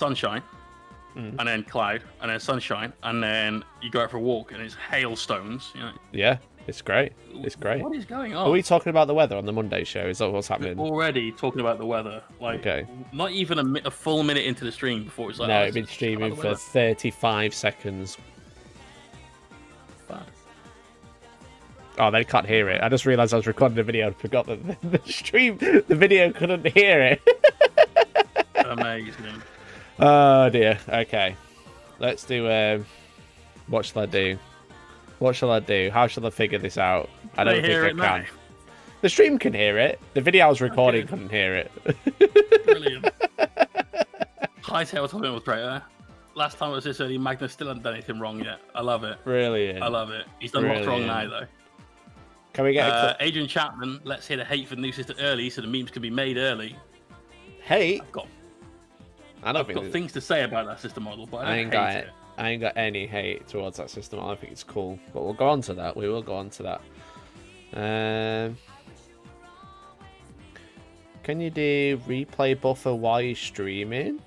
sunshine, and then cloud, and then sunshine, and then you go out for a walk, and it's hailstones. You know. Yeah, it's great. It's great. What is going on? Are we talking about the weather on the Monday show? Is that what's happening? We're already talking about the weather. Like, okay. Not even a full minute into the stream before it's like. No, it's been streaming for 35 seconds. Fast. Oh, they can't hear it. I just realised I was recording a video and forgot that the video couldn't hear it. Amazing. Oh dear. Okay, let's do. What shall I do? What shall I do? How shall I figure this out? I don't think I can. The stream can hear it. The video I was recording couldn't hear it. Brilliant. Hightail top infiltrator. Last time it was this early, Magnus still hasn't done anything wrong yet. I love it. Brilliant. I love it. He's done what's wrong now, though. Can we get Adrian Chapman, let's hear the hate for the new system early so the memes can be made early. Hate? I've got things to say about that system model, but I don't hate it. I ain't got any hate towards that system. I think it's cool, but we'll go on to that. We will go on to that. Can you do replay buffer while you're streaming?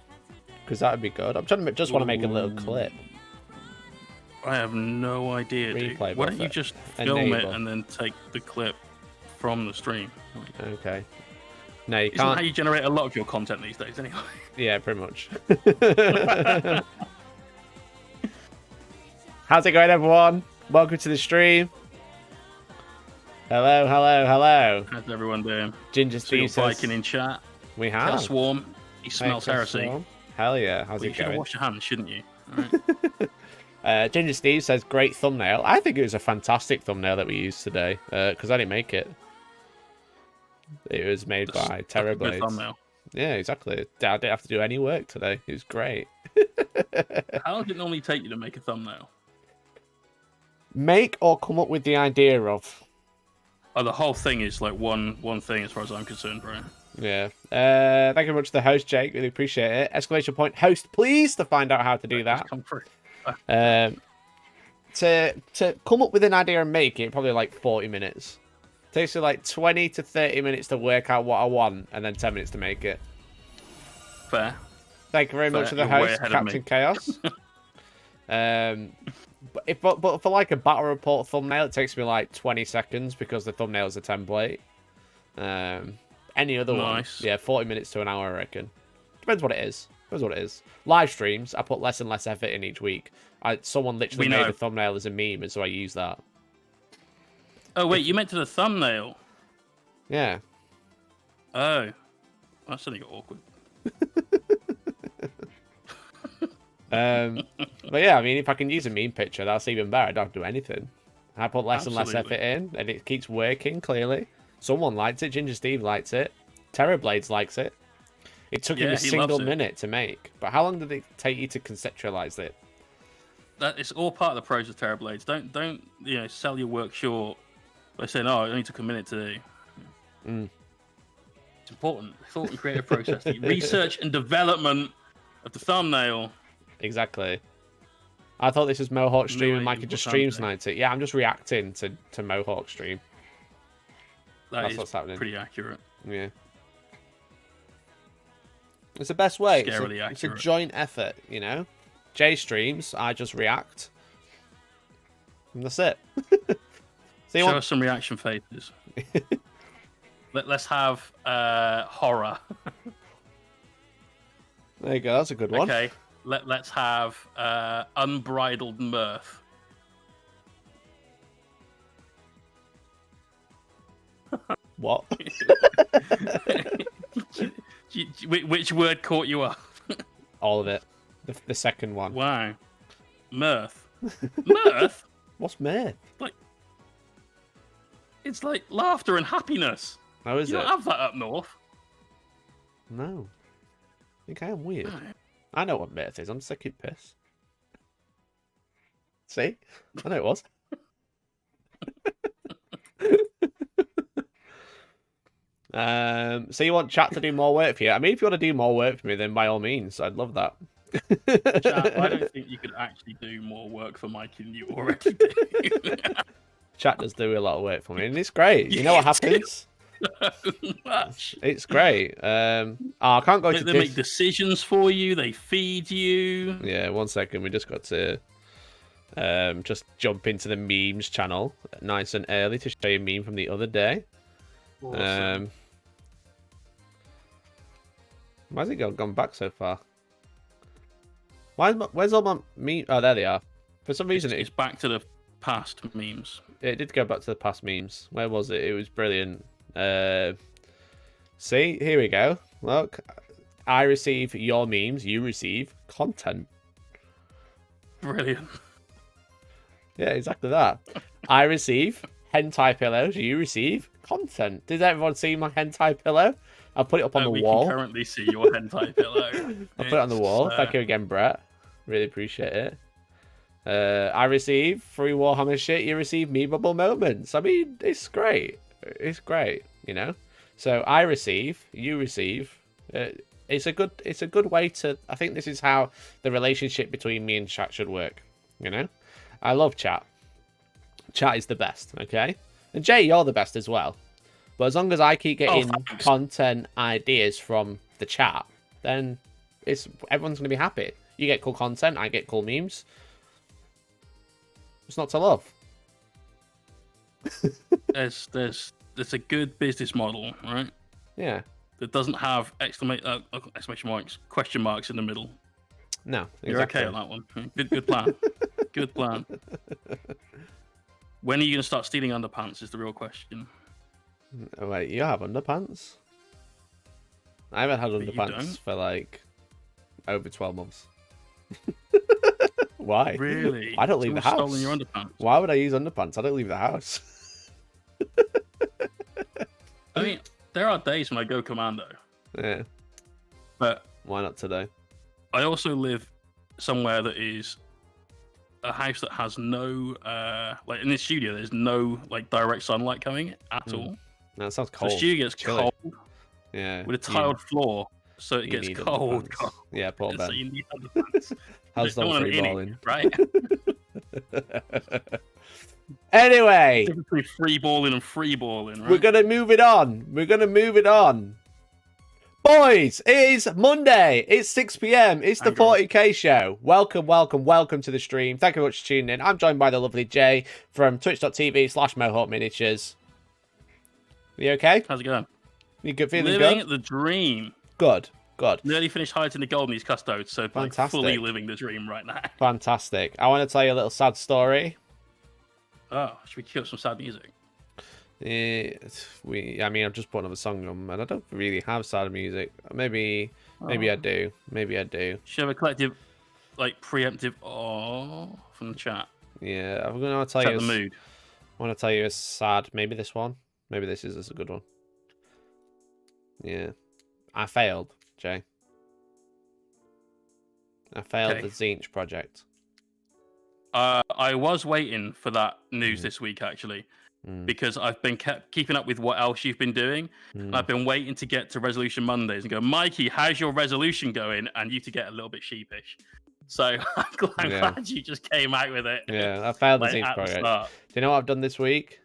Because that would be good. I'm trying to just want to make a little clip. I have no idea, dude. Why don't you just film it and then take the clip from the stream? Okay. No, you Isn't can't. How you generate a lot of your content these days, anyway. Yeah, pretty much. How's it going, everyone? Welcome to the stream. Hello, hello, hello. How's everyone doing? Ginger Steve says... Viking in chat. We have. Hellstorm. He smells heresy. Hell yeah. How's it going? You should wash your hands, shouldn't you? Ginger Steve says, great thumbnail. I think it was a fantastic thumbnail that we used today, because I didn't make it. It was made by Terrorblades. Yeah, exactly. I didn't have to do any work today. It was great. How does it normally take you to make a thumbnail? Make or come up with the idea of. Oh, the whole thing is like one thing as far as I'm concerned, bro. Yeah. Thank you very much to the host, Jake. Really appreciate it. Exclamation point host, please, to find out how to do that. Come through. To come up with an idea and make it, probably like 40 minutes. Takes you like 20 to 30 minutes to work out what I want, and then 10 minutes to make it. Fair. Thank you very much to the host, Captain Chaos. But for like a battle report thumbnail, it takes me like 20 seconds because the thumbnail is a template. Any other one, yeah, 40 minutes to an hour, I reckon. Depends what it is. Live streams, I put less and less effort in each week. Someone literally made a thumbnail as a meme, and so I use that. Oh wait, you meant to the thumbnail? Yeah. Oh, that suddenly got awkward. But yeah, I mean, if I can use a meme picture, that's even better. I don't have to do anything. I put less and less effort in, and it keeps working, clearly. Someone likes it. Ginger Steve likes it. Terrorblades likes it. It took him a single minute to make. But how long did it take you to conceptualize it? That it's all part of the pros of Terrorblades. Don't sell your work short by saying, "Oh, it only took a minute to do." It's important. Thought and creative process. The research and development of the thumbnail. Exactly. I thought this was Mohawk stream and Micah just streams tonight. Yeah, I'm just reacting to Mohawk stream. That's what's happening. Pretty accurate. Yeah. It's the best way. Scarily accurate. It's a joint effort, you know? Jay streams, I just react. And that's it. Show us some reaction faces. Let's have horror. There you go, that's a good one. Okay, let's have unbridled mirth. What? Which word caught you up? All of it. The second one. Wow. Mirth. Mirth? What's mirth? It's like laughter and happiness. How is it? You don't have that up north. No. I think I am weird. No. I know what mirth is. I'm sick of piss. See? I know it was. So you want chat to do more work for you? I mean, if you want to do more work for me, then by all means, I'd love that. Chat, I don't think you could actually do more work for Mike than you already do. Chat does do a lot of work for me, and it's great. You know what happens? so much. It's great. I can't go to. They make decisions for you. They feed you. Yeah, 1 second. We just got to just jump into the memes channel nice and early to show you a meme from the other day. Awesome. Why has it gone back so far? Where's all my meme? Oh, there they are. For some reason, it's back to the past memes. It did go back to the past memes. Where was it? It was brilliant. See, here we go. Look, I receive your memes. You receive content. Brilliant. Yeah, exactly that. I receive hentai pillows. You receive content. Did everyone see my hentai pillow? I'll put it up on the wall. We can currently see your hentai pillow. I'll put it on the wall. Thank you again, Brett. Really appreciate it. I receive free Warhammer shit. You receive memeable moments. I mean, it's great. It's great, you know. So I receive, you receive. It's a good way to. I think this is how the relationship between me and chat should work. You know, I love chat. Chat is the best. Okay, and Jay, you're the best as well. But as long as I keep getting content ideas from the chat, then everyone's going to be happy. You get cool content, I get cool memes. It's not to love. There's a good business model, right? Yeah. That doesn't have exclamation marks, question marks in the middle. No, exactly. You're okay on that one. Good plan. Good plan. When are you going to start stealing underpants is the real question. Oh, wait, you have underpants? I haven't had underpants for like over 12 months. Why? Really? I don't leave the house. Stolen your underpants. Why would I use underpants? I don't leave the house. I mean, there are days when I go commando. Yeah. But why not today? I also live somewhere that is a house that has no, like in this studio, there's no like direct sunlight coming at all. No, it sounds cold. The studio gets cold. Yeah. With a tiled floor, so it gets cold. Yeah, poor Ben. So you need underpants. Hellstorm free balling, right? Anyway, between free balling and free balling, right? We're gonna move it on. Boys, it is Monday. It's 6 p.m. It's the 40k show. Welcome to the stream. Thank you very much for tuning in. I'm joined by the lovely Jay from twitch.tv/Mohawk Miniatures. You okay? How's it going? You good? Feeling living good? the dream. Good. Nearly finished highlighting the Golden Custodes, so like fully living the dream right now. Fantastic. I want to tell you a little sad story. Oh, should we cue up some sad music? I mean, I've just put another song on, and I don't really have sad music. Maybe I do. Should have a collective, like preemptive from the chat. Yeah, I'm gonna tell you the mood. I want to tell you a sad. Maybe this one. Maybe this is a good one. Yeah, I failed, Jay. I failed the Zinch project. I was waiting for that news this week, actually, because I've been keeping up with what else you've been doing. And I've been waiting to get to Resolution Mondays and go, Mikey, how's your resolution going? And you to get a little bit sheepish. So I'm glad you just came out with it. Yeah, I failed the Zinch project. Do you know what I've done this week?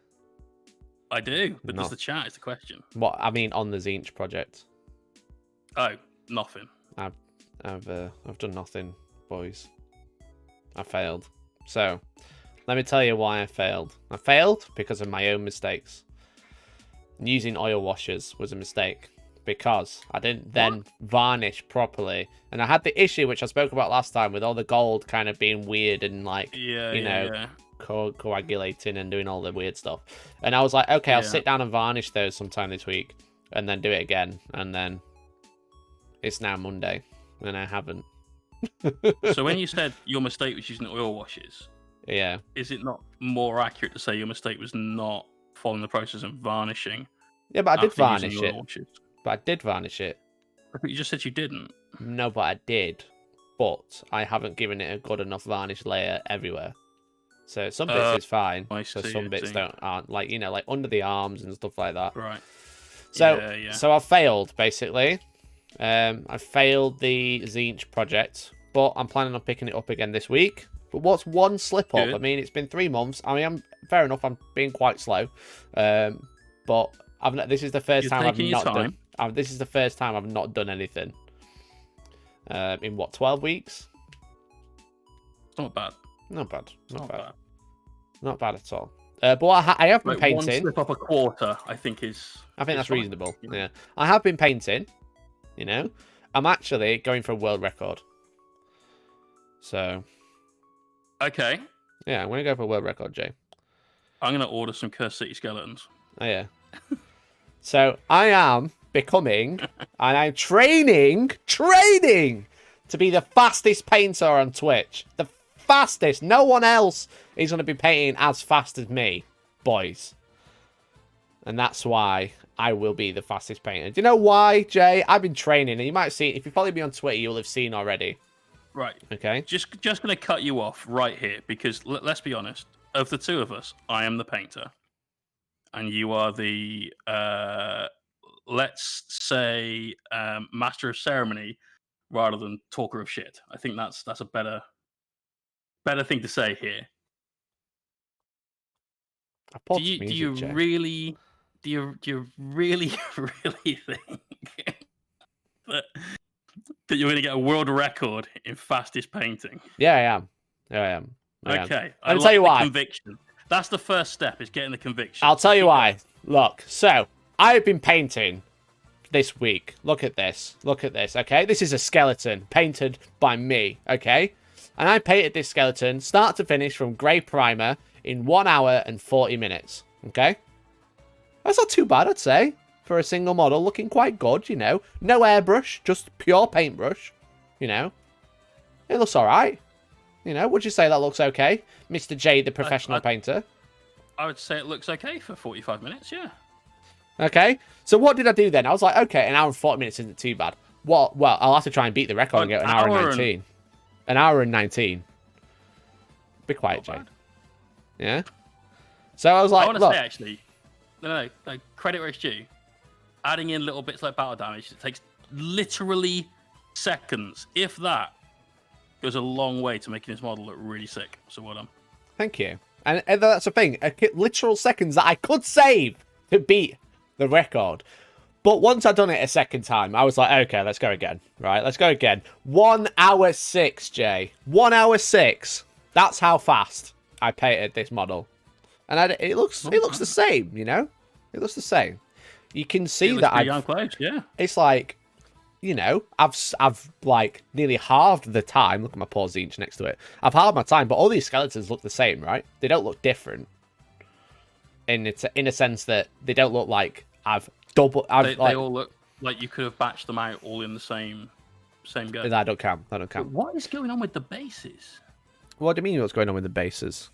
I do, but does the chat is the question. What I mean on the Zinch project? Oh, nothing. I've done nothing, boys. I failed. So, let me tell you why I failed. I failed because of my own mistakes. Using oil washers was a mistake because I didn't then varnish properly, and I had the issue which I spoke about last time with all the gold kind of being weird and like coagulating and doing all the weird stuff. And I was like, okay, I'll sit down and varnish those sometime this week, and then do it again. And then it's now Monday, and I haven't. So when you said your mistake was using oil washes, is it not more accurate to say your mistake was not following the process of varnishing? Yeah, but I did varnish it. But I did varnish it. I think you just said you didn't. No, but I did. But I haven't given it a good enough varnish layer everywhere. So some bits is fine. So some bits aren't, like, you know, like under the arms and stuff like that. Right. So I failed basically. I failed the Zinch project, but I'm planning on picking it up again this week. But what's one slip up? I mean, it's been 3 months. I mean, fair enough. I'm being quite slow, but This is the first time I've not time. done. This is the first time I've not done anything. In what, 12 weeks? It's not bad. Not bad. Not bad. Not bad at all. But I have been painting. One slip up a quarter, I think that's reasonable. Yeah, I have been painting. You know, I'm actually going for a world record. So. Okay. Yeah, I'm gonna go for a world record, Jay. I'm gonna order some Cursed City skeletons. Oh yeah. So I am becoming, and I'm training to be the fastest painter on Twitch. The fastest. No one else is going to be painting as fast as me, boys. And that's why I will be the fastest painter. Do you know why, Jay? I've been training, and you might see, if you follow me on Twitter, you'll have seen already. Right. Okay. Just going to cut you off right here, because let's be honest. Of the two of us, I am the painter. And you are the, let's say, master of ceremony rather than talker of shit. I think that's a better thing to say here. Do you really really think that you're going to get a world record in fastest painting? Yeah, I am. Okay, I'll tell you why. Conviction. That's the first step, is getting the conviction. I'll tell you why. Look, so I've been painting this week. Look at this. Okay, this is a skeleton painted by me. Okay, and I painted this skeleton start to finish from grey primer in 1 hour and 40 minutes. Okay, that's not too bad, I'd say, for a single model. Looking quite good, you know. No airbrush, just pure paintbrush. You know, it looks all right. You know, would you say that looks okay, Mr. J, the professional painter? I would say it looks okay for 45 minutes, yeah. Okay, so what did I do then? I was like, okay, an hour and 40 minutes isn't too bad. Well, I'll have to try and beat the record and get an hour and 19. An hour and 19. Be quiet, Jay. Yeah? So I was like, I want to say, actually, no, credit where it's due. Adding in little bits like battle damage, it takes literally seconds, if that, goes a long way to making this model look really sick. So well done. Thank you. And that's the thing. Literal seconds that I could save to beat the record. But once I'd done it a second time, I was like, okay, let's go again. Right, let's go again. 1 hour 6, Jay. 1 hour 6. That's how fast I painted this model. And it looks the same, you know? It looks the same. You can see that it's like, you know, I've like nearly halved the time. Look at my pause inch next to it. I've halved my time, but all these skeletons look the same, right? They don't look different. In a sense that they don't look like they all look like you could have batched them out all in the same go. I don't count. But what is going on with the bases? What do you mean what's going on with the bases?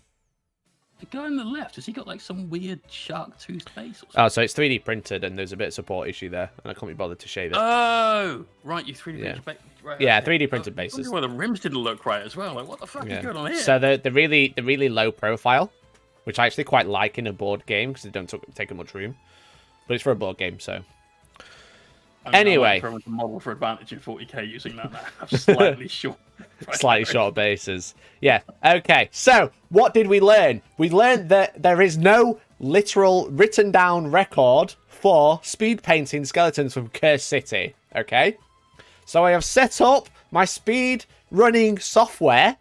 The guy on the left, has he got like some weird shark tooth base or something? Oh, so it's 3D printed and there's a bit of support issue there, and I can't be bothered to shave it. Oh, right, you 3D printed right, yeah, okay. 3D printed bases. Well, the rims didn't look right as well. Like, what the fuck is going on here? So the really low profile, which I actually quite like in a board game because they don't take up much room, but it's for a board game, so. Anyway, I'm to model for advantage in 40k using that now. I'm slightly short. Slightly short bases. Yeah. Okay. So what did we learn? We learned that there is no literal written down record for speed painting skeletons from Cursed City. Okay. So I have set up my speed running software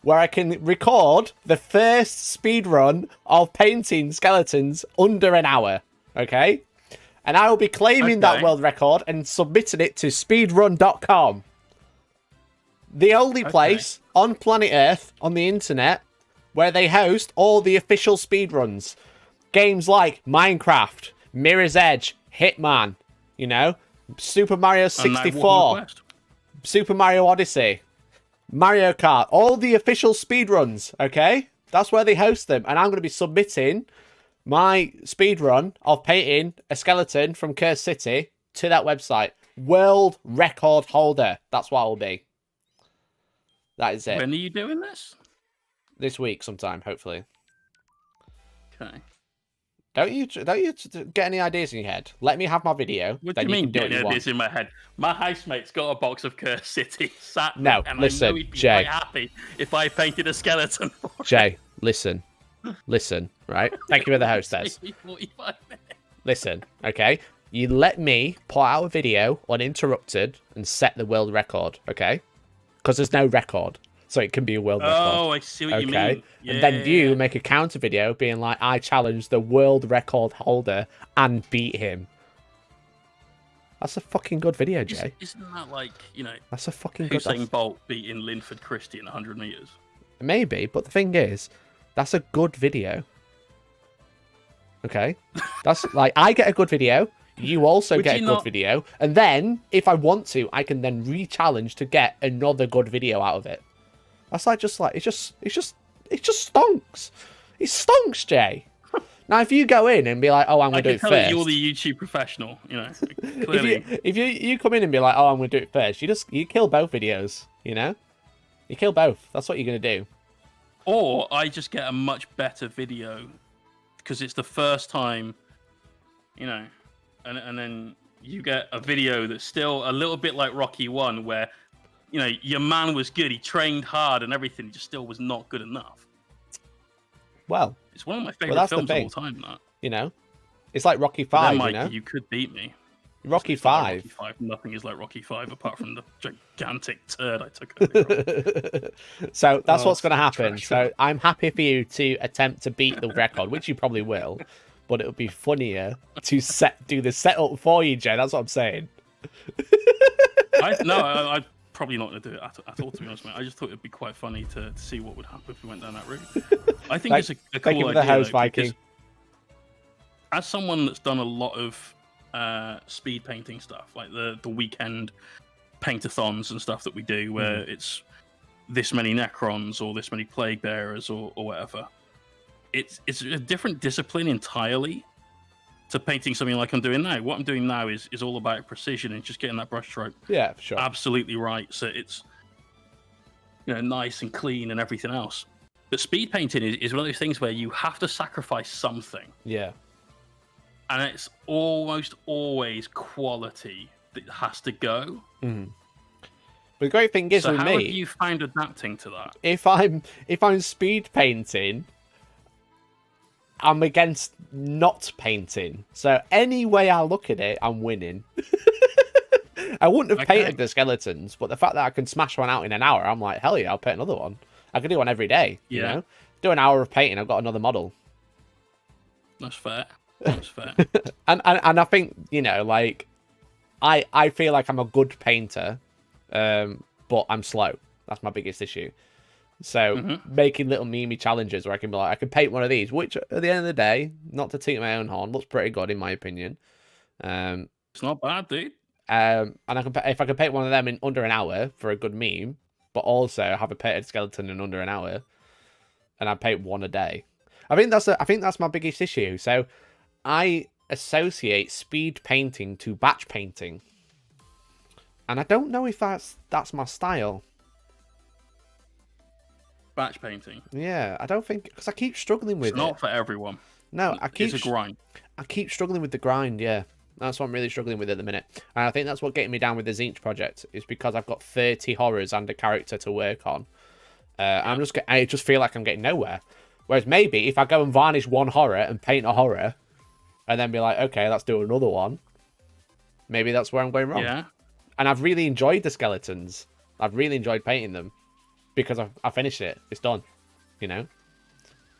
where I can record the first speed run of painting skeletons under an hour. Okay. And I will be claiming that world record and submitting it to speedrun.com. The only place on planet Earth, on the internet, where they host all the official speedruns. Games like Mirror's Edge, Hitman, you know, Super Mario 64, Super Mario Odyssey, Mario Kart, all the official speedruns, okay? That's where they host them. And I'm going to be submitting my speedrun of painting a skeleton from Cursed City to that website. World record holder. That's what I will be. That is it. When are you doing this? This week sometime, hopefully. Okay. Don't you get any ideas in your head? Let me have my video. What do you mean get any ideas in my head? My housemate's got a box of Cursed City sat there, and listen, I know he'd be Jay. quite happy if I painted a skeleton for Jay, listen, right? Thank you for the hostess. listen, okay? You let me put out a video uninterrupted and set the world record, okay? Because there's no record, so it can be a world record. Oh, I see what you mean. Yeah. And then you make a counter video being like, I challenge the world record holder and beat him. That's a fucking good video, Jay. Isn't that like, that's a fucking good... Usain Bolt beating Linford Christie in 100 meters? Maybe, but the thing is, that's a good video. Okay? That's like, I get a good video, you also get a good video, and then, if I want to, I can then re-challenge to get another good video out of it. That's like, it just stonks. It stonks, Jay. Now, if you go in and be like, oh, I'm going to do it first. You're the YouTube professional, clearly. if you come in and be like, oh, I'm going to do it first, you kill both videos, You kill both. That's what you're going to do. Or I just get a much better video because it's the first time, and then you get a video that's still a little bit like Rocky 1 where, your man was good, he trained hard and everything, just still was not good enough. Well, it's one of my favorite films of all time, that. It's like Rocky 5, Mike, you could beat me. Rocky 5. Nothing is like Rocky 5 apart from the gigantic turd I took over. So that's what's going to happen. So I'm happy for you to attempt to beat the record, which you probably will, but it would be funnier to do the setup for you, Jay. That's what I'm saying. I'm probably not going to do it at all, to be honest, mate. I just thought it'd be quite funny to see what would happen if we went down that route. I think it's a cool idea. The house Viking. As someone that's done a lot of speed painting stuff, like the weekend paint-a-thons and stuff that we do, where it's this many Necrons or this many Plague Bearers or whatever, it's a different discipline entirely to painting something like I'm doing now. What I'm doing now is all about precision and just getting that brush stroke for sure, absolutely right, so it's nice and clean and everything else. But speed painting is one of those things where you have to sacrifice something. Yeah. And it's almost always quality that has to go. Mm. But the great thing is with me, how have you found adapting to that? If I'm speed painting, I'm against not painting. So any way I look at it, I'm winning. I wouldn't have painted the skeletons, but the fact that I can smash one out in an hour, I'm like, hell yeah, I'll paint another one. I could do one every day. Yeah. Do an hour of painting, I've got another model. That's fair. That's fair. and I think, I feel like I'm a good painter, but I'm slow. That's my biggest issue. So making little meme challenges where I can be like, I can paint one of these, which at the end of the day, not to toot my own horn, looks pretty good in my opinion. It's not bad, dude. And if I can paint one of them in under an hour for a good meme, but also have a painted skeleton in under an hour, and I paint one a day. I think that's my biggest issue. So I associate speed painting to batch painting, and I don't know if that's my style. Batch painting. Yeah, I don't think, because I keep struggling with it. It's not for everyone. No, it's a grind. I keep struggling with the grind. Yeah, that's what I'm really struggling with at the minute, and I think that's what getting me down with the Zinch project is because I've got 30 horrors and a character to work on. I just feel like I'm getting nowhere. Whereas maybe if I go and varnish one horror and paint a horror, and then be like, okay, let's do another one, maybe that's where I'm going wrong. Yeah. And I've really enjoyed the skeletons. I've really enjoyed painting them because I finished it. It's done.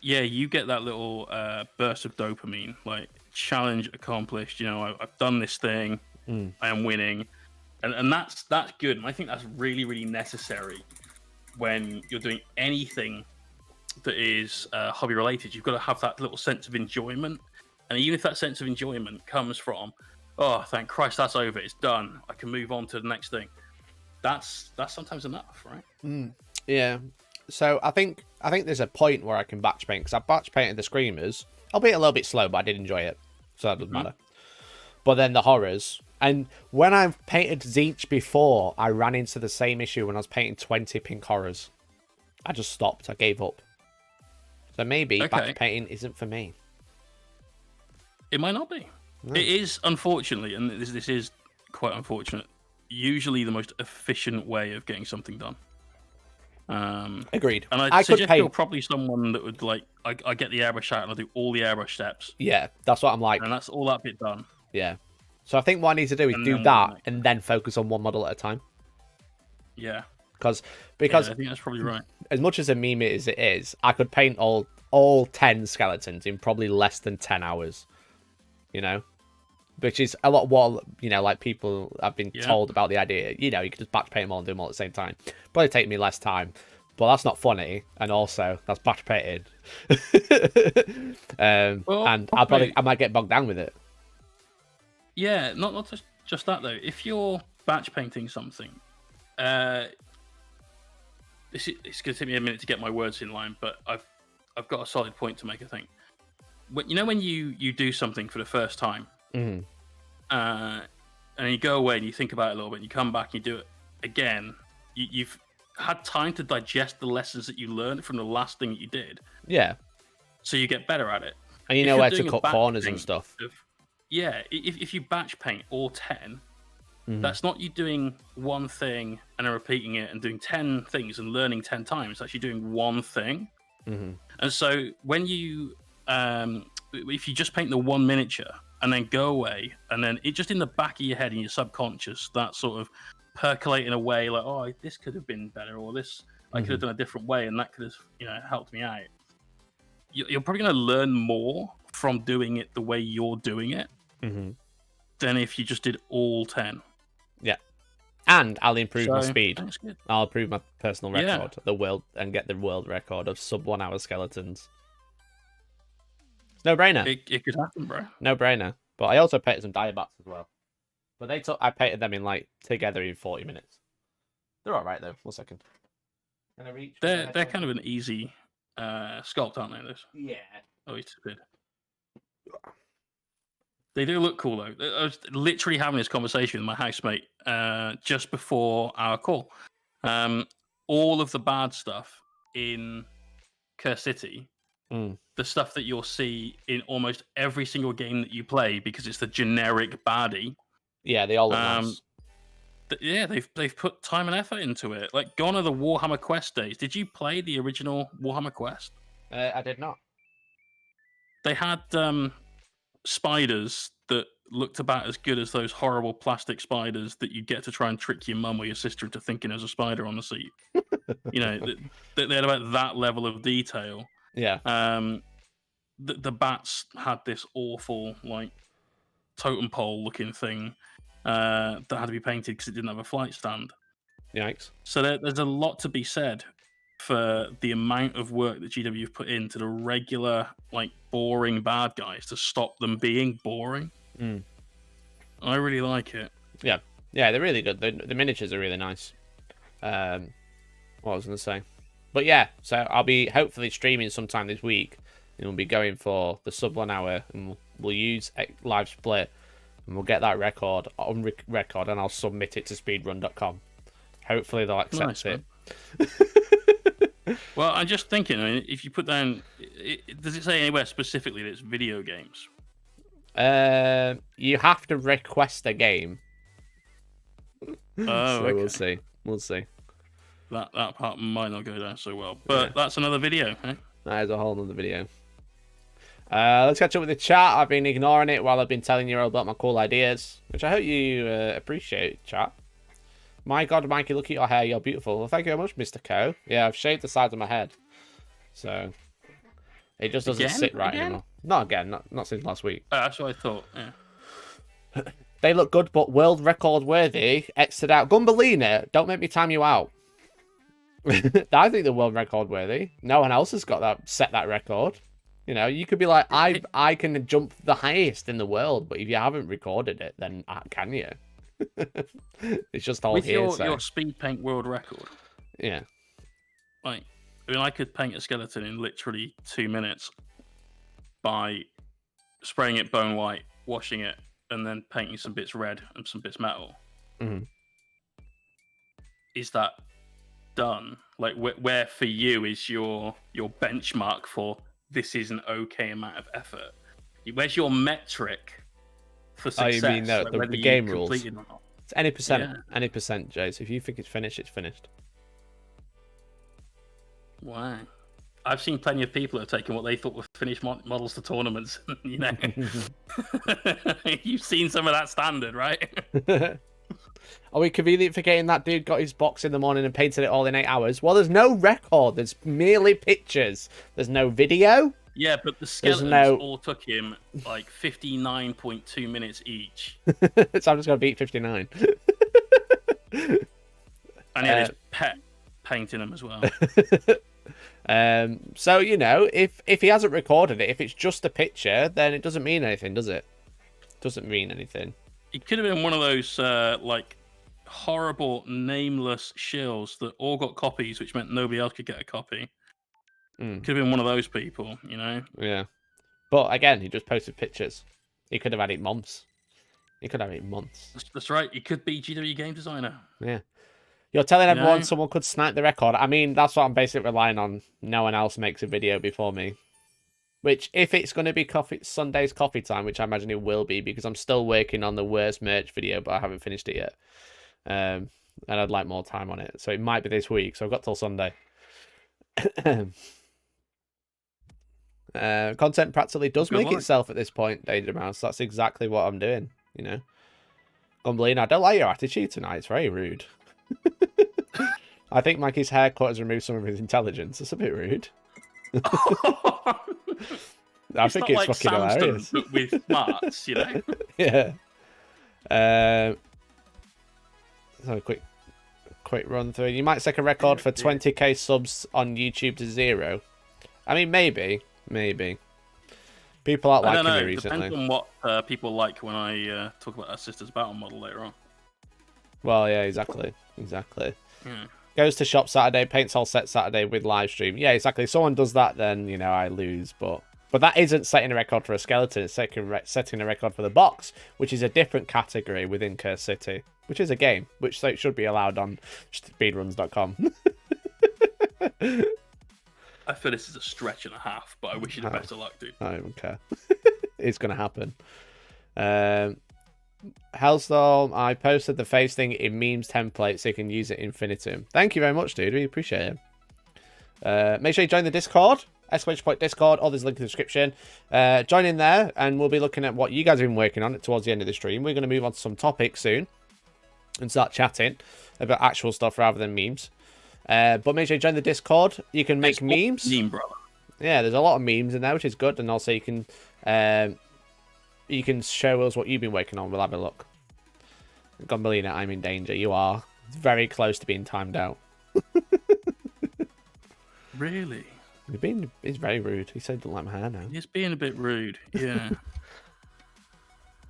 Yeah, you get that little burst of dopamine, like challenge accomplished. I've done this thing. I am winning, and that's good. And I think that's really, really necessary when you're doing anything that is hobby related. You've got to have that little sense of enjoyment, and even if that sense of enjoyment comes from, oh, thank Christ, that's over, it's done, I can move on to the next thing. That's sometimes enough, right? Yeah. So I think there's a point where I can batch paint, because I batch painted the Screamers, albeit a little bit slow, but I did enjoy it, so that doesn't matter. But then the horrors, and when I've painted Zinch before, I ran into the same issue when I was painting 20 pink horrors. I just stopped. I gave up. So maybe batch painting isn't for me. It might not be. No. It is, unfortunately, and this is quite unfortunate, usually the most efficient way of getting something done. Agreed. And I suggest you're probably someone that would like, I get the airbrush out and I do all the airbrush steps. Yeah, that's what I'm like. And that's all that bit done. Yeah. So I think what I need to do is do that and then focus on one model at a time. Yeah. Because I think that's probably right. As much as a meme as it is, I could paint all 10 skeletons in probably less than 10 hours. You know? Which is a lot what, you know, like people have been told about the idea. You know, you could just batch paint them all and do them all at the same time. Probably take me less time. But that's not funny. And also, that's batch painted. And I might get bogged down with it. Yeah, not just that though. If you're batch painting something, it's going to take me a minute to get my words in line, but I've got a solid point to make. I think when you do something for the first time, and you go away and you think about it a little bit, and you come back and you do it again, you've had time to digest the lessons that you learned from the last thing that you did. Yeah. So you get better at it, and you know where to cut corners and stuff. If you batch paint all 10. That's not you doing one thing and then repeating it and doing 10 things and learning 10 times. It's actually doing one thing. And so when you, if you just paint the one miniature and then go away and then it just in the back of your head and your subconscious, that sort of percolating away like, oh, this could have been better, or this I could have done a different way and that could have, helped me out. You're probably going to learn more from doing it the way you're doing it than if you just did all 10. Yeah. And I'll improve my speed. That's good. I'll improve my personal record, the world, and get the world record of sub 1 hour skeletons. It's no brainer. It could happen, bro. No brainer. But I also painted some diabats as well. But I painted them in together in 40 minutes. They're all right though. 1 second. Can I reach? They're kind of an easy sculpt, aren't they? Those? Yeah. Oh, it's good. They do look cool, though. I was literally having this conversation with my housemate just before our call. All of the bad stuff in Curse City, the stuff that you'll see in almost every single game that you play, because it's the generic baddie. Yeah, they all look nice. They've put time and effort into it. Like, gone are the Warhammer Quest days. Did you play the original Warhammer Quest? I did not. They had spiders that looked about as good as those horrible plastic spiders that you get to try and trick your mum or your sister into thinking there's a spider on the seat. They had about that level of detail. Yeah. The bats had this awful totem pole looking thing that had to be painted because it didn't have a flight stand. Yikes. So there's a lot to be said for the amount of work that GW have put into the regular, boring bad guys to stop them being boring. I really like it. Yeah, they're really good. The miniatures are really nice. What I was going to say. But yeah, so I'll be hopefully streaming sometime this week, and we'll be going for the sub 1 hour, and we'll use live split, and we'll get that record on record, and I'll submit it to speedrun.com. Hopefully they'll accept it. Well, I'm just thinking, if you put down, does it say anywhere specifically that it's video games? You have to request a game. Oh, so okay. We'll see. That part might not go down so well, but that's another video. Eh? That is a whole other video. Let's catch up with the chat. I've been ignoring it while I've been telling you all about my cool ideas, which I hope you appreciate, chat. My God, Mikey, look at your hair. You're beautiful. Well, thank you very much, Mr. Co. Yeah, I've shaved the sides of my head. So, it just doesn't sit right anymore. Not again. Not since last week. That's what I thought, yeah. They look good, but world record worthy. Exited out. Gumballina, don't make me time you out. I think they're world record worthy. No one else has got set that record. You could be like, I can jump the highest in the world, but if you haven't recorded it, then can you? It's just all here. With your speed paint world record. Yeah. I could paint a skeleton in literally 2 minutes by spraying it bone white, washing it, and then painting some bits red and some bits metal. Mm-hmm. Is that done? Where for you is your benchmark for this is an okay amount of effort? Where's your metric for success? Oh, you mean the game rules? It's any percent, Jay. So if you think it's finished, it's finished. Wow. I've seen plenty of people that have taken what they thought were finished models to tournaments. You know, you've seen some of that standard, right? Are we convenient for getting that dude got his box in the morning and painted it all in 8 hours? Well, there's no record. There's merely pictures. There's no video. Yeah, but the skeletons all took him like 59.2 minutes each. So I'm just going to beat 59. And he had his pet painting them as well. So, you know, if he hasn't recorded it, if it's just a picture, then it doesn't mean anything, does it? Doesn't mean anything. It could have been one of those like horrible nameless shills that all got copies, which meant nobody else could get a copy. Could have been one of those people, you know. Yeah, but again, he just posted pictures. He could have had it months. That's right. He could be GW game designer. Yeah, you're telling everyone someone could snipe the record. I mean, that's what I'm basically relying on. No one else makes a video before me. Which, if it's going to be Sunday's coffee time, which I imagine it will be, because I'm still working on the worst merch video, but I haven't finished it yet. And I'd like more time on it. So it might be this week, so I've got till Sunday. Content practically does make itself at this point, Danger Mouse. That's exactly what I'm doing, you know. Gumbelina, I don't like your attitude tonight. It's very rude. I think Mikey's haircut has removed some of his intelligence. It's a bit rude. I think it's like fucking hilarious. But with smarts, you know. Yeah. So quick run through. You might set a record for 20k subs on YouTube to 0. I mean, maybe. People aren't liking me recently. Depends on what people like when I talk about our sister's battle model later on. Well, yeah, exactly. Yeah. Goes to shop Saturday, paints all set Saturday with live stream. Yeah, exactly. If someone does that, then, you know, I lose. But that isn't setting a record for a skeleton. It's setting a record for the box, which is a different category within Curse City, which is a game, so it should be allowed on speedruns.com. I feel this is a stretch and a half, but I wish you the best of luck, dude. I don't care. It's going to happen. Hellstorm, I posted the face thing in memes template so you can use it infinitum. Thank you very much, dude. We appreciate it. Make sure you join the Discord. !Discord, or there's a link in the description. Join in there, and we'll be looking at what you guys have been working on towards the end of the stream. We're going to move on to some topics soon and start chatting about actual stuff rather than memes. But make sure you join the Discord. You can make memes. Meme, brother. Yeah, there's a lot of memes in there, which is good, and also you can show us what you've been working on. We'll have a look. Gumbelina, I'm in danger. You are very close to being timed out. Really? He's very rude. He said he doesn't like my hair now. He's being a bit rude, yeah.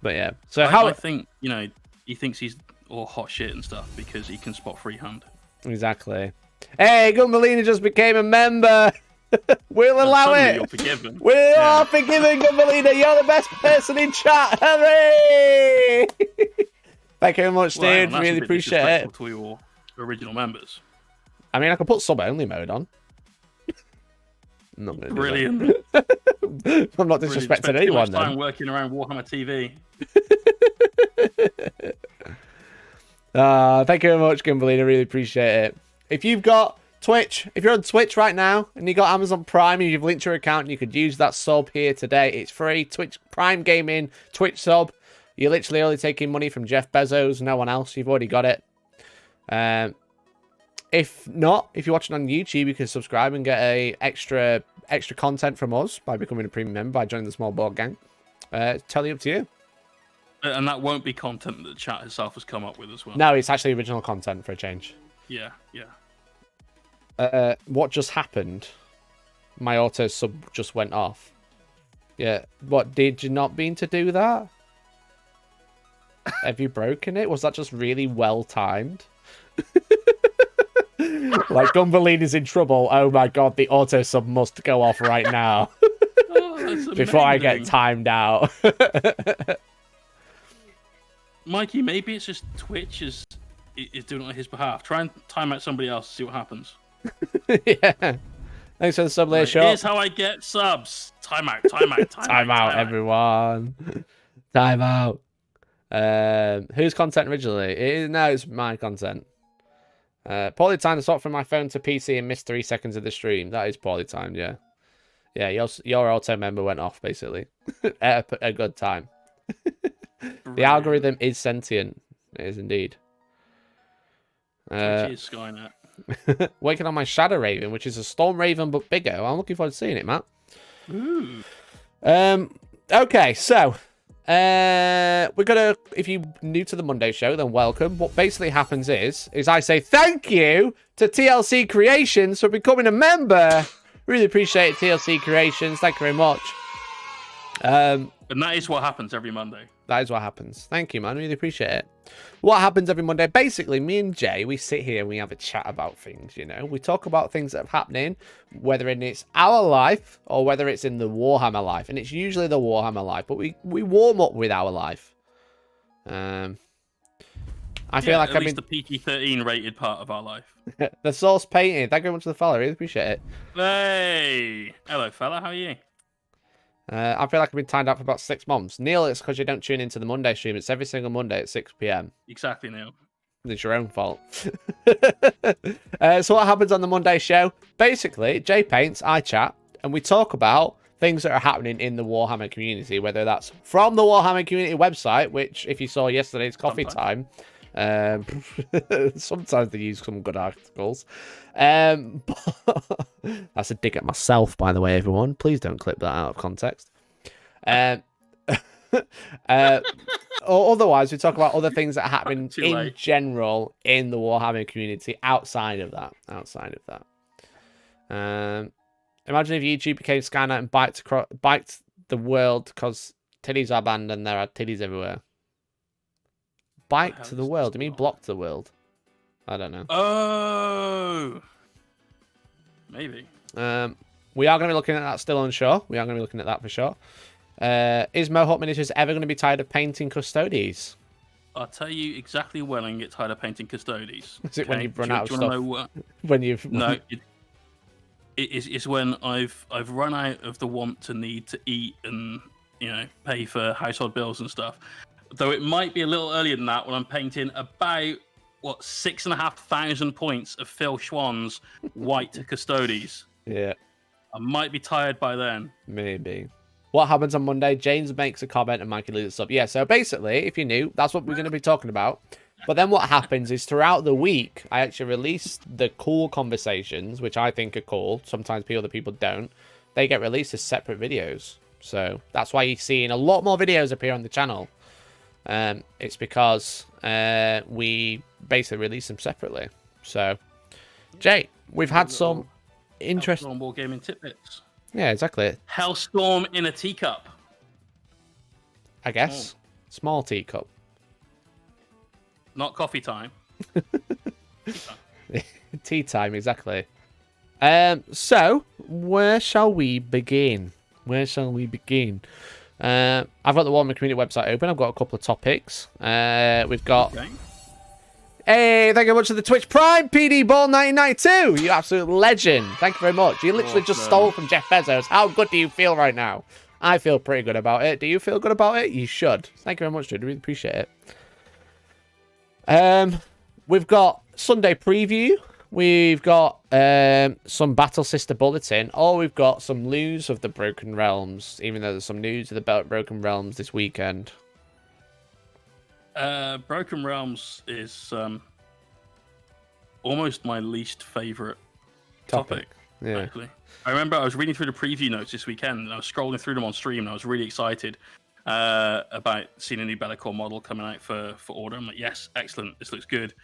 But yeah. So I think, you know, he thinks he's all hot shit and stuff because he can spot freehand. Exactly. Hey, Gumbelina just became a member. We'll allow it. You're forgiven. We are forgiven, Gumbelina. You're the best person in chat. Hooray! Thank you very much, dude. Really appreciate it. To your original members. I mean, I could put sub-only mode on. I'm not gonna Brilliant. I'm not disrespecting anyone, then. Time working around Warhammer TV. Thank you very much, Gumbelina. Really appreciate it. If you've got Twitch, if you're on Twitch right now and you got Amazon Prime and you've linked your account, you could use that sub here today. It's free. Twitch Prime Gaming Twitch sub. You're literally only taking money from Jeff Bezos, no one else. You've already got it. If not, if you're watching on YouTube, you can subscribe and get extra content from us by becoming a premium member, by joining the small board gang. Totally up to you. And that won't be content that the chat itself has come up with as well. No, it's actually original content for a change. Yeah. What just happened? My auto sub just went off. Yeah. What, did you not mean to do that? Have you broken it? Was that just really well timed? Like, Gumbelina is in trouble. Oh my god, the auto sub must go off right now. Before I get timed out. Mikey, maybe it's just Twitch is doing it on his behalf. Try and time out somebody else, see what happens. Yeah. Thanks for the sub layer shot. Here's how I get subs. Time out. Time out, everyone. Time out. Whose content originally? No, it's my content. Poorly timed to swap from my phone to PC and missed 3 seconds of the stream. That is poorly timed, yeah. Yeah, your auto member went off, basically. At a good time. The algorithm is sentient. It is indeed. Which is Skynet. Working on my Shadow Raven, which is a Storm Raven but bigger. I'm looking forward to seeing it, Matt. Ooh. Okay, so we're gonna, if you're new to the Monday show, then welcome. What basically happens is I say thank you to TLC Creations for becoming a member. Really appreciate it, TLC Creations. Thank you very much. And that is what happens every Monday. That is what happens. Thank you, man. Really appreciate it. What happens every Monday? Basically, me and Jay, we sit here and we have a chat about things, you know. We talk about things that are happening, whether it's our life or whether it's in the Warhammer life. And it's usually the Warhammer life, but we warm up with our life. I feel like at least the PG-13 rated part of our life. The Source Painting. Thank you very much for the follow. Really appreciate it. Hey! Hello, fella. How are you? I feel like I've been timed out for about 6 months. Neil, it's because you don't tune into the Monday stream. It's every single Monday at 6 p.m. Exactly, Neil. It's your own fault. So what happens on the Monday show? Basically, Jay paints, I chat, and we talk about things that are happening in the Warhammer community, whether that's from the Warhammer community website, which, if you saw yesterday's coffee time, sometimes they use some good articles. That's a dig at myself, by the way, everyone. Please don't clip that out of context. Or otherwise, we talk about other things that happen in general in the Warhammer community outside of that. Imagine if YouTube became Skynet and biked the world because titties are banned and there are titties everywhere. Biked the world? You mean blocked the world? I don't know. Oh, maybe. We are going to be looking at that, still unsure. We are going to be looking at that for sure. Is Mohawk Miniatures ever going to be tired of painting Custodes? I'll tell you exactly when I can get tired of painting Custodes. Is it when you've run out of stuff? When you've no, it's when I've run out of the want to need to eat and pay for household bills and stuff. Though it might be a little earlier than that when I'm painting about 6,500 points of Phil Schwann's white Custodes. Yeah, I might be tired by then. Maybe. What happens on Monday? James makes a comment and Mikey leads us up. Yeah, so basically, if you're new, that's what we're going to be talking about. But then what happens is throughout the week, I actually release the cool conversations, which I think are cool. Sometimes other people don't. They get released as separate videos. So that's why you're seeing a lot more videos appear on the channel. It's because we basically release them separately. So, Jay, we've had some interesting Hellstorm Wargaming tidbits. Yeah, exactly. Hellstorm in a teacup. I guess. Small teacup. Not coffee time. Tea time, exactly. So, where shall we begin? I've got the Warhammer community website open. I've got a couple of topics. We've got... Okay. Hey, thank you very much for the Twitch Prime, PD Ball 1992. You absolute legend. Thank you very much. You literally just stole from Jeff Bezos. How good do you feel right now? I feel pretty good about it. Do you feel good about it? You should. Thank you very much, dude. I really appreciate it. We've got Sunday preview. We've got some Battle Sister Bulletin. Or we've got some news of the Broken Realms, even though there's some news of the Broken Realms this weekend. Broken Realms is almost my least favorite topic. Yeah. Actually, I remember I was reading through the preview notes this weekend, and I was scrolling through them on stream, and I was really excited about seeing a new Bellacore model coming out for order. I'm like, yes, excellent. This looks good.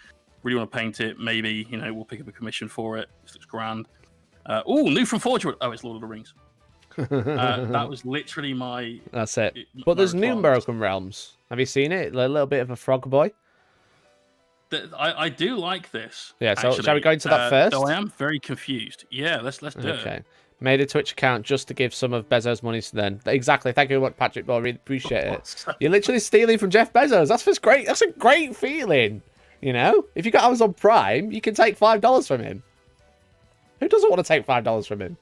Really want to paint it. Maybe we'll pick up a commission for it. This looks grand. New from Forgewood. Oh, it's Lord of the Rings. That was literally my... That's it. But there's new Broken Realms. Have you seen it? A little bit of a frog boy. I do like this. Yeah, so shall we go into that first? Though I am very confused. Yeah, let's do it. Okay. Made a Twitch account just to give some of Bezos' money to them. Exactly. Thank you very much, Patrick. I really appreciate it. You're literally stealing from Jeff Bezos. That's great. That's a great feeling. If you got Amazon Prime, you can take $5 from him. Who doesn't want to take $5 from him?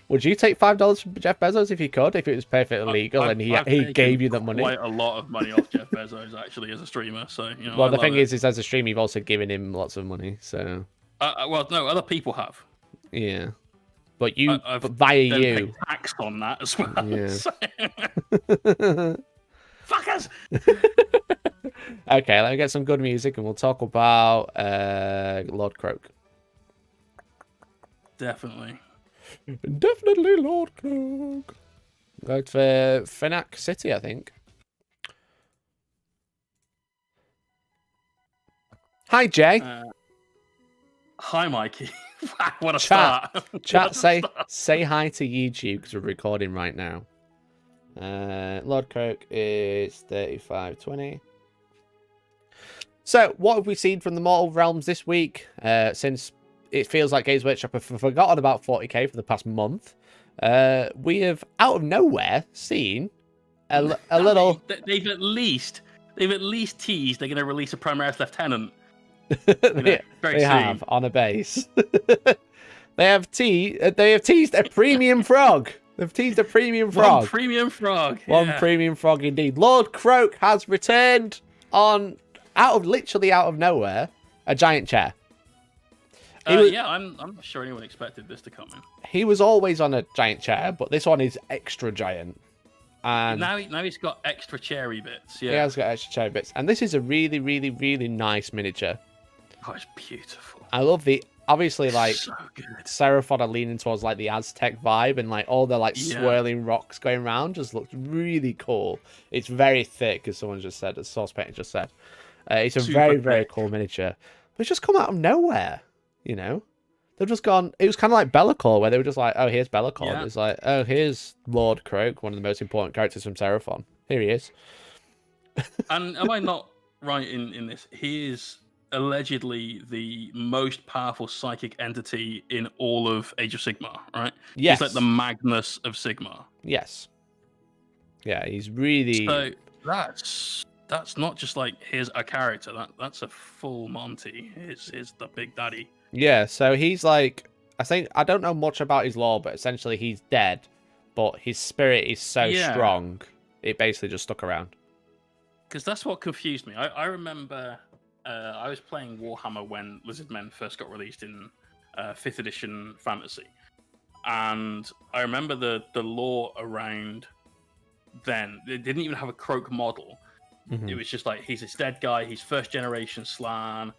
Would you take $5 from Jeff Bezos if you could, if it was perfectly legal and he gave you the money? Quite a lot of money off Jeff Bezos actually as a streamer. So well, the thing is as a streamer, you've also given him lots of money. So well, no, other people have. Yeah, but but via you tax on that as well. Yeah. So... Fuckers. Okay, let me get some good music and we'll talk about Lord Croak. Definitely Lord Croak. Go for Finac City, I think. Hi, Jay. Hi, Mikey. What a start. Chat, say hi to YouTube because we're recording right now. Lord Croak is 35.20. So, what have we seen from the Mortal Realms this week? Since it feels like Games Workshop have forgotten about 40k for the past month, we have out of nowhere seen a little. They've at least teased they're going to release a Primaris Lieutenant. They have on a base. they have teased a premium frog. They've teased a premium frog. One premium frog. One premium frog indeed. Lord Croak has returned on literally out of nowhere, a giant chair. Yeah, I'm not sure anyone expected this to come in. He was always on a giant chair, but this one is extra giant. And now he's got extra cherry bits. Yeah, he has got extra cherry bits, and this is a really, really, really nice miniature. Oh, it's beautiful. I love the obviously like so good. Seraphon are leaning towards like the Aztec vibe, and like all the like swirling rocks going around just looks really cool. It's very thick, as someone just said, as Source Painter just said. It's a very, very cool miniature, but it's just come out of nowhere. You know, they've just gone. It was kind of like Be'lakor, where they were just like, "Oh, here's Be'lakor." Yeah. It's like, "Oh, here's Lord Croak, one of the most important characters from Seraphon. Here he is." And am I not right in this? He is allegedly the most powerful psychic entity in all of Age of Sigmar, right? Yes. He's like the Magnus of Sigmar. Yes. Yeah, he's really. So that's not just like here's a character. That's a full Monty. Here's the big daddy. Yeah, so he's like, I don't know much about his lore, but essentially he's dead, but his spirit is so strong, it basically just stuck around. Because that's what confused me. I remember I was playing Warhammer when Lizardmen first got released in 5th edition Fantasy, and I remember the lore around then. They didn't even have a Croak model. Mm-hmm. It was just like he's this dead guy. He's first generation Slan.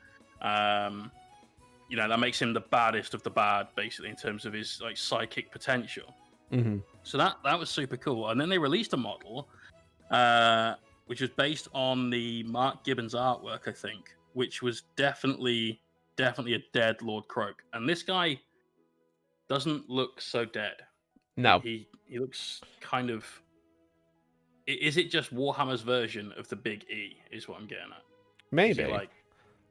That makes him the baddest of the bad, basically, in terms of his like psychic potential. Mm-hmm. So that was super cool. And then they released a model, which was based on the Mark Gibbons artwork, I think, which was definitely a dead Lord Croak. And this guy doesn't look so dead. No, he looks kind of. Is it just Warhammer's version of the Big E? Is what I'm getting at. Maybe.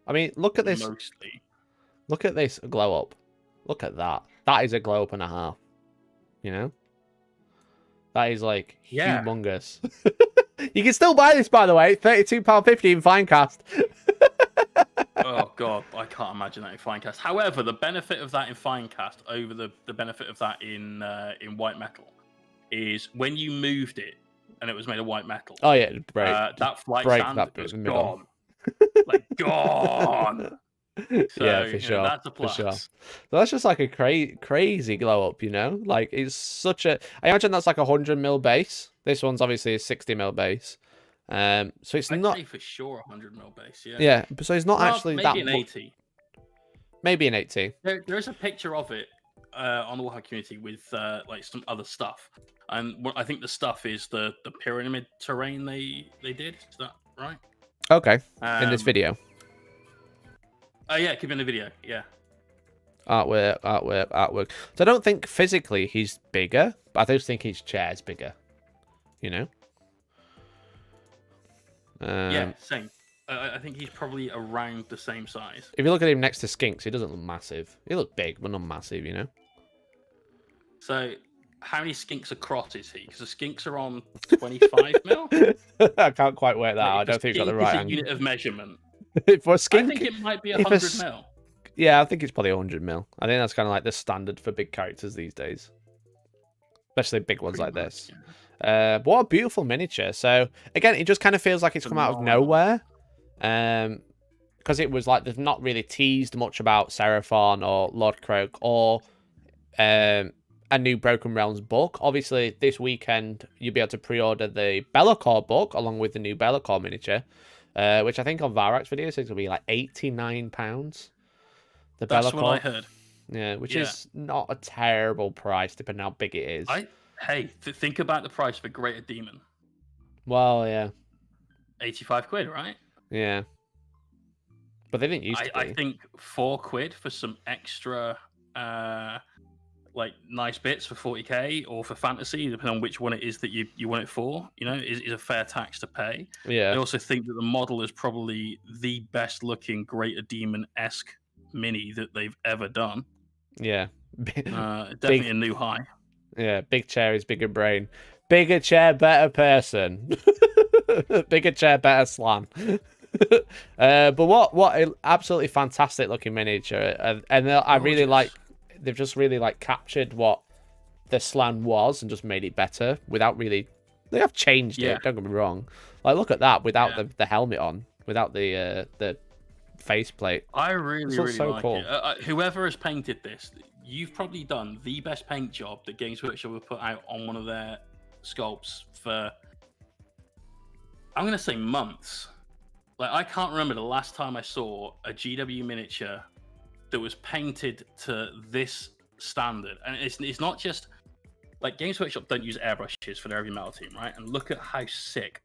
I mean, look at this. Mostly. Look at this glow up. Look at that. That is a glow up and a half. You know? That is like humongous. You can still buy this, by the way. £32.50 in Finecast. Oh, God. I can't imagine that in Finecast. However, the benefit of that in Finecast over the benefit of that in white metal is when you moved it and it was made of white metal. Oh, yeah. That flight stand was gone. Like, gone. So, yeah, for sure. That's a plus. For sure. So that's just like a crazy glow up, you know? Like, it's such a. I imagine that's like a 100mm base. This one's obviously a 60mm base. So it's I'd not. say for sure 100mm base, yeah. Yeah, so it's not actually maybe that. An 80. Maybe an 80. There is a picture of it on the Warhammer community with like some other stuff. And I think the stuff is the pyramid terrain they did. Is that right? Okay. In this video. Oh, yeah, it could be in the video, yeah. Artwork. So I don't think physically he's bigger, but I just think his chair's bigger. You know? Yeah, same. I think he's probably around the same size. If you look at him next to Skinks, he doesn't look massive. He looks big, but not massive, you know? So, how many Skinks across is he? Because the Skinks are on 25mm? I can't quite work that out. I don't think you've got the right angle. Unit of measurement. For a skink, I think it might be 100mm. Yeah, I think it's probably 100mm. I think that's kind of like the standard for big characters these days. especially big ones Pretty like much, this. yeah. What a beautiful miniature. So again, it just kind of feels like it's come out of nowhere. Because it was like they've not really teased much about Seraphon or Lord Croak or a new Broken Realms book. Obviously, this weekend you'll be able to pre-order the Be'lakor book along with the new Be'lakor miniature, which I think on Varak's video says will be like £89. The That's Be'lakor. what I heard. Yeah, which is not a terrible price depending on how big it is. Think about the price for Greater Demon. Well, yeah. 85 quid, right? Yeah. But they didn't used to be. I think £4 for some extra like nice bits for 40k or for fantasy, depending on which one it is that you want it for, is a fair tax to pay. Yeah. I also think that the model is probably the best looking Greater Demon-esque mini that they've ever done. Yeah. Definitely a new high. Yeah, big chair is bigger brain. Bigger chair, better person. Bigger chair, better slam. But what an absolutely fantastic looking miniature. And I really like, they've just really like captured what the slan was and just made it better without really, they have changed it, don't get me wrong. Like, look at that without the helmet on, without the faceplate. I really so like cool. it. Whoever has painted this, you've probably done the best paint job that Games Workshop have put out on one of their sculpts for, I'm going to say months. Like, I can't remember the last time I saw a GW miniature that was painted to this standard. And it's not just, like, Games Workshop don't use airbrushes for their heavy metal team, right? And look at how sick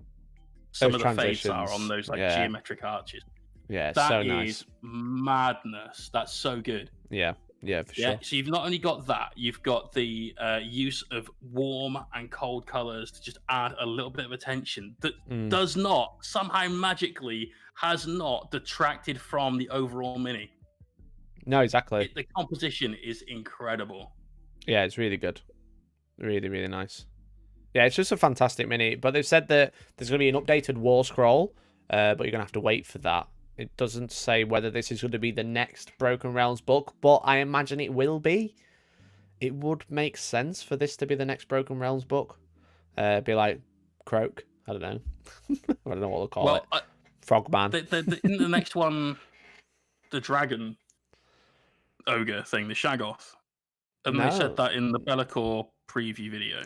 some of the fades are on those, like, geometric arches. Yeah, that so nice. Is madness. That's so good. Yeah, for sure. So you've not only got that, you've got the use of warm and cold colors to just add a little bit of attention that does not, somehow magically, has not detracted from the overall mini. No, exactly. The composition is incredible. Yeah, it's really good. Really, really nice. Yeah, it's just a fantastic mini. But they've said that there's going to be an updated wall scroll, but you're going to have to wait for that. It doesn't say whether this is going to be the next Broken Realms book, but I imagine it will be. It would make sense for this to be the next Broken Realms book. Be like Croak. I don't know. I don't know what they'll call it. Frogman. In the next one, the dragon ogre thing, the Shaggoth. And they said that in the Be'lakor preview video.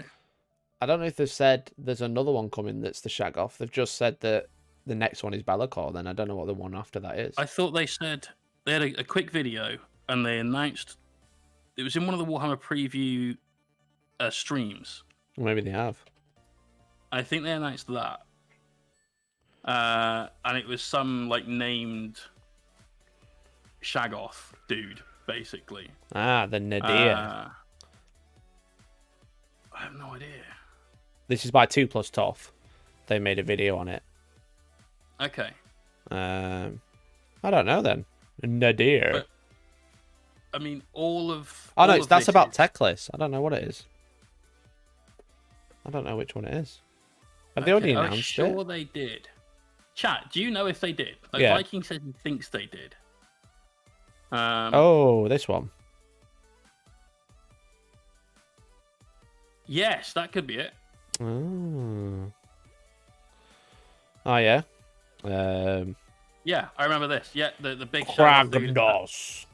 I don't know if they've said there's another one coming that's the Shaggoth. They've just said that the next one is Be'lakor, then I don't know what the one after that is. I thought they said they had a quick video and they announced it was in one of the Warhammer preview streams. Well, maybe they have. I think they announced that. And it was some like named Shaggoth dude, basically. The Nadir. I have no idea. This is by 2+ Toff. They made a video on it. Okay. I don't know then. Nadir. But, I mean, that's about Techless. I don't know what it is. I don't know which one it is. Have they already announced it? I'm sure they did. Chat, do you know if they did? Like, yeah. Viking says he thinks they did. This one. Yes, that could be it. Oh yeah. Yeah, I remember this. Yeah, the big Kragendos.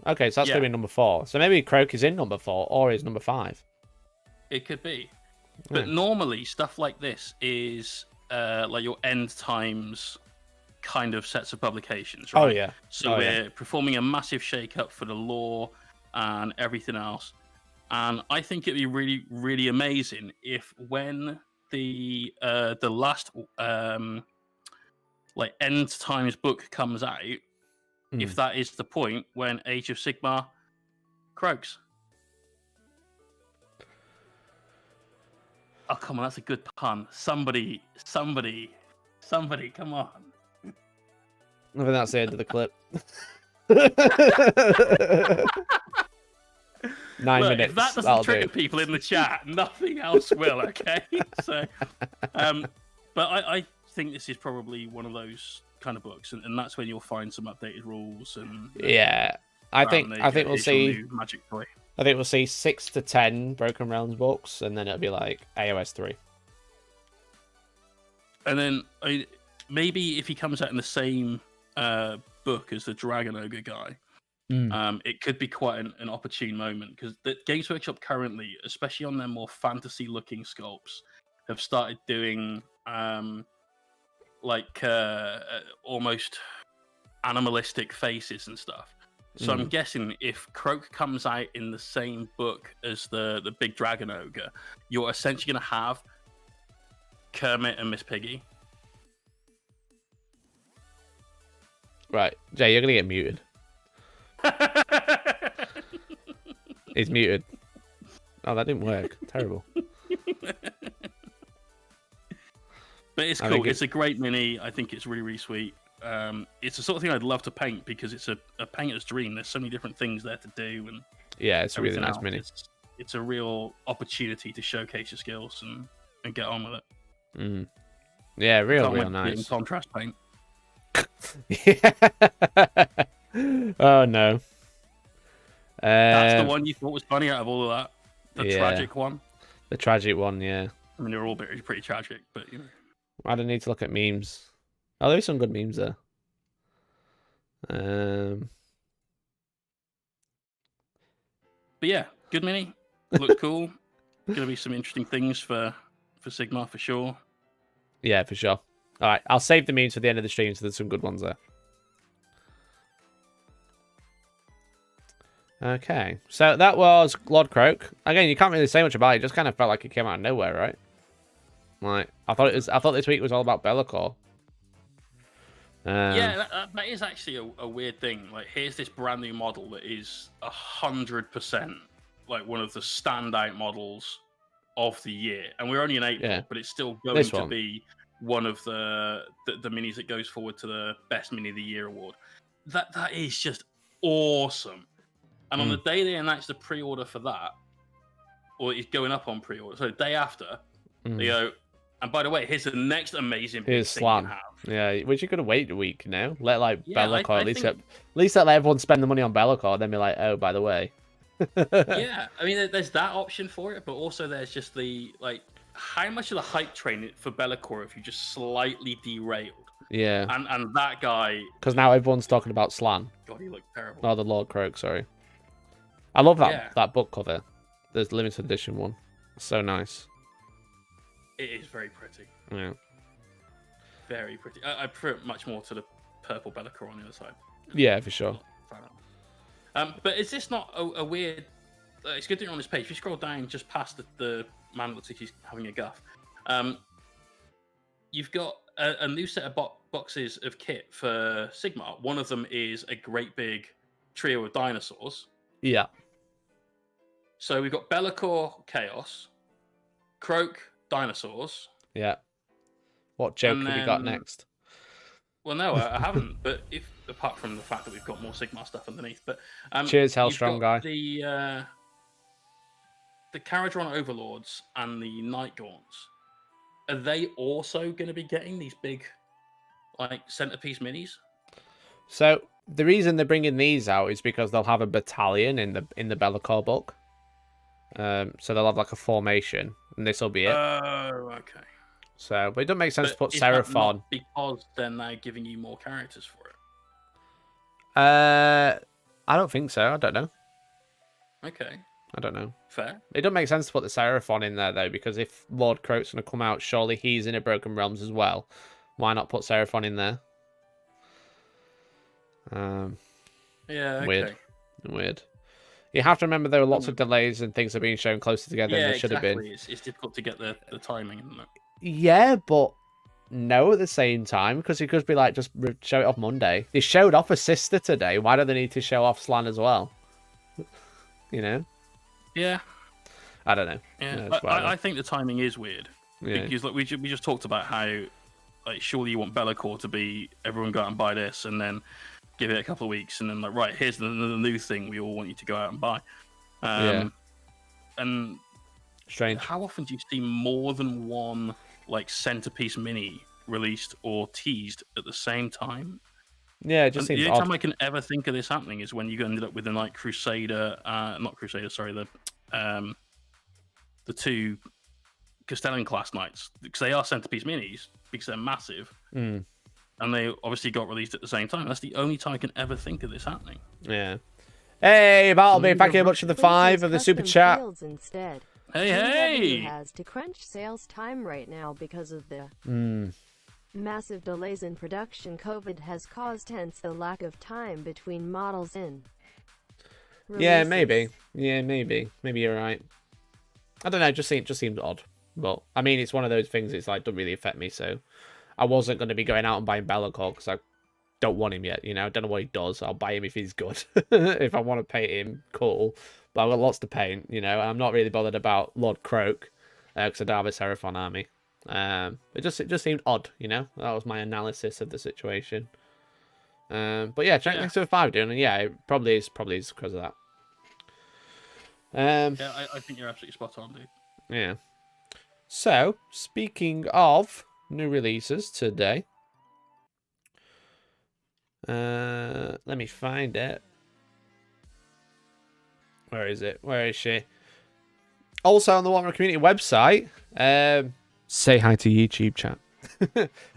Okay, so that's gonna be number 4. So maybe Croak is in number 4 or is number 5. It could be. But normally stuff like this is like your end times kind of sets of publications, right? Oh yeah. So we're performing a massive shake-up for the lore and everything else. And I think it'd be really, really amazing if when the last like end times book comes out, if that is the point when Age of Sigmar croaks. Oh, come on, that's a good pun. Somebody, come on. I think that's the end of the clip. 9 minutes. If that doesn't trigger people in the chat, nothing else will, okay? So, but I think this is probably one of those kind of books, and that's when you'll find some updated rules and I think we'll see Magic Toy. I think we'll see 6 to 10 Broken Realms books, and then it'll be like AOS 3. And then maybe if he comes out in the same book as the Dragon Ogre guy, it could be quite an opportune moment, because the Games Workshop currently, especially on their more fantasy-looking sculpts, have started doing almost animalistic faces and stuff. So I'm guessing if Croak comes out in the same book as the big Dragon Ogre, you're essentially going to have Kermit and Miss Piggy. Right, Jay, you're going to get muted. He's muted. Oh, that didn't work. Terrible. But it's cool. It's a great mini. I think it's really, really sweet. It's the sort of thing I'd love to paint, because it's a painter's dream. There's so many different things there to do, and yeah, it's a really nice mini. It's a real opportunity to showcase your skills and get on with it. Yeah, real nice. In contrast paint. Oh no. That's the one you thought was funny out of all of that. The tragic one. The tragic one, yeah. I mean, they're all pretty tragic, but you know. I don't need to look at memes. Oh, there's some good memes there. But yeah, good mini. Looks cool. Gonna be some interesting things for Sigmar for sure. Yeah, for sure. All right, I'll save the memes for the end of the stream, so there's some good ones there. Okay, so that was Lord Croak. Again, you can't really say much about it. It just kind of felt like it came out of nowhere, right? Like I thought this week was all about Be'lakor. Yeah, that is actually a weird thing. Like, here's this brand new model that is 100% like one of the standout models of the year, and we're only in April, but it's still going to be one of the minis that goes forward to the best mini of the year award. That is just awesome. And on the day they announced the pre-order for that, or it's going up on pre-order, so the day after, they go, and by the way, here's the next amazing big thing you have. Yeah, we should gonna wait a week now. Let Be'lakor at least let everyone spend the money on Be'lakor, then be like, oh, by the way. Yeah, I mean, there's that option for it, but also there's just the how much of the hype train for Be'lakor if you just slightly derailed? Yeah, and that guy, because now everyone's talking about Slan. God, he looked terrible. Oh, the Lord Croak, sorry. I love that book cover. There's limited edition one. It's so nice. It is very pretty. Yeah. Very pretty. I prefer it much more to the purple Be'lakor on the other side. Yeah, for sure. But is this not a weird... it's good that you're on this page. If you scroll down just past the man that looks like he's having a guff, you've got a new set of boxes of kit for Sigmar. One of them is a great big trio of dinosaurs. Yeah. So we've got Be'lakor Chaos, Croak Dinosaurs. Yeah. What joke have you got next? Well, no, I haven't. But apart from the fact that we've got more Sigmar stuff underneath, but cheers, Hellstorm guy. The Caradron Overlords and the Night Gaunts, are they also going to be getting these big, centerpiece minis? So the reason they're bringing these out is because they'll have a battalion in the Be'lakor book. So they'll have a formation, and this will be it. Oh, okay. So, but it doesn't make sense to put Seraph on. Because they're now giving you more characters for it. I don't think so. I don't know. Okay. I don't know. Fair. It doesn't make sense to put the Seraphon in there, though, because if Lord Croak's going to come out, surely he's in a Broken Realms as well. Why not put Seraphon in there? Yeah, okay. Weird. You have to remember there were lots of delays and things are being shown closer together than they should have been. It's difficult to get the timing, isn't it? Yeah, but no at the same time, because it could be just show it off Monday. They showed off a sister today. Why do they need to show off Slan as well? You know? Yeah. I don't know. Yeah, I think the timing is weird. Yeah. Because we just talked about how surely you want Be'lakor to be everyone go out and buy this, and then give it a couple of weeks, and then right, here's the new thing we all want you to go out and buy. And strange. How often do you see more than one centerpiece mini released or teased at the same time? Yeah, it just seems the odd. only time I can ever think of this happening is when you ended up with the like Crusader, not Crusader, sorry, the two Castellan class knights, because they are centerpiece minis because they're massive, and they obviously got released at the same time. That's the only time I can ever think of this happening. Yeah. Hey, Bartleby, thank you very much for the 5 of the super chat. Hey. Has to crunch sales time right now because of the massive delays in production COVID has caused, hence the lack of time between models in releases. Yeah, maybe. Yeah, maybe. Maybe you're right. I don't know, it just seems odd. But, I mean, it's one of those things, it's like, doesn't really affect me, so I wasn't going to be going out and buying Be'lakor because I don't want him yet, you know? I don't know what he does. I'll buy him if he's good. If I want to paint him, cool. But I've got lots to paint, you know? I'm not really bothered about Lord Croak because I don't have a Seraphon army. It just seemed odd, you know? That was my analysis of the situation. But yeah, check next to the 5 doing, and yeah, it probably is because of that. Yeah, I think you're absolutely spot on, dude. Yeah. So, speaking of new releases today, let me find it. Where is it? Where is she? Also on the Wargaming community website, say hi to YouTube chat.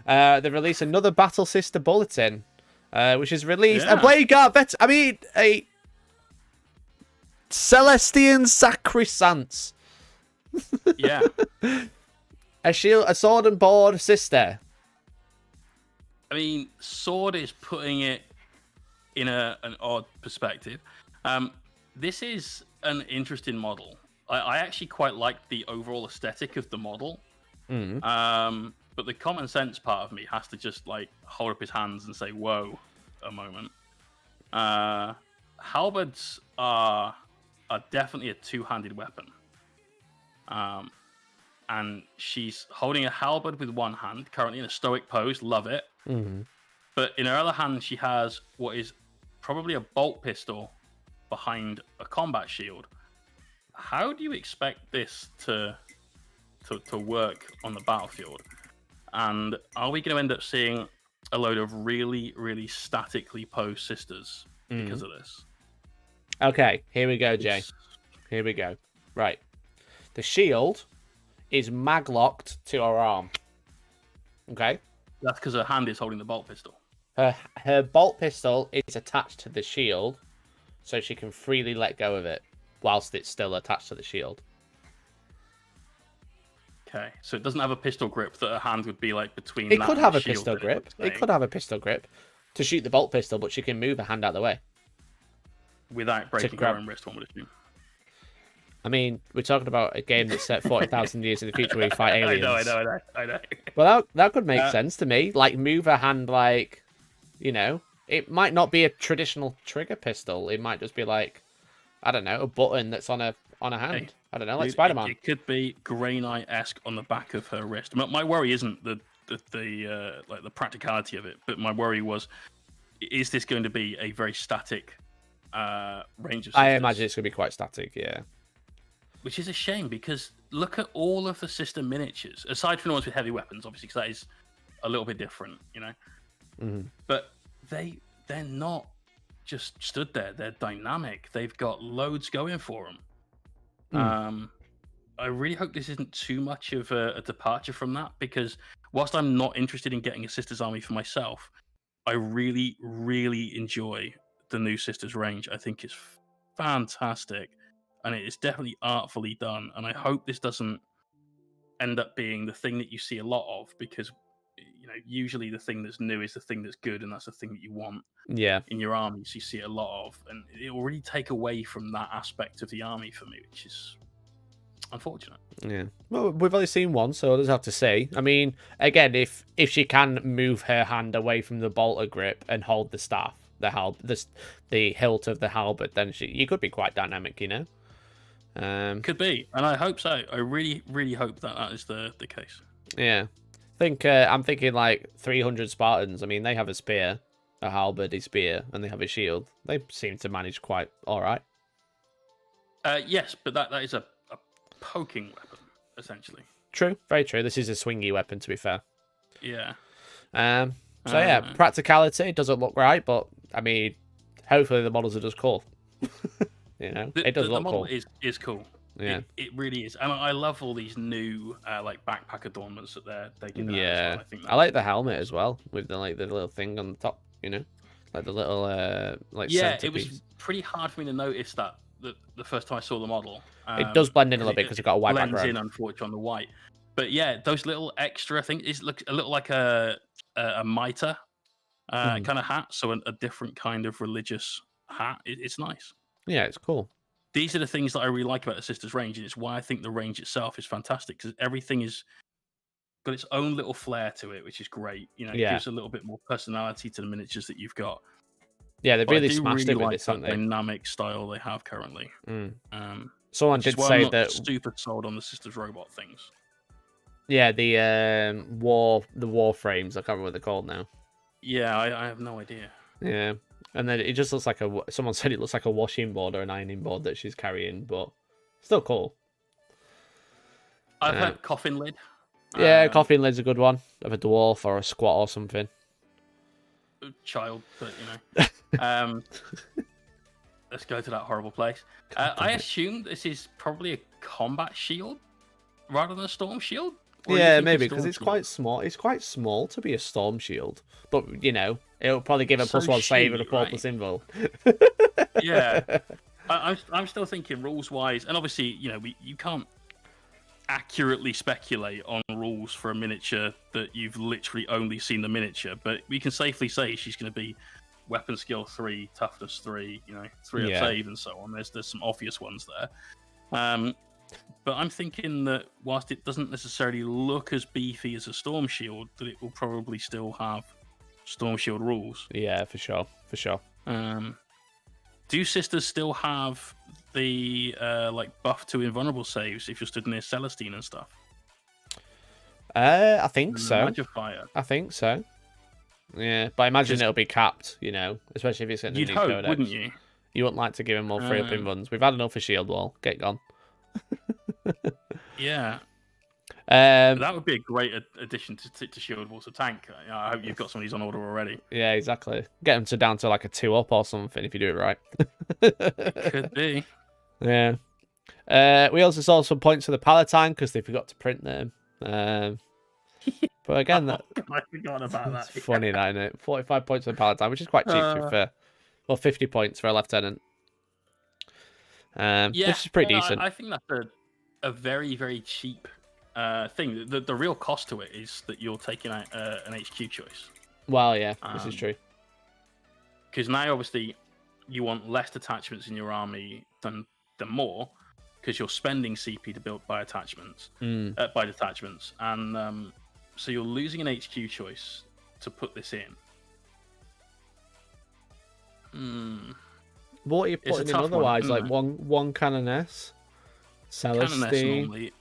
They released another Battle Sister Bulletin, which is released a Blade Guard a Celestian Sacrosanct. Yeah. A sword and board sister. I mean, sword is putting it in an odd perspective. This is an interesting model. I actually quite like the overall aesthetic of the model. But the common sense part of me has to just like hold up his hands and say, whoa, a moment. Halberds are definitely a two-handed weapon. And she's holding a halberd with one hand, currently in a stoic pose. Love it. But in her other hand, she has what is probably a bolt pistol behind a combat shield. How do you expect this to work on the battlefield? And are we going to end up seeing a load of really, really statically posed sisters because of this? Okay, here we go, Jay. Here we go. Right. The shield is maglocked to her arm. Okay? That's because her hand is holding the bolt pistol. Her bolt pistol is attached to the shield, so she can freely let go of it whilst it's still attached to the shield. Okay, so it doesn't have a pistol grip that her hand would be like between. It could have a pistol grip. It could have a pistol grip to shoot the bolt pistol, but she can move her hand out of the way without breaking her own wrist. One would assume. I mean, we're talking about a game that's set 40,000 years in the future where you fight aliens. I know. Well, that could make sense to me. Like, move a hand like, you know, it might not be a traditional trigger pistol. It might just be like, I don't know, a button that's on a hand. Hey, I don't know, like Spider-Man. It could be Grey Knight-esque on the back of her wrist. My worry isn't the practicality of it, but my worry was, is this going to be a very static range of sisters? I imagine it's going to be quite static, yeah. Which is a shame, because look at all of the sister miniatures, aside from the ones with heavy weapons, obviously, because that is a little bit different, you know. But they're not just stood there; they're dynamic. They've got loads going for them. I really hope this isn't too much of a departure from that, because whilst I'm not interested in getting a sisters army for myself, I really, really enjoy the new sisters range. I think it's fantastic. And it is definitely artfully done. And I hope this doesn't end up being the thing that you see a lot of, because, you know, usually the thing that's new is the thing that's good, and that's the thing that you want. Yeah. In your armies, you see it a lot of, and it will really take away from that aspect of the army for me, which is unfortunate. Yeah. Well, we've only seen one, so others have to say. I mean, again, if she can move her hand away from the bolter grip and hold the staff, the hilt of the halberd, then you could be quite dynamic, you know. Could be, and I hope so. I really, really hope that is the case. Yeah, I'm thinking like 300 Spartans. I mean, they have a spear, a halberd, a spear, and they have a shield. They seem to manage quite all right. Yes, but that is a poking weapon, essentially. True, very true. This is a swingy weapon, to be fair. Yeah. So yeah, practicality doesn't look right, but I mean, hopefully the models are just cool. It does look cool. The model is cool. Yeah, it really is, and I love all these new like backpack adornments that they did. Yeah, well. I like the helmet as well with the little thing on the top. Like the little centerpiece. It was pretty hard for me to notice that the first time I saw the model. It does blend in a little bit because it's got a white background. background. In, unfortunately, on the white. But yeah, those little extra, I think it looks a little like a mitre kind of hat, so a different kind of religious hat. It's nice. Yeah, it's cool. These are the things that I really like about the Sisters range, and it's why I think the range itself is fantastic, because everything is got its own little flair to it, which is great. It gives a little bit more personality to the miniatures that you've got. Yeah, they've really smashed it with this, haven't they? Dynamic style they have currently. Someone did say that super sold on the Sisters robot things. Yeah, the war frames. I can't remember what they're called now. Yeah, I have no idea. Yeah, and then it just looks like someone said it looks like a washing board or an ironing board that she's carrying, but still cool. I've heard coffin lid. Yeah, coffin lid's a good one of a dwarf or a squat or something. Child, but let's go to that horrible place. I assume this is probably a combat shield rather than a storm shield. Yeah, maybe because it's quite small. It's quite small to be a storm shield, but it'll probably give a +1 save and a 4+ invul. Yeah, I'm still thinking rules wise, and obviously you can't accurately speculate on rules for a miniature that you've literally only seen the miniature, but we can safely say she's going to be weapon skill 3, toughness 3, 3 up save and so on. There's some obvious ones there. But I'm thinking that whilst it doesn't necessarily look as beefy as a Storm Shield, that it will probably still have Storm Shield rules. Yeah, for sure. Do Sisters still have the buff to invulnerable saves if you're stood near Celestine and stuff? I think so. Magifire. I think so. Yeah, but I imagine it'll be capped, especially if it's in the new codex. Wouldn't you? You wouldn't like to give him all 3 up invuns. We've had enough of Shield Wall. Get gone. Yeah. That would be a great addition to Shield Wall to tank. I hope you've got some of these on order already. Yeah, exactly. Get them down to like a 2 up or something if you do it right. It could be. Yeah. We also saw some points for the Palatine because they forgot to print them. But again, I forgot about that. It's funny, that, isn't it? 45 points for the Palatine, which is quite cheap to be fair. Well, 50 points for a Lieutenant. Which is pretty decent. I think that's a very, very cheap thing. The real cost to it is that you're taking out an HQ choice. Well, yeah, this is true. Because now, obviously, you want less detachments in your army than more, because you're spending CP to build by detachments, and so you're losing an HQ choice to put this in. What are you putting in otherwise? Like one Canoness, Celestine. Canoness normally,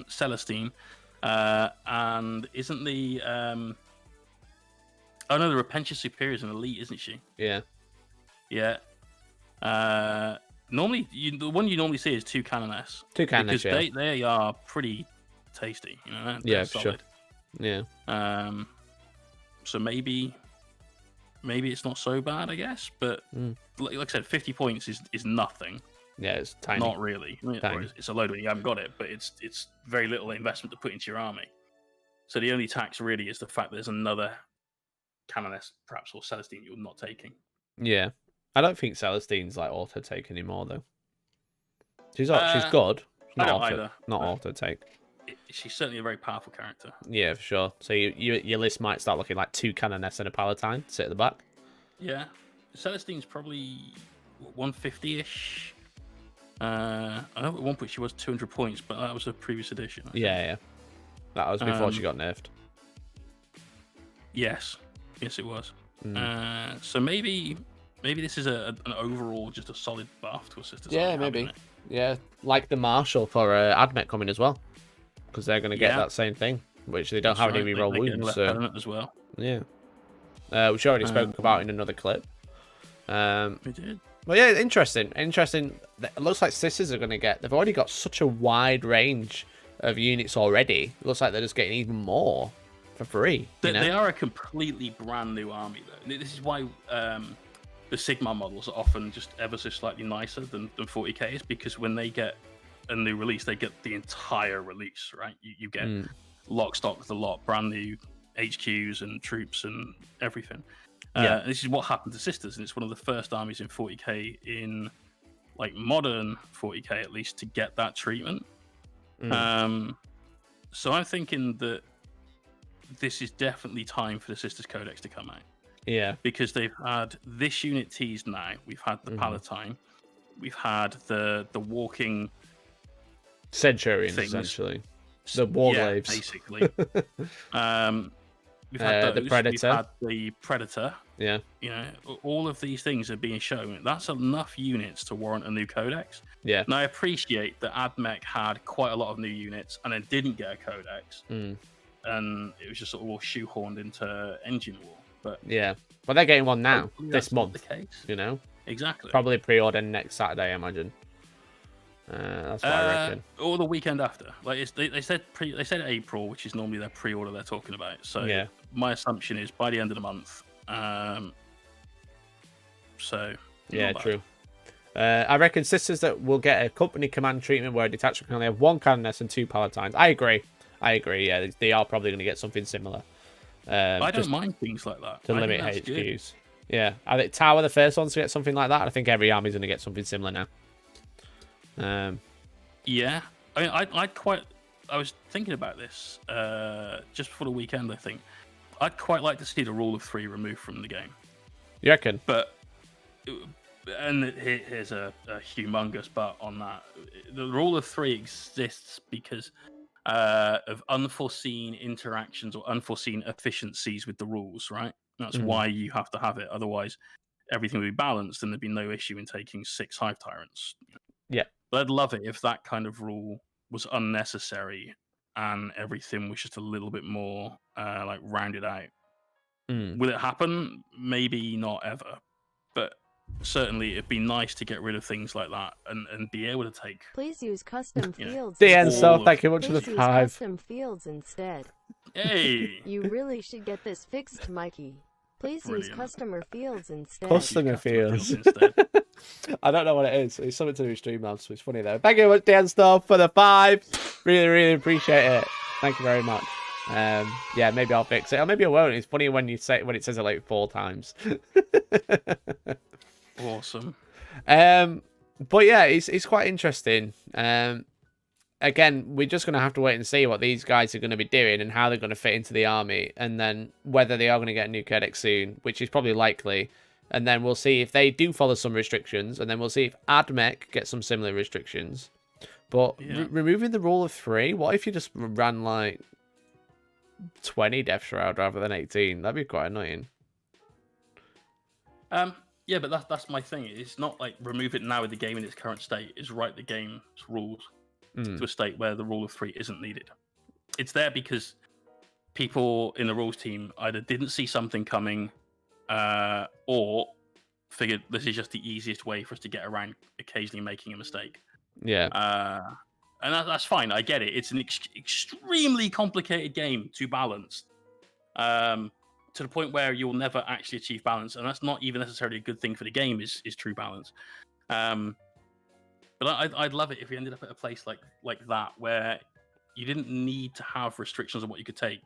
Celestine, and isn't the oh no, the Repentia Superior is an elite, isn't she? Yeah. Yeah. Normally, the one you normally see is 2 Canoness. 2 Canoness, because they are pretty tasty. They're for solid. Sure. Yeah. So maybe it's not so bad, I guess. But like I said, 50 points is nothing. Yeah, it's tiny. Not really. It's a load when you haven't got it, but it's very little investment to put into your army. So the only tax really is the fact that there's another Canoness, perhaps, or Celestine you're not taking. Yeah. I don't think Celestine's like auto take anymore though. She's good. Not auto take. She's certainly a very powerful character. Yeah, for sure. So your list might start looking like 2 Canoness and a Palatine sit at the back. Yeah, Celestine's probably 150-ish. I know at one point she was 200 points, but that was a previous edition. Yeah. That was before she got nerfed. Yes, it was. So maybe this is an overall just a solid buff to a Sisters. Yeah, maybe. Yeah, like the Marshal for Admech coming as well, because they're going to get that same thing, which they don't have any reroll wounds. So as well. Yeah, which I already spoke about in another clip. We did. Well, yeah, interesting. It looks like Sisters are going to get. They've already got such a wide range of units already. It looks like they're just getting even more. for free. They are a completely brand new army, though. This is why the Sigma models are often just ever so slightly nicer than 40Ks, because when they get a new release, they get the entire release, right? You get lock, stock, the lot, brand new HQs and troops and everything. This is what happened to Sisters, and it's one of the first armies in 40K in like modern 40K at least to get that treatment. So I'm thinking that this is definitely time for the Sisters Codex to come out. Yeah, because they've had this unit teased now. We've had the Palatine, we've had the walking Centurions, things. Essentially the Warglaves, basically. We've had the Predator. We've had the Predator. Yeah, all of these things are being shown. That's enough units to warrant a new codex. Yeah. And I appreciate that AdMech had quite a lot of new units and then didn't get a codex, and it was just sort of all shoehorned into Engine War. But but they're getting one now this month. The case. Exactly. Probably pre-order next Saturday, I imagine. That's what I reckon. Or the weekend after. Like they said April, which is normally their pre-order they're talking about. So my assumption is by the end of the month. True. I reckon Sisters that will get a company command treatment where a detachment can only have one Canoness and 2 Palatines. I agree. Yeah, they are probably going to get something similar. I don't mind things like that. To limit HQs. Good. Yeah, I think Tower the first ones to get something like that. I think every army's going to get something similar now. Yeah, I mean, I was thinking about this just before the weekend. I think I'd quite like to see the rule of 3 removed from the game. You reckon? And here's a humongous but on that. The rule of 3 exists because of unforeseen interactions or unforeseen efficiencies with the rules, right? That's why you have to have it. Otherwise, everything would be balanced and there'd be no issue in taking 6 Hive Tyrants. Yeah. But I'd love it if that kind of rule was unnecessary and everything was just a little bit more like rounded out. Will it happen? Maybe not ever. But certainly it'd be nice to get rid of things like that and be able to take. Please use custom fields. DN, so thank you much for the 5. Custom fields instead. Hey! You really should get this fixed, Mikey. Please use customer fields instead. Customer fields. I don't know what it is. It's something to do with Streamlabs, so it's funny though. Thank you very much, Dan Stuff, for the 5. Really, really appreciate it. Thank you very much. Yeah, maybe I'll fix it, or maybe I won't. It's funny when it says it like 4 times. Awesome. But yeah, it's quite interesting. Again, we're just gonna have to wait and see what these guys are going to be doing and how they're going to fit into the army, and then whether they are going to get a new codex soon, which is probably likely. And then we'll see if they do follow some restrictions, and then we'll see if AdMech gets some similar restrictions. But removing the rule of 3, what if you just ran like 20 Death Shroud rather than 18? That'd be quite annoying. Yeah, but that's my thing. It's not like remove it now with the game in its current state. It's write the game's rules to a state where the rule of 3 isn't needed. It's there because people in the rules team either didn't see something coming or figured this is just the easiest way for us to get around occasionally making a mistake. Yeah. And that's fine. I get it. It's an extremely complicated game to balance. To the point where you'll never actually achieve balance, and that's not even necessarily a good thing for the game. Is true balance. But I'd love it if we ended up at a place like that where you didn't need to have restrictions on what you could take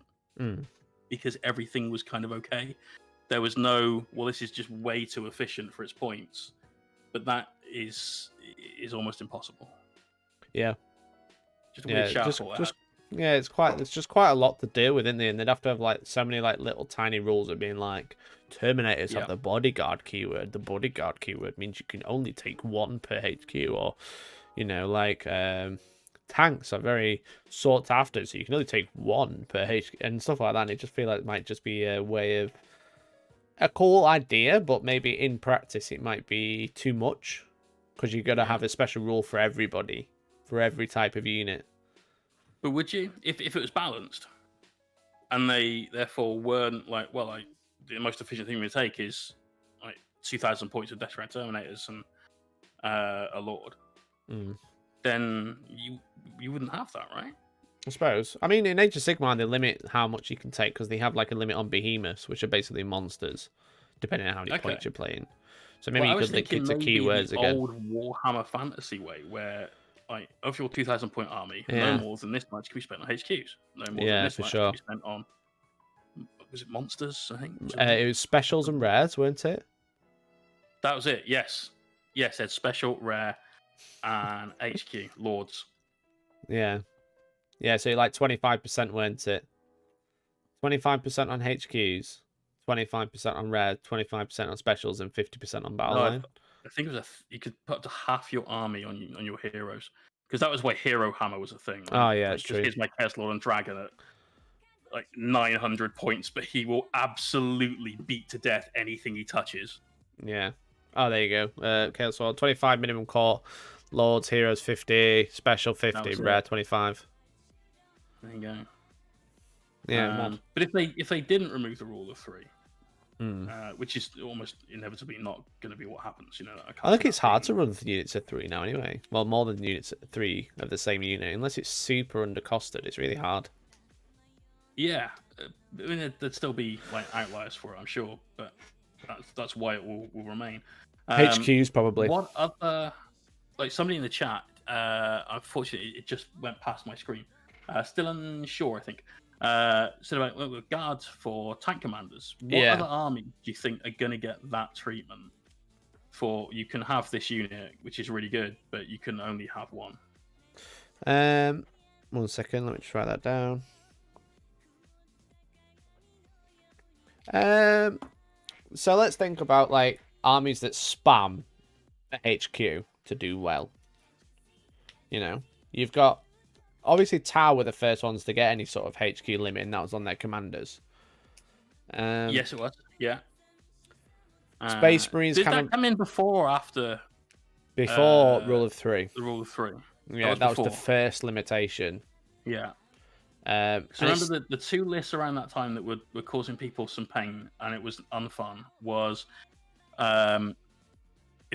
because everything was kind of okay. There was no, well, this is just way too efficient for its points, but that is almost impossible. Yeah. Just a weird shuffle. Yeah, it's just quite a lot to deal with, isn't there? And they'd have to have like so many like little tiny rules of being like Terminators have the bodyguard keyword. The bodyguard keyword means you can only take 1 per HQ, or like tanks are very sought after, so you can only take 1 per HQ and stuff like that. And I just feel like it might just be a way of a cool idea, but maybe in practice it might be too much because you've got to have a special rule for everybody, for every type of unit. But would you, if it was balanced, and they therefore weren't like, well, like the most efficient thing we take is like 2,000 points of Death Round Terminators and a Lord, then you wouldn't have that, right? I suppose. I mean, in Age of Sigmar, they limit how much you can take because they have like a limit on behemoths, which are basically monsters, depending on how many points you're playing. So maybe you could link it to keywords again. Old Warhammer Fantasy way, where like of your 2,000 point army, Yeah. no more than this much can be spent on HQs. No more Yeah, than this for much sure. can be spent on. Was it monsters? I think it was specials and rares, weren't it? That was it. Yes, yes. It's special, rare, and HQ lords. Yeah, yeah. So like 25%, weren't it? 25% on HQs, 25% on rare, 25% on specials, and 50% on battle line. I think it was you could put up to half your army on your heroes, because that was why Hero Hammer was a thing. Oh yeah, that's true. Here's my Chaos Lord and Dragon at like 900 points, but he will absolutely beat to death anything he touches. Yeah. Oh, there you go. Chaos Lord, 25 minimum core, Lords, Heroes 50, Special 50, Rare 25. There you go. Yeah. But if they didn't remove the rule of 3, which is almost inevitably not going to be what happens, you know. I think it's hard to run units of 3 now, anyway. Well, more than units of 3 of the same unit, unless it's super undercosted. It's really hard. Yeah, I mean, there'd still be like outliers for it, I'm sure, but that's why it will remain. HQs probably. What other, like somebody in the chat? Unfortunately, it just went past my screen. Still unsure, I think. Said about guards for tank commanders. What other armies do you think are going to get that treatment? For you can have this unit, which is really good, but you can only have one. 1 second, let me just write that down. So let's think about like armies that spam HQ to do well. You know, you've got obviously Tau were the first ones to get any sort of HQ limit, and that was on their commanders. Yes, it was. Yeah. Space Marines did that come in before or after? Before Rule of 3. The Rule of 3. Yeah, that was the first limitation. Yeah. So remember the 2 lists around that time that were causing people some pain, and it was unfun, was in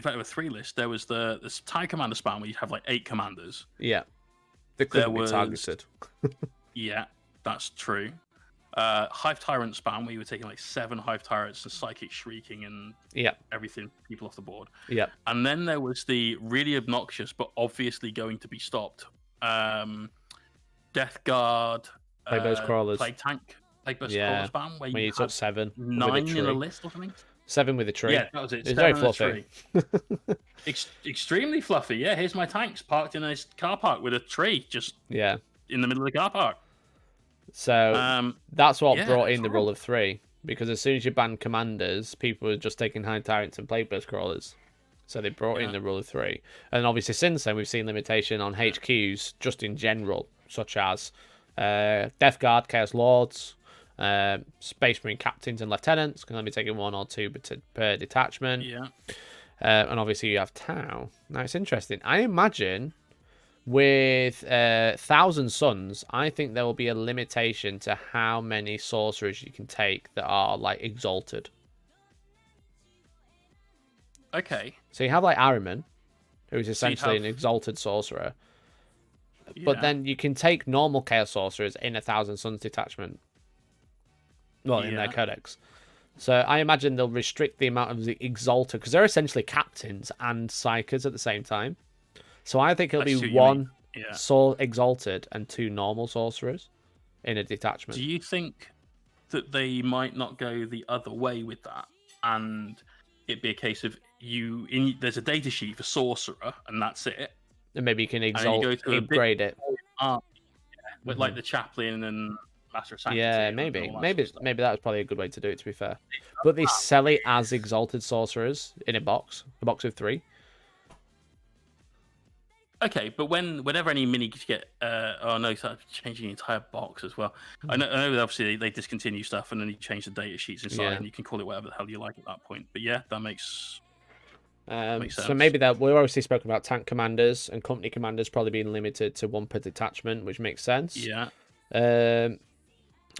fact there were 3 lists. There was this TIE commander spam where you'd have like 8 commanders. Yeah. They couldn't be targeted. Yeah, that's true. Hive Tyrant spam where you were taking like 7 Hive Tyrants and Psychic Shrieking and everything, people off the board. Yeah. And then there was the really obnoxious but obviously going to be stopped Death Guard, Plagueburst Crawlers, Plague Tank, Plagueburst Crawlers spam where you took 7, 9 in a list or something. 7 with a tree. Yeah, that was it. It's very fluffy. Extremely fluffy. Yeah, here's my tanks parked in a car park with a tree just in the middle of the car park. So that's what brought in the Rule of 3, because as soon as you banned commanders, people were just taking Hive Tyrants and Plagueburst Crawlers. So they brought in the Rule of 3. And obviously since then we've seen limitation on HQs just in general, such as Death Guard, Chaos Lords, Space Marine Captains and Lieutenants can only be taking 1 or 2 per detachment. Yeah. And obviously you have Tau. Now it's interesting. I imagine with 1,000 Suns, I think there will be a limitation to how many sorcerers you can take that are like exalted. Okay. So you have like Ahriman, who is essentially an exalted sorcerer. But then you can take normal Chaos Sorcerers in 1,000 Suns detachment. Well, in their codex. So I imagine they'll restrict the amount of the exalted, because they're essentially captains and psychers at the same time. So I think it'll be 1 exalted and 2 normal sorcerers in a detachment. Do you think that they might not go the other way with that, and it be a case of there's a data sheet for sorcerer and that's it? And maybe you can upgrade it. With like the chaplain and master of sanctity. Yeah, maybe that was probably a good way to do it, to be fair. But they sell it as exalted sorcerers in a box of 3. Okay, but whenever any mini get start changing the entire box as well. I know obviously they discontinue stuff and then you change the data sheets inside and you can call it whatever the hell you like at that point. But yeah, that makes sense. So maybe we've obviously spoken about tank commanders and company commanders probably being limited to 1 per detachment, which makes sense. Yeah.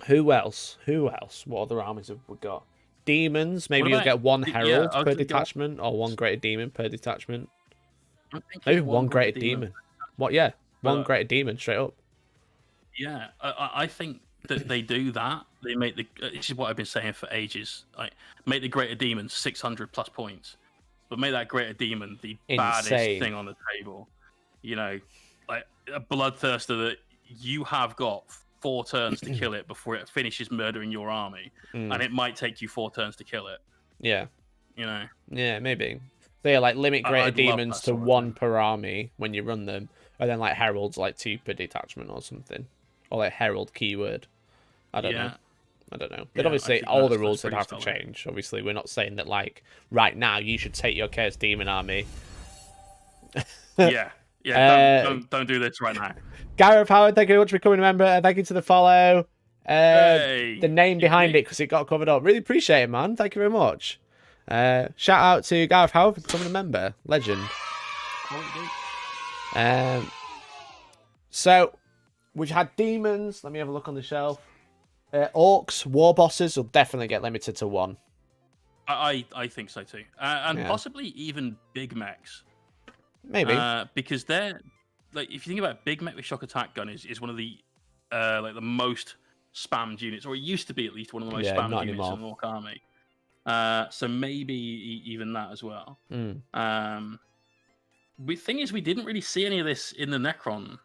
Who else? What other armies have we got? Demons. Maybe you'll get 1 herald per detachment or 1 greater demon per detachment. Maybe 1 greater demon. What? Yeah, 1 greater demon straight up. Yeah, I think that they do that. They make the. This is what I've been saying for ages. Like, make the greater demon 600 plus points, but make that greater demon the baddest thing on the table. You know, like a bloodthirster that you have got 4 turns to kill it before it finishes murdering your army, and it might take you 4 turns to kill it. Yeah. You know. Yeah, maybe. So yeah, like limit greater demons to 1 per army when you run them, and then like heralds like 2 per detachment or something, or like herald keyword. I don't know. But obviously, all the rules would have to change. Obviously, we're not saying that like right now you should take your Chaos Demon army. Yeah, don't do this right now. Gareth Howard, thank you very much for becoming a member. Thank you to the follow. The name behind it because it got covered up. Really appreciate it, man. Thank you very much. Shout out to Gareth Howard for becoming a member. Legend. So we've had demons. Let me have a look on the shelf. Orcs, war bosses will definitely get limited to 1. I think so too, and possibly even big mechs. Maybe because they're like, if you think about it, big mech with shock attack gun is one of the like the most spammed units, or it used to be at least one of the most spammed units in the Orc army. So maybe even that as well. The thing is, we didn't really see any of this in the Necron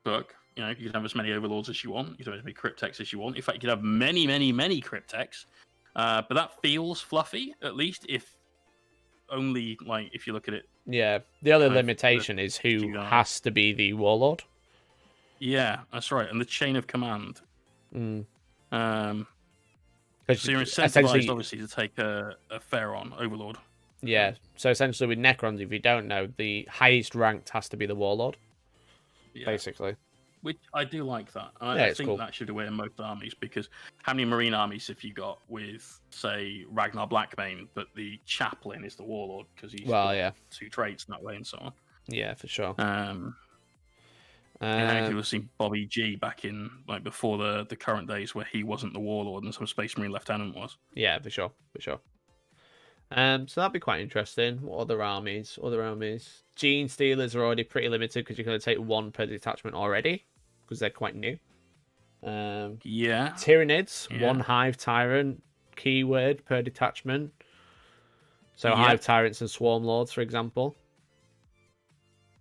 book. You know, you can have as many overlords as you want. You can have as many cryptex as you want. In fact, you can have many, many, many cryptex. But that feels fluffy, at least if only like if you look at it. Yeah. The other limitation is who has to be the warlord. Yeah, that's right. And the chain of command. So you're incentivized, obviously, to take a Pharaon overlord. Yeah. So essentially, with Necrons, if you don't know, the highest ranked has to be the warlord. Yeah. Basically. Which I do like that. I think that should be the way in most armies, because how many Marine armies have you got with, say, Ragnar Blackbane, but the chaplain is the warlord because he's got 2 traits that way and so on. Yeah, for sure. You know, you'll see Bobby G back in like before the current days where he wasn't the warlord and some Space Marine lieutenant was. Yeah, for sure. So that'd be quite interesting. What other armies? Gene Stealers are already pretty limited because you're going to take 1 per detachment already, because they're quite new. Tyranids, 1 Hive Tyrant keyword per detachment. So Hive Tyrants and Swarm Lords, for example.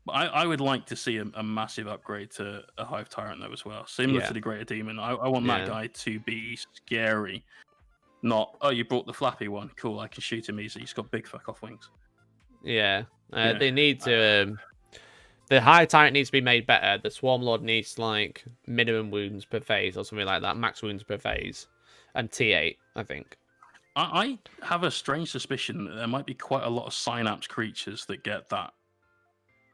I would like to see a massive upgrade to a Hive Tyrant though as well, similar to the Greater Demon. I want that guy to be scary. Not, oh, you brought the flappy one. Cool, I can shoot him easily. He's got big fuck off wings. They need to. The High Tyrant needs to be made better. The Swarm Lord needs like minimum wounds per phase or something like that, max wounds per phase, and T8, I think. I have a strange suspicion that there might be quite a lot of Synapse creatures that get that.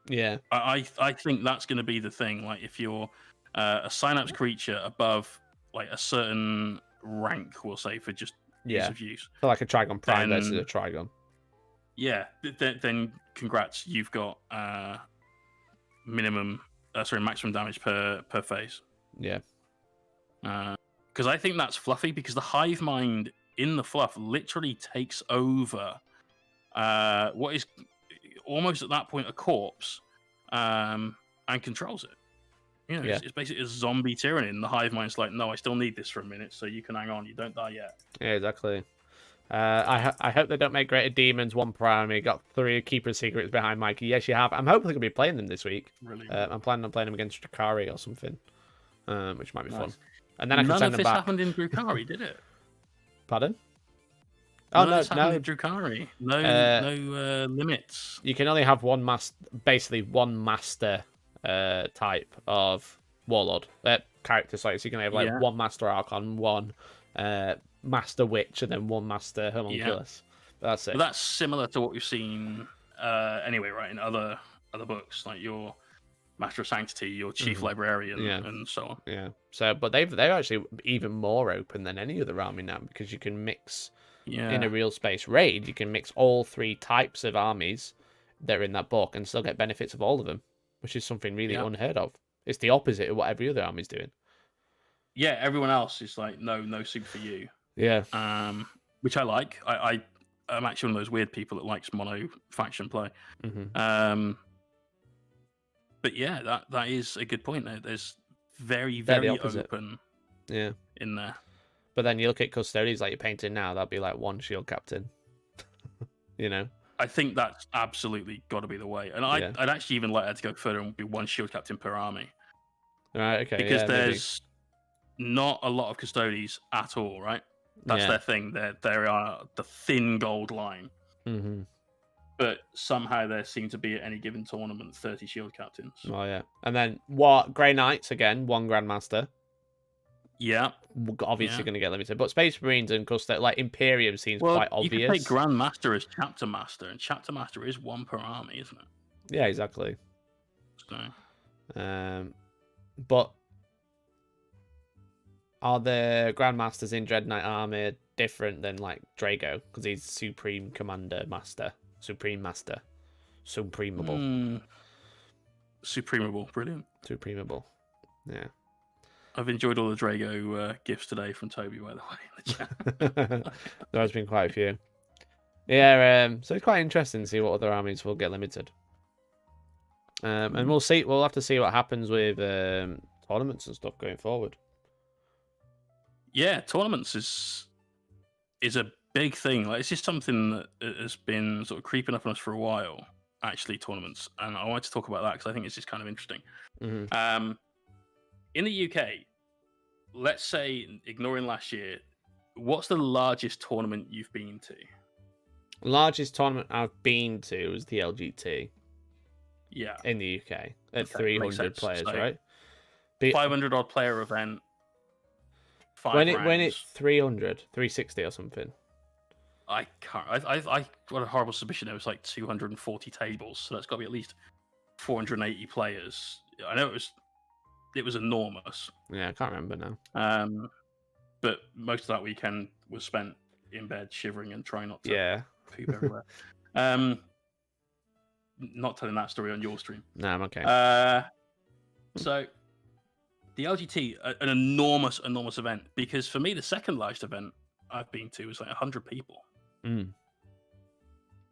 Yeah, I think that's going to be the thing. Like if you're a Synapse creature above like a certain rank, we'll say, for just ease of use. So like a Trigon Prime versus a Trigon. Yeah, then congrats, you've got maximum damage per phase. Yeah. Because I think that's fluffy, because the Hive Mind in the fluff literally takes over what is almost at that point a corpse and controls it. You know, it's basically a zombie tyranny, and the Hive Mind's like, no, I still need this for a minute, so you can hang on, you don't die yet. Yeah, exactly. I hope they don't make Greater Demons 1 per army. Got 3 Keeper Secrets behind Mikey. Yes, you have. I'm hoping they're going to be playing them this week. Really? I'm planning on playing them against Drakari or something, which might be fun. And then I can send them back. None of this happened in Drukari, did it? Pardon? Oh, no, in Drukari. No limits. You can only have one master type of warlord character. Sorry, so you can have like 1 master Archon, 1 master witch, and then 1 master homunculus. That's it. But that's similar to what we've seen anyway, right? In other books, like your Master of Sanctity, your Chief Librarian, and so on. Yeah. So, but they're actually even more open than any other army now, because you can mix in a real space raid. You can mix all 3 types of armies that are in that book and still get benefits of all of them, which is something really unheard of. It's the opposite of what every other army's doing. Yeah, everyone else is like, no soup for you. Yeah. Which I like. I'm actually one of those weird people that likes mono faction play. Mm-hmm. But yeah, that is a good point. There's very open. Yeah. In there. But then you look at custodians like you're painting now, that'd be like one shield captain. You know? I think that's absolutely got to be the way. And I'd actually even like that to go further and be one shield captain per army. Right, okay. Because there's not a lot of custodians at all, right? That's their thing. They are the thin gold line. Mm-hmm. But somehow there seem to be at any given tournament 30 shield captains. Oh, yeah. And then Grey Knights, again, one Grandmaster. Yeah. Obviously going to get limited. But Space Marines and like Imperium seems quite obvious. You can take Grandmaster as Chapter Master, and Chapter Master is one per army, isn't it? Yeah, exactly. So. But are the Grandmasters in Dread Knight army different than like Drago? Because he's Supreme Commander Master. Supreme Master. Supremable. Supremable. Brilliant. Supremable. Yeah. I've enjoyed all the Drago gifts today from Toby, by the way, in the chat. There's been quite a few. Yeah, so it's quite interesting to see what other armies will get limited. And we'll see. We'll have to see what happens with tournaments and stuff going forward. Yeah, tournaments is a big thing. Like, it's just something that has been sort of creeping up on us for a while. Actually, tournaments, and I wanted to talk about that because I think it's just kind of interesting. Mm-hmm. In the UK, let's say, ignoring last year, what's the largest tournament you've been to? Largest tournament I've been to was the LGT. Yeah. In the UK. At 300 players, so right? 500 odd player event. When it's 300, 360 or something. I can't. I got a horrible suspicion it was like 240 tables, so that's got to be at least 480 players. I know it was enormous. Yeah, I can't remember now. But most of that weekend was spent in bed shivering and trying not to poop everywhere. Not telling that story on your stream. No, I'm okay. So the LGT, an enormous event, because for me the second largest event I've been to was like 100 people. And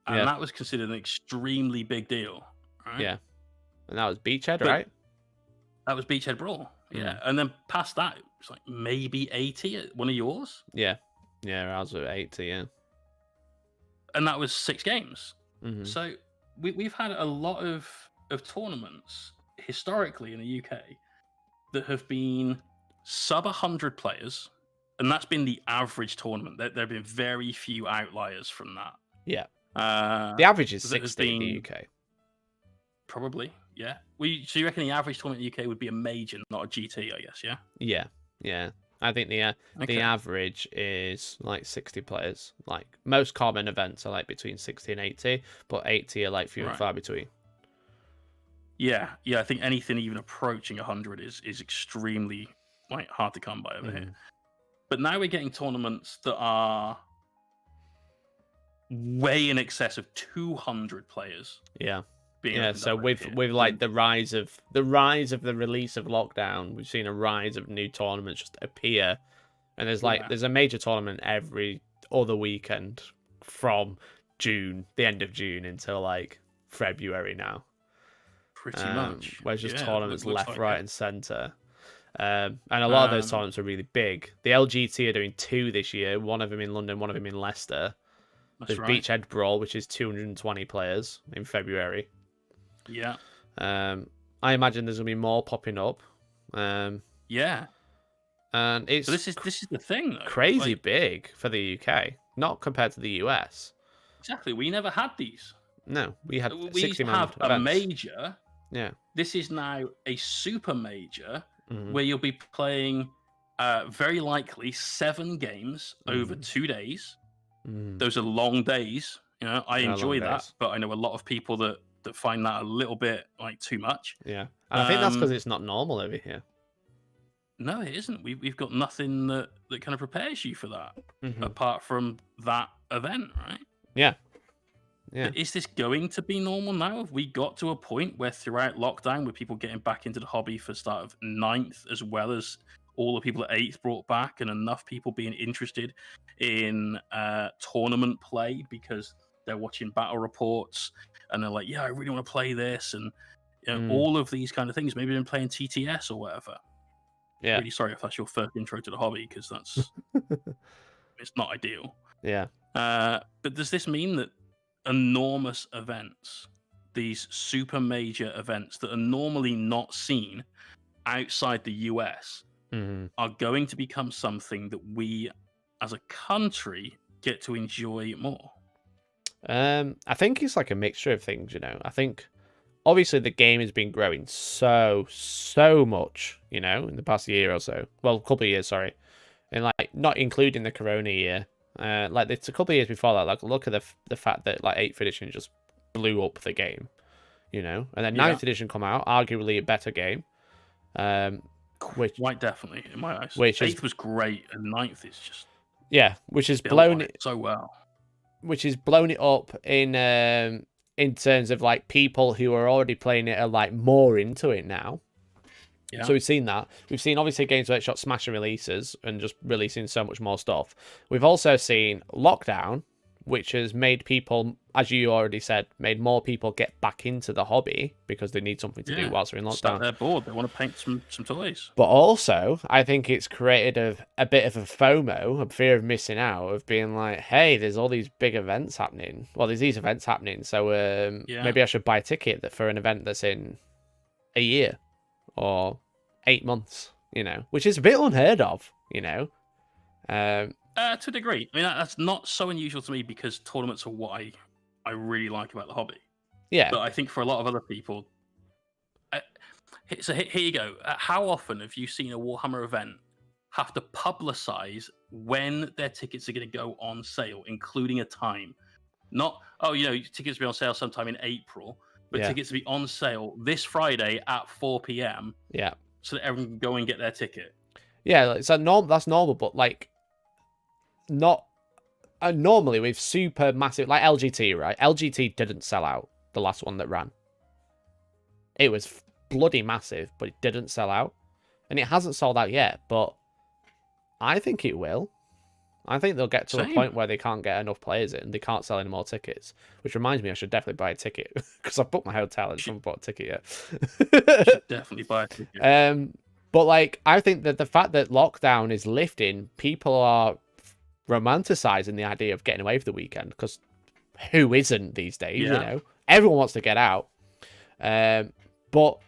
that was considered an extremely big deal. Right? Yeah. And that was Beachhead, right? That was Beachhead Brawl. Yeah. And then past that, it was like maybe 80 at one of yours. Yeah. Yeah, ours was 80, yeah. And that was 6 games. Mm-hmm. So we've had a lot of tournaments historically in the UK that have been sub 100 players. And that's been the average tournament. There have been very few outliers from that. Yeah. The average is 60 in the UK. Probably, yeah. So you reckon the average tournament in the UK would be a major, not a GT, I guess, yeah? Yeah, yeah. I think the average is like 60 players. Like most common events are like between 60 and 80, but 80 are like few and far between. Yeah, I think anything even approaching 100 is extremely like hard to come by over here. But now we're getting tournaments that are way in excess of 200 players. Yeah. So with like the rise of the release of lockdown, we've seen a rise of new tournaments just appear. And there's a major tournament every other weekend from June, the end of June until like February now. Pretty much. Where's just tournaments left, right, and centre. And a lot of those tournaments are really big. The LGT are doing 2 this year, one of them in London, one of them in Leicester. There's Beachhead Brawl, which is 220 players in February. Yeah. I imagine there's going to be more popping up. Yeah. And it's this is the thing, though. Crazy big for the UK, not compared to the US. Exactly. We never had these. No, we had we used to have events. a major. Yeah. This is now a super major where you'll be playing very likely 7 games over 2 days. Those are long days. You know, I enjoy that, but I know a lot of people that find that a little bit like too much. Yeah. And I think that's because it's not normal over here. No, it isn't. We've got nothing that kind of prepares you for that apart from that event, right? Yeah. Yeah. But is this going to be normal now? Have we got to a point where throughout lockdown, with people getting back into the hobby for start of 9th, as well as all the people at 8th brought back, and enough people being interested in tournament play because they're watching battle reports and they're like, yeah, I really want to play this, and you know, all of these kind of things. Maybe they're playing TTS or whatever. Yeah. Really sorry if that's your first intro to the hobby, because that's it's not ideal. Yeah. But does this mean that enormous events, these super major events that are normally not seen outside the US, are going to become something that we as a country get to enjoy more? I think it's like a mixture of things, you know. I think obviously the game has been growing so much, you know, in the past year or so. Well, a couple of years, sorry. And like not including the Corona year. Like it's a couple of years before that. Like look at the fact that like 8th edition just blew up the game, you know. And then 9th edition come out, arguably a better game. Quite definitely in my eyes. Which 8th was great, and 9th is just which has blown it so well. Which has blown it up in terms of like people who are already playing it are like more into it now. Yeah. So we've seen that. We've seen obviously Games Workshop smashing releases and just releasing so much more stuff. We've also seen Lockdown, which has made people, as you already said, made more people get back into the hobby because they need something to do whilst they're in lockdown. They're bored. They want to paint some toys. But also, I think it's created a bit of a FOMO, a fear of missing out, of being like, hey, there's all these big events happening. Well, there's these events happening, so maybe I should buy a ticket for an event that's in a year or 8 months, you know, which is a bit unheard of, you know. To a degree. I mean, that's not so unusual to me because tournaments are what I really like about the hobby. Yeah. But I think for a lot of other people... so here you go. How often have you seen a Warhammer event have to publicize when their tickets are going to go on sale, including a time? Not, tickets will be on sale sometime in April, but tickets to be on sale this Friday at 4 p.m. Yeah. So that everyone can go and get their ticket. Yeah, it's that's normal, but like... not normally with super massive like LGT, right? LGT didn't sell out the last one that ran. It was bloody massive, but it didn't sell out, and it hasn't sold out yet. But I think it will. I think they'll get to a point where they can't get enough players in, they can't sell any more tickets. Which reminds me, I should definitely buy a ticket because I've booked my hotel and haven't bought a ticket yet. Should definitely buy a ticket. But like, I think that the fact that lockdown is lifting, people are romanticizing the idea of getting away for the weekend, because who isn't these days? You know, everyone wants to get out. But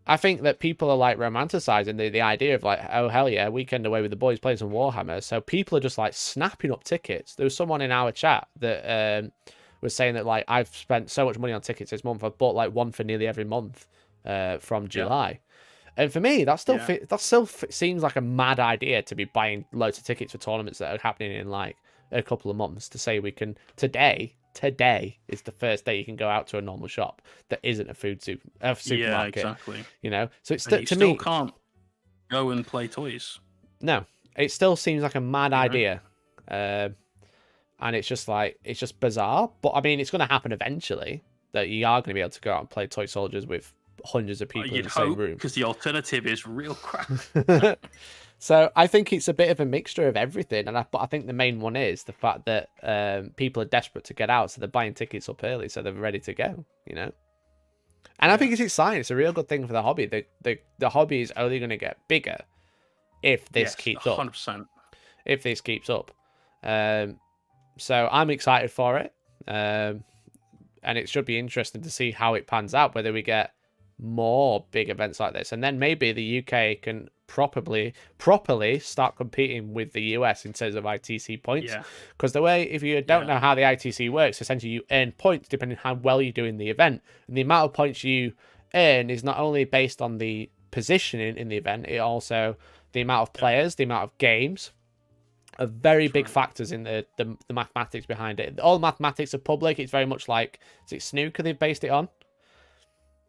I think that people are like romanticizing the idea of like, oh hell yeah, weekend away with the boys playing some Warhammer. So people are just like snapping up tickets. There was someone in our chat that was saying that like, I've spent so much money on tickets this month, I've bought like one for nearly every month from July. And for me, that still seems like a mad idea to be buying loads of tickets for tournaments that are happening in like a couple of months. To say we can today is the first day you can go out to a normal shop that isn't a supermarket. Yeah, exactly. You know, so it's to me can't go and play toys. No, it still seems like a mad idea, and it's just bizarre. But I mean, it's going to happen eventually that you are going to be able to go out and play toy soldiers with hundreds of people in the same room, because the alternative is real crap. So I think it's a bit of a mixture of everything, but I think the main one is the fact that people are desperate to get out, so they're buying tickets up early, so they're ready to go, you know. And I think it's exciting. It's a real good thing for the hobby. The hobby is only going to get bigger if this keeps 100%. up. If this keeps up, so I'm excited for it, and it should be interesting to see how it pans out. Whether we get more big events like this, and then maybe the UK can properly start competing with the US in terms of ITC points. Because the way, if you don't know how the ITC works, essentially you earn points depending on how well you do in the event, and the amount of points you earn is not only based on the positioning in the event, it also the amount of players, the amount of games are very big factors in the mathematics behind it. All mathematics are public. It's very much like, is it snooker they've based it on?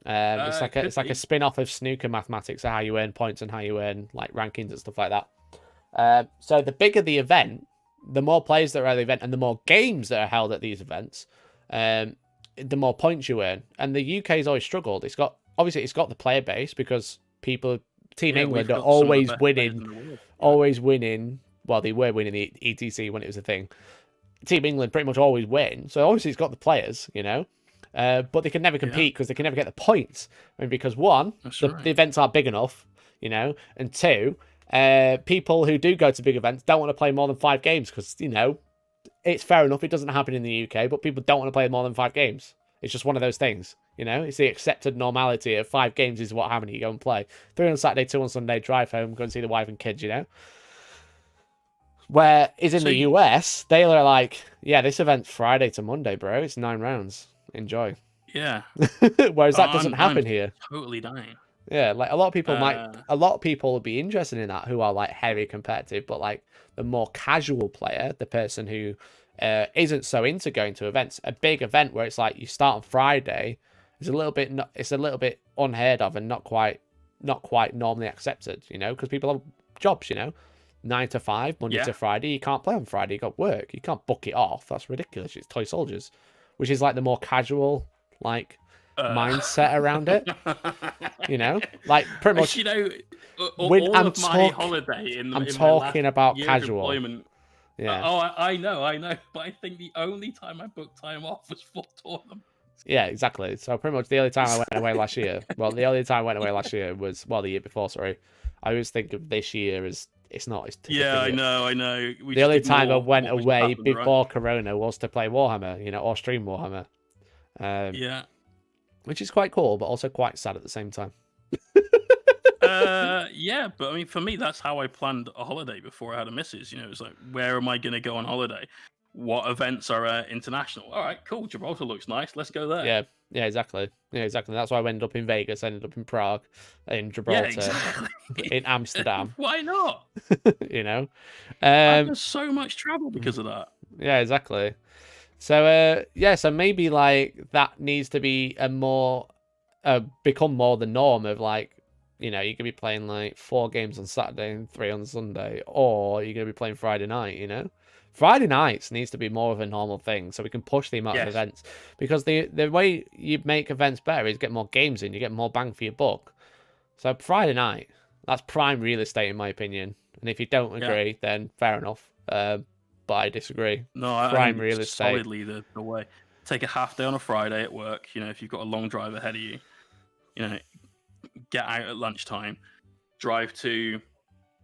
It's like a spin-off of snooker mathematics, of how you earn points and how you earn like rankings and stuff like that. So the bigger the event, the more players that are at the event, and the more games that are held at these events, the more points you earn. And the UK has always struggled. It's got the player base, because Team England are always winning. Well, they were winning the ETC when it was a thing. Team England pretty much always win. So obviously it's got the players, you know. But they can never compete because they can never get the points. I mean, because one, the events aren't big enough. you know. And two, people who do go to big events don't want to play more than 5 games because, you know, it's fair enough. It doesn't happen in the UK, but people don't want to play more than 5 games. It's just one of those things, you know. It's the accepted normality of 5 games is how many you go and play. 3 on Saturday, 2 on Sunday, drive home, go and see the wife and kids, you know. Where is in the US, they are like, yeah, this event's Friday to Monday, bro. It's 9 rounds. Enjoy. Yeah. Whereas that doesn't happen here. Totally dying. Yeah, like a lot of people will be interested in that who are like heavy competitive, but like the more casual player, the person who isn't so into going to events, a big event where it's like you start on Friday is a little bit unheard of and not quite normally accepted, you know, because people have jobs, you know, 9 to 5, Monday to Friday. You can't play on Friday. You got work. You can't book it off. That's ridiculous. It's toy soldiers, which is like the more casual like mindset around it. You know, like pretty much. You know, I'm talking about casual. Yeah. Oh, I know. But I think the only time I booked time off was for tournaments. Yeah, exactly. So pretty much the only time I went away last year. Well, the only time I went away last year was the year before. Sorry, I always think of this year as it's not. It's yeah, I know. The only time I went away before Corona was to play Warhammer, you know, or stream Warhammer. Yeah. Which is quite cool, but also quite sad at the same time. Yeah, but I mean, for me, that's how I planned a holiday before I had a missus. You know, it's like, where am I going to go on holiday? What events are international? All right, cool. Gibraltar looks nice. Let's go there. Yeah, exactly. That's why I ended up in Vegas, ended up in Prague, in Gibraltar, in Amsterdam. Why not? You know, there's so much travel because of that. Yeah, exactly. So so maybe like that needs to be become more the norm of like, you know, you could be playing like 4 games on Saturday and 3 on Sunday, or you're gonna be playing Friday night, you know. Friday nights needs to be more of a normal thing so we can push the amount of events, because the way you make events better is get more games in, you get more bang for your buck. So Friday night, that's prime real estate in my opinion. And if you don't agree, then fair enough. But I disagree. No, prime real estate. Solidly the way. Take a half day on a Friday at work. You know, if you've got a long drive ahead of you, you know, get out at lunchtime, drive to,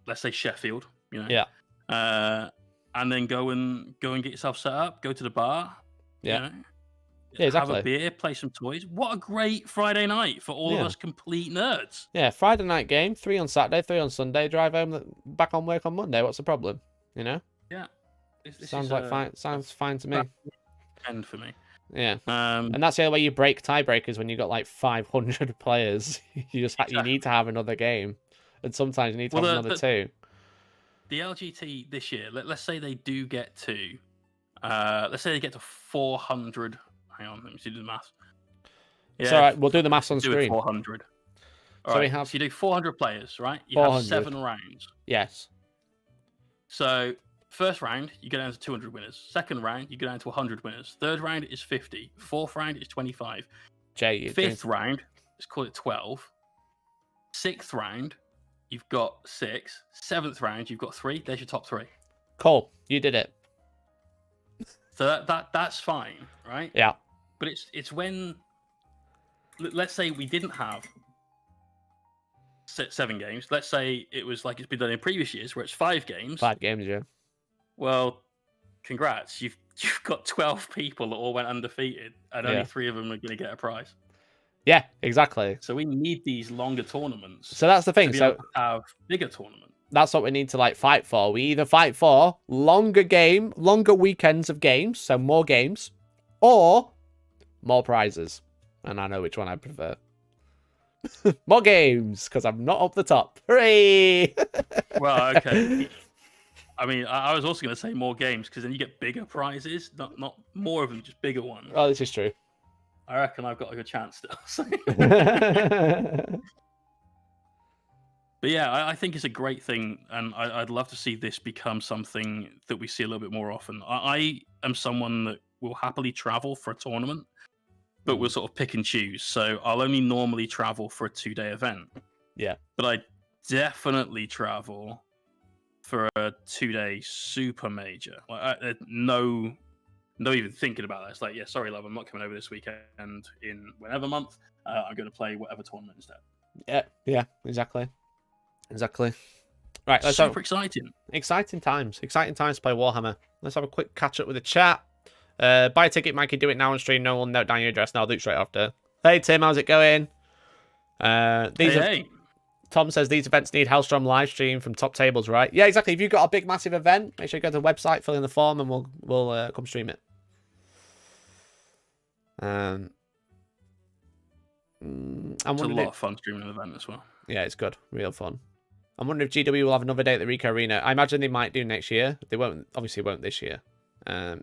let's say Sheffield. You know, and then go and get yourself set up. Go to the bar. Yeah, you know, exactly. Have a beer, play some toys. What a great Friday night for all of us complete nerds. Yeah, Friday night game, 3 on Saturday, 3 on Sunday. Drive home, back on work on Monday. What's the problem? You know. Yeah. Sounds fine. Sounds fine to me. And for me. Yeah. And that's the other way you break tiebreakers when you've got like 500 players. You need to have another game, and sometimes you need to have another 2. The LGT this year, let's say they do get to, let's say they get to 400. Hang on, let me do the math. Yeah, it's all right. We'll do the maths on screen. 400. All so right. we have. So you do 400 players, right? You have 7 rounds. Yes. So first round, you go down to 200 winners. Second round, you go down to 100 winners. Third round is 50. Fourth round is 25. Fifth round, let's call it 12. Sixth round, you've got 6. Seventh round, you've got 3. There's your top 3. Cool. You did it. So that's fine, right? Yeah. But it's when, let's say we didn't have 7 games. Let's say it was like it's been done in previous years, where it's 5 games. 5 games, yeah. Well, congrats. You've got 12 people that all went undefeated, and only 3 of them are going to get a prize. Yeah, exactly. So we need these longer tournaments. So that's the thing. To have bigger tournaments. That's what we need to like fight for. We either fight for longer weekends of games, so more games, or more prizes. And I know which one I prefer. More games, because I'm not up the top. Hooray! Well, okay. I mean, I was also going to say more games, because then you get bigger prizes, not more of them, just bigger ones. Oh, this is true. I reckon I've got a good chance still. But yeah, I think it's a great thing, and I'd love to see this become something that we see a little bit more often. I am someone that will happily travel for a tournament, but we'll sort of pick and choose. So I'll only normally travel for a 2-day event. Yeah. But I definitely travel for a 2-day super major. Like, no even thinking about that. It's like, yeah, sorry, love, I'm not coming over this weekend in whatever month. I'm going to play whatever tournament instead. Yeah, exactly. Exactly. Right, let's super exciting. Exciting times to play Warhammer. Let's have a quick catch up with the chat. Buy a ticket, Mikey. Do it now on stream. No one note down your address. Now I'll do it straight after. Hey Tim, how's it going? Hey. Tom says these events need Hellstorm live stream from top tables, right? Yeah, exactly. If you've got a big, massive event, make sure you go to the website, fill in the form, and we'll come stream it. It's a lot of fun streaming an event as well. Yeah, it's good. Real fun. I'm wondering if GW will have another day at the Rico Arena. I imagine they might do next year. They obviously won't this year.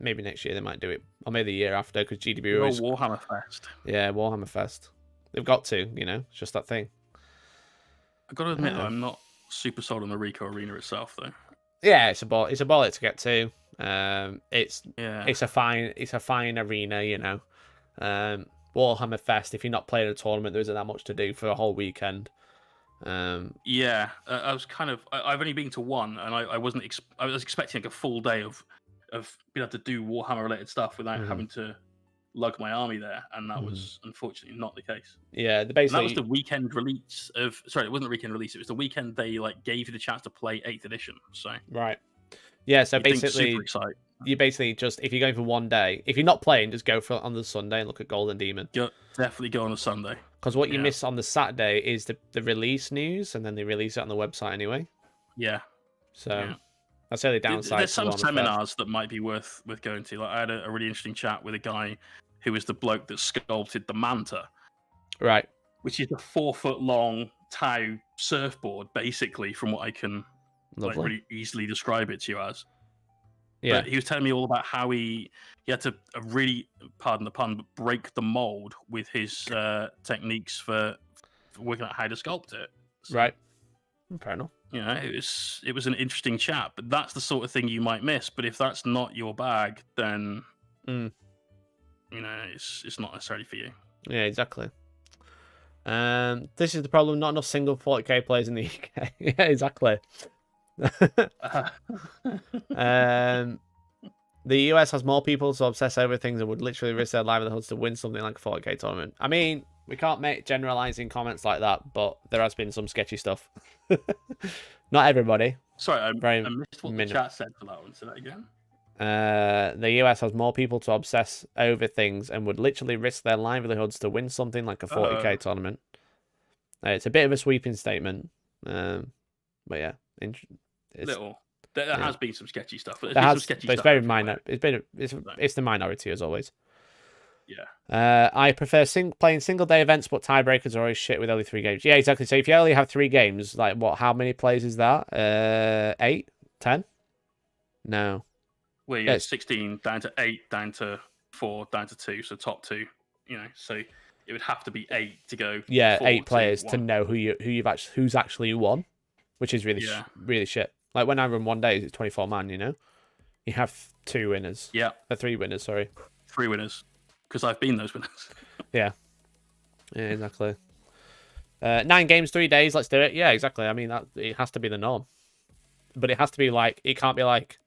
Maybe next year they might do it. Or maybe the year after, because GW always... Warhammer Fest. Yeah, Warhammer Fest. They've got to, it's just that thing. I've got to admit, though, I'm not super sold on the Rico Arena itself, though. Yeah, it's a ball to get to. It's a fine arena, Warhammer Fest. If you're not playing a tournament, there isn't that much to do for a whole weekend. I was I've only been to one, and I was expecting like a full day of being able to do Warhammer related stuff without having to lug my army there, and that was unfortunately not the case. Yeah, that was the weekend release of. Sorry, it wasn't the weekend release. It was the weekend they gave you the chance to play 8th edition. So right, yeah. So basically, super exciting. You basically just, if you're going for one day, if you're not playing, just go for it on the Sunday and look at Golden Demon. Definitely go on a Sunday. Because what you miss on the Saturday is the release news, and then they release it on the website anyway. Yeah. So that's the only downside. There's some seminars that might be worth going to. Like I had a really interesting chat with a guy who was the bloke that sculpted the Manta. Right. Which is a 4-foot-long Tau surfboard, basically, from what I can really easily describe it to you as. Yeah. But he was telling me all about how he had to really, pardon the pun, but break the mold with his techniques for working out how to sculpt it. So, right. Fair enough. It was an interesting chat, but that's the sort of thing you might miss. But if that's not your bag, then it's not necessarily for you. Yeah, exactly. This is the problem. Not enough single 40k players in the UK. Yeah, exactly. The US has more people to obsess over things and would literally risk their livelihoods to win something like a 40k tournament. I mean, we can't make generalizing comments like that, but there has been some sketchy stuff. Not everybody. Sorry, I missed what the chat said for that one. Say that again. The US has more people to obsess over things and would literally risk their livelihoods to win something like a 40k tournament. It's a bit of a sweeping statement, but yeah, There has been some sketchy stuff, but it's very minor. It's the minority as always. Yeah. I prefer playing single day events, but tiebreakers are always shit with only 3 games. Yeah, exactly. So if you only have 3 games, like how many plays is that? 8, 10? No. Well, yeah, 16 down to 8, down to 4, down to 2. So top 2. So it would have to be 8 to go. Yeah, 8 players to know who's actually won, which is really really shit. Like when I run one day, it's 24 man. You have 2 winners. Yeah, 3 winners. Sorry, 3 winners. Because I've been those winners. Yeah, exactly. 9 games, 3 days. Let's do it. Yeah, exactly. I mean, it has to be the norm. But it has to be it can't be like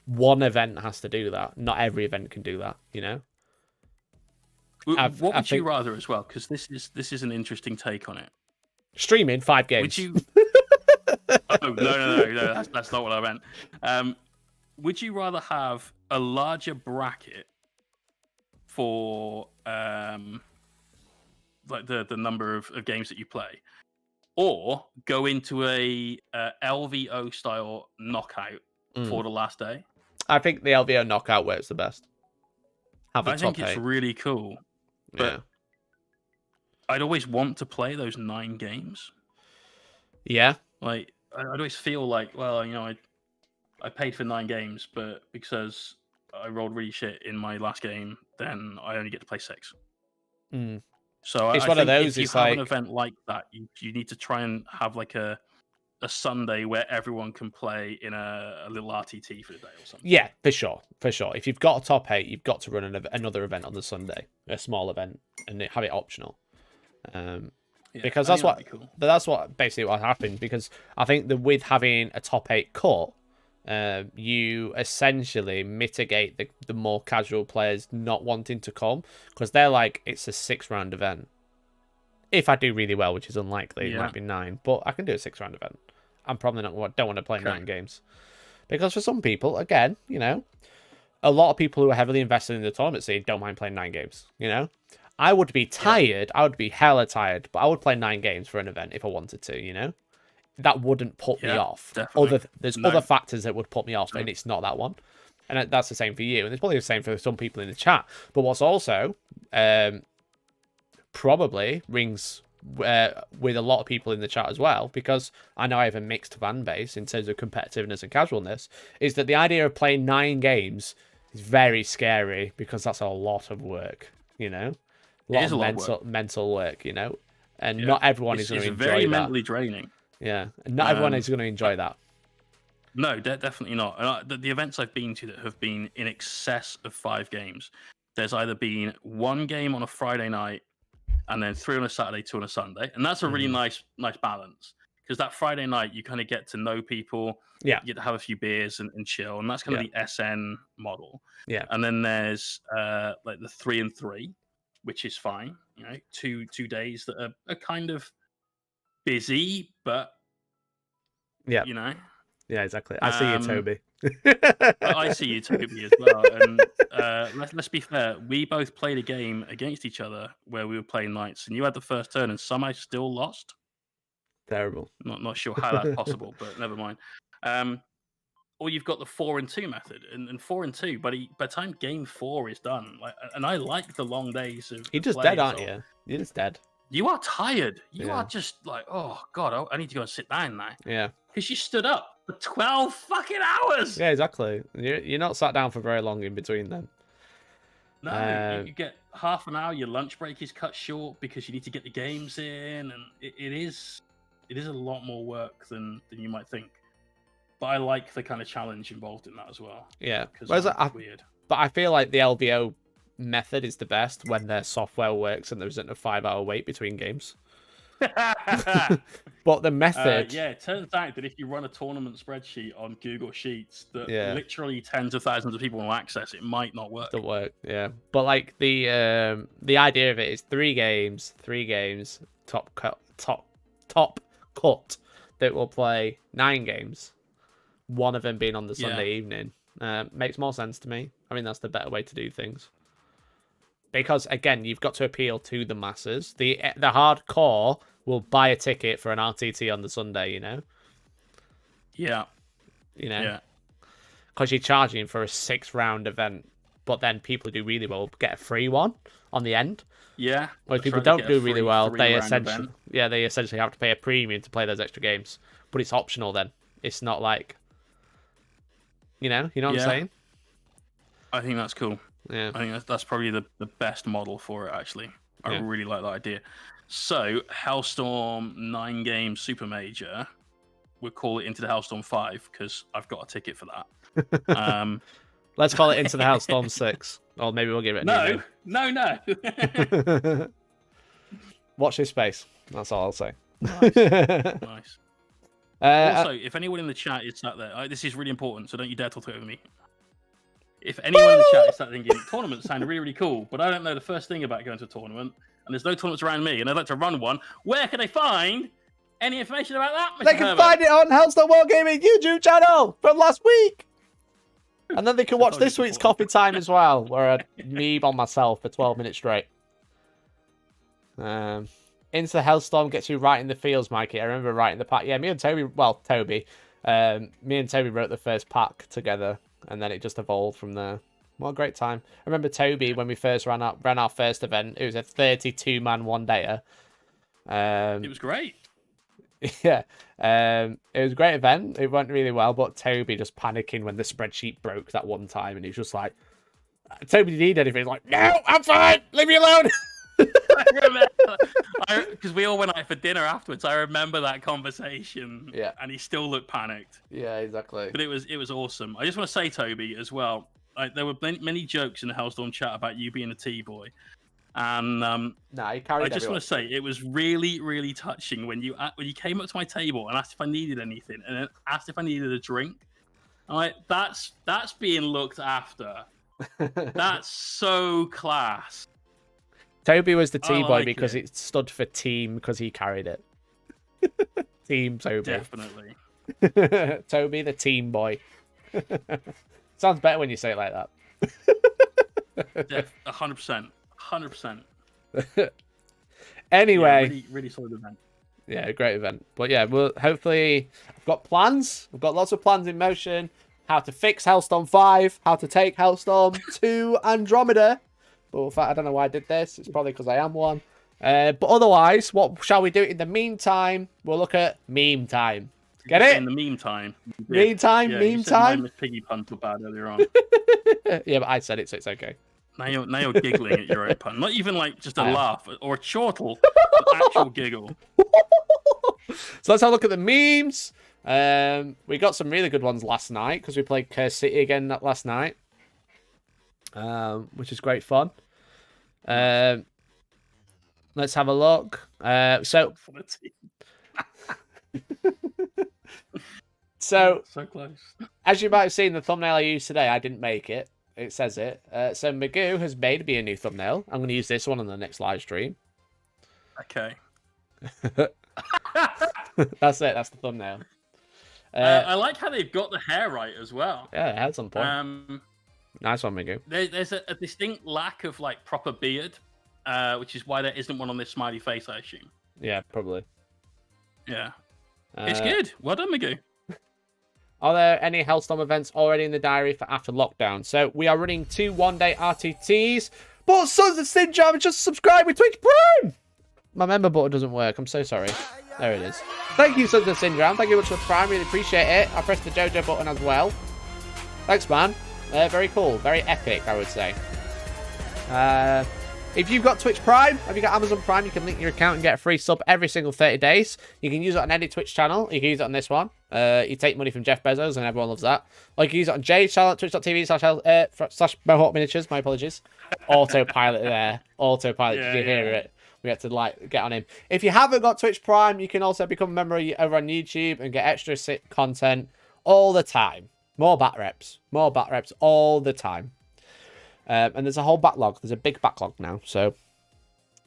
one event has to do that. Not every event can do that. What would you rather as well? Because this is an interesting take on it. Streaming 5 games. Would you? Oh, no. That's not what I meant. Would you rather have a larger bracket for like the number of games that you play, or go into a LVO style knockout for the last day? I think the LVO knockout works the best. I think it's really cool, but I'd always want to play those 9 games. Yeah, like I'd always feel like, well, I paid for 9 games, but because I rolled really shit in my last game, then I only get to play 6. So it's I one think of those. If you have an event like that, you need to try and have like a Sunday where everyone can play in a little RTT for the day or something. Yeah, for sure. If you've got a top 8, you've got to run another event on the Sunday, a small event, and have it optional. Because that's what basically what happened. Because I think that with having a top 8 cut, you essentially mitigate the more casual players not wanting to come, because they're like, it's a 6-round event. If I do really well, which is unlikely, it might be 9. But I can do a 6-round event. I'm probably don't want to play 9 games. Because for some people, again, you know, a lot of people who are heavily invested in the tournament scene don't mind playing 9 games, you know? I would be tired. I would be hella tired, but I would play 9 games for an event if I wanted to, you know? That wouldn't put me off. There's other factors that would put me off, and it's not that one. And that's the same for you, and it's probably the same for some people in the chat. But what's also probably rings with a lot of people in the chat as well, because I know I have a mixed fan base in terms of competitiveness and casualness, is that the idea of playing 9 games is very scary, because that's a lot of work, you know? A lot of mental work, you know? And not everyone is going to enjoy that. It's very mentally draining. Yeah, and not everyone is going to enjoy that. No, definitely not. And the events I've been to that have been in excess of 5 games, there's either been 1 game on a Friday night, and then 3 on a Saturday, 2 on a Sunday, and that's a really nice balance. Because that Friday night, you kind of get to know people, you get to have a few beers and chill, and that's kind of the SN model. Yeah, and then there's like the 3 and 3, which is fine. You know, two days that are kind of busy, but you know. Yeah, exactly. I see you, Toby. I see you, Toby, as well. And let's be fair. We both played a game against each other where we were playing knights, and you had the first turn, and somehow still lost. Terrible. Not sure how that's possible, but never mind. Or you've got the 4 and 2 method, and 4 and 2. But by the time game 4 is done, and I like the long days of. You're just dead, aren't you? You're just dead. You are tired. You are just like, oh god, I need to go and sit down now. Yeah. Because you stood up for 12 fucking hours. Yeah, exactly. You're not sat down for very long in between them. No, you get half an hour. Your lunch break is cut short because you need to get the games in, and it is a lot more work than you might think. But I like the kind of challenge involved in that as well. Yeah, because it's weird. But I feel like the LVO method is the best when their software works and there isn't a 5-hour wait between games. But the method, it turns out that if you run a tournament spreadsheet on Google Sheets that literally tens of thousands of people will access, it might not work. Doesn't work, but like the idea of it is 3 games, top cut that will play 9 games, one of them being on the Sunday evening. Makes more sense to me. I mean, that's the better way to do things. Because again, you've got to appeal to the masses. The hardcore will buy a ticket for an RTT on the Sunday, you know? Yeah. You know? Yeah. Because you're charging for a 6-round event, but then people who do really well get a free one on the end. Yeah. Whereas people don't do really well, they essentially have to pay a premium to play those extra games. But it's optional then. It's not like, you know what I'm saying? I think that's cool. Yeah, I think that's probably the best model for it, actually. I really like that idea. So, Hellstorm 9-game Super Major, we'll call it Into the Hellstorm 5, because I've got a ticket for that. Let's call it Into the Hellstorm 6. Or maybe we'll give it a No. Watch this space. That's all I'll say. Nice. Also, if anyone in the chat is sat there, this is really important, so don't you dare talk over me. If anyone in the chat is sat thinking, tournaments sound really, really cool, but I don't know the first thing about going to a tournament, and there's no tournaments around me, and I'd like to run one, where can they find any information about that, Mr. They can find it on Hellstormwargaming YouTube channel from last week! And then they can watch this week's Coffee Time as well, where I meeb on myself for 12 minutes straight. Into the Hellstorm gets you right in the fields, Mikey. I remember writing the pack. Yeah, me and Toby, me and Toby wrote the first pack together, and then it just evolved from there. What a great time. I remember Toby, when we first ran our first event, it was a 32-man one-dayer. It was great. Yeah. It was a great event. It went really well, but Toby just panicking when the spreadsheet broke that one time, and he was just like, Toby, do you need anything? He's like, no, I'm fine. Leave me alone. I remember, because we all went out for dinner afterwards. I remember that conversation. Yeah. And he still looked panicked. Yeah, exactly. But it was awesome. I just want to say, Toby, as well. There were many jokes in the Hellstorm chat about you being a T-boy, and I just want to say it was really, really touching when you came up to my table and asked if I needed anything, and then asked if I needed a drink. I'm like, that's being looked after. That's so class. Toby was the T-boy like because it stood for team because he carried it. Team Toby. Definitely. Toby the team boy. Sounds better when you say it like that. 100%. 100%. Anyway. Yeah, really solid event. Yeah, great event. But yeah, we'll hopefully I've got plans. We've got lots of plans in motion. How to fix Hellstorm 5, how to take Hellstorm to Andromeda. But in fact, I don't know why I did this. It's probably because I am one. But otherwise, what shall we do in the meantime? We'll look at meme time. Get it? In the meme time. Meme time, yeah, meme time. Piggy pun so bad earlier on. Yeah, but I said it, so it's okay. Now you're giggling at your own pun. Not even like just a laugh or a chortle. An actual giggle. So let's have a look at the memes. We got some really good ones last night because we played Curse City again last night, which is great fun. Let's have a look. So close. As you might have seen the thumbnail I used today, I didn't make it. It says it. So Magoo has made me a new thumbnail. I'm going to use this one on the next live stream. Okay. That's it. That's the thumbnail. I like how they've got the hair right as well. Yeah, it had some point. Nice one, Magoo. There's a distinct lack of like proper beard, which is why there isn't one on this smiley face, I assume. Yeah, probably. Yeah. It's good. Well done, Magoo. Are there any Hellstorm events already in the diary for after lockdown? So we are running 2 one-day RTTs. But Sons of Sinjam, just subscribe with Twitch Prime. My member button doesn't work. I'm so sorry. There it is. Thank you, Sons of Sinjam. Thank you much for the Prime. Really appreciate it. I pressed the JoJo button as well. Thanks, man. Very cool. Very epic, I would say. If you've got Twitch Prime, have you got Amazon Prime, you can link your account and get a free sub every single 30 days. You can use it on any Twitch channel. You can use it on this one. You take money from Jeff Bezos, and everyone loves that. Or you can use it on Jay's channel, twitch.tv// Mohawk Miniatures. My apologies. Autopilot there. Autopilot. Did you hear it? We had to like get on him. If you haven't got Twitch Prime, you can also become a member over on YouTube and get extra sick content all the time. More bat reps all the time. And there's a whole backlog. There's a big backlog now. So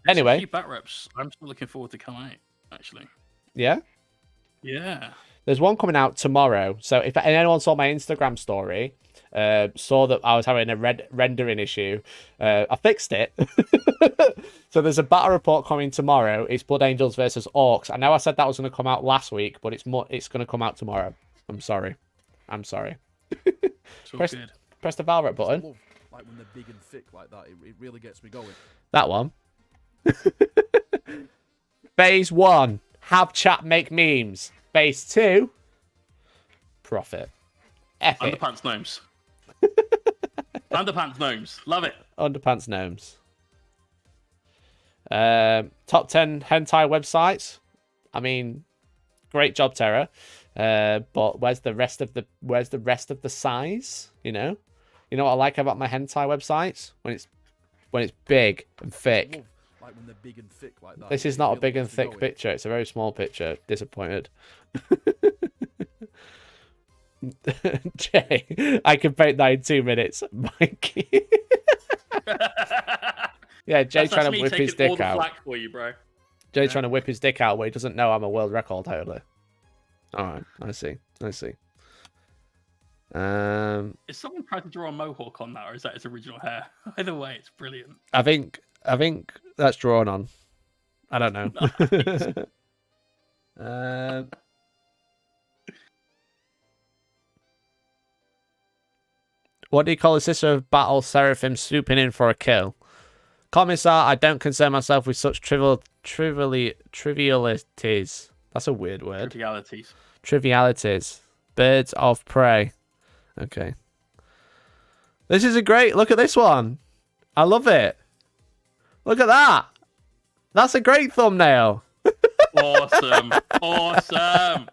anyway, few bat reps. I'm still looking forward to come out. Actually. Yeah. Yeah. There's one coming out tomorrow. So if anyone saw my Instagram story, saw that I was having a rendering issue, I fixed it. So there's a battle report coming tomorrow. It's Blood Angels versus Orcs. I know I said that was going to come out last week, but it's going to come out tomorrow. I'm sorry. Press the Valorant button. Like when they're big and thick like that, it really gets me going. That one. Phase 1, have chat, make memes. Phase 2, profit. Epic. Underpants gnomes. Underpants gnomes. Love it. Underpants gnomes. Top 10 hentai websites. I mean, great job, Terra. But where's the rest of the size? You know what I like about my hentai websites? When it's big and thick. Like when they're big and thick like that. This is not a big and thick picture. It's a very small picture. Disappointed. Jay, I can paint that in 2 minutes. Mikey. Yeah, Jay trying to whip his dick out. Flack for you, bro. Jay trying to whip his dick out where he doesn't know I'm a world record holder. Alright, I see. Is someone trying to draw a mohawk on that, or is that his original hair? Either way, it's brilliant. I think that's drawn on. I don't know. Nice. What do you call a sister of battle seraphim swooping in for a kill? Commissar, I don't concern myself with such trivialities. That's a weird word. Trivialities. Birds of prey. Okay. This is a great... Look at this one. I love it. Look at that. That's a great thumbnail. Awesome. I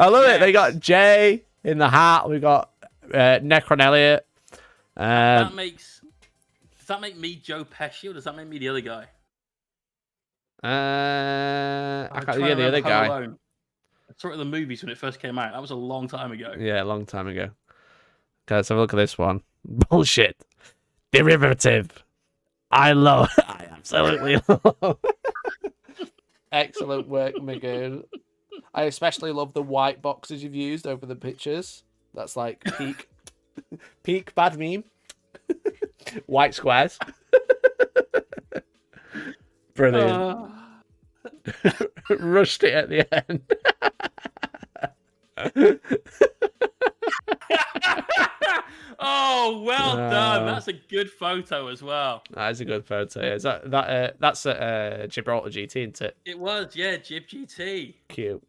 love it. They got Jay in the hat. We got Necron Elliot. Does that make me Joe Pesci, or does that make me the other guy? I can't. Yeah, the other guy. Alone. I saw it in the movies when it first came out. That was a long time ago. Yeah, a long time ago. Okay, let's have a look at this one. Bullshit. Derivative. I have absolutely love. Excellent work, Magoon. I especially love the white boxes you've used over the pictures. That's like peak bad meme. White squares. Brilliant. Rushed it at the end. Oh, well done. That's a good photo as well. That is a good photo. Yeah. That's at Gibraltar GT, isn't it? It was, yeah, Gib GT. Cute.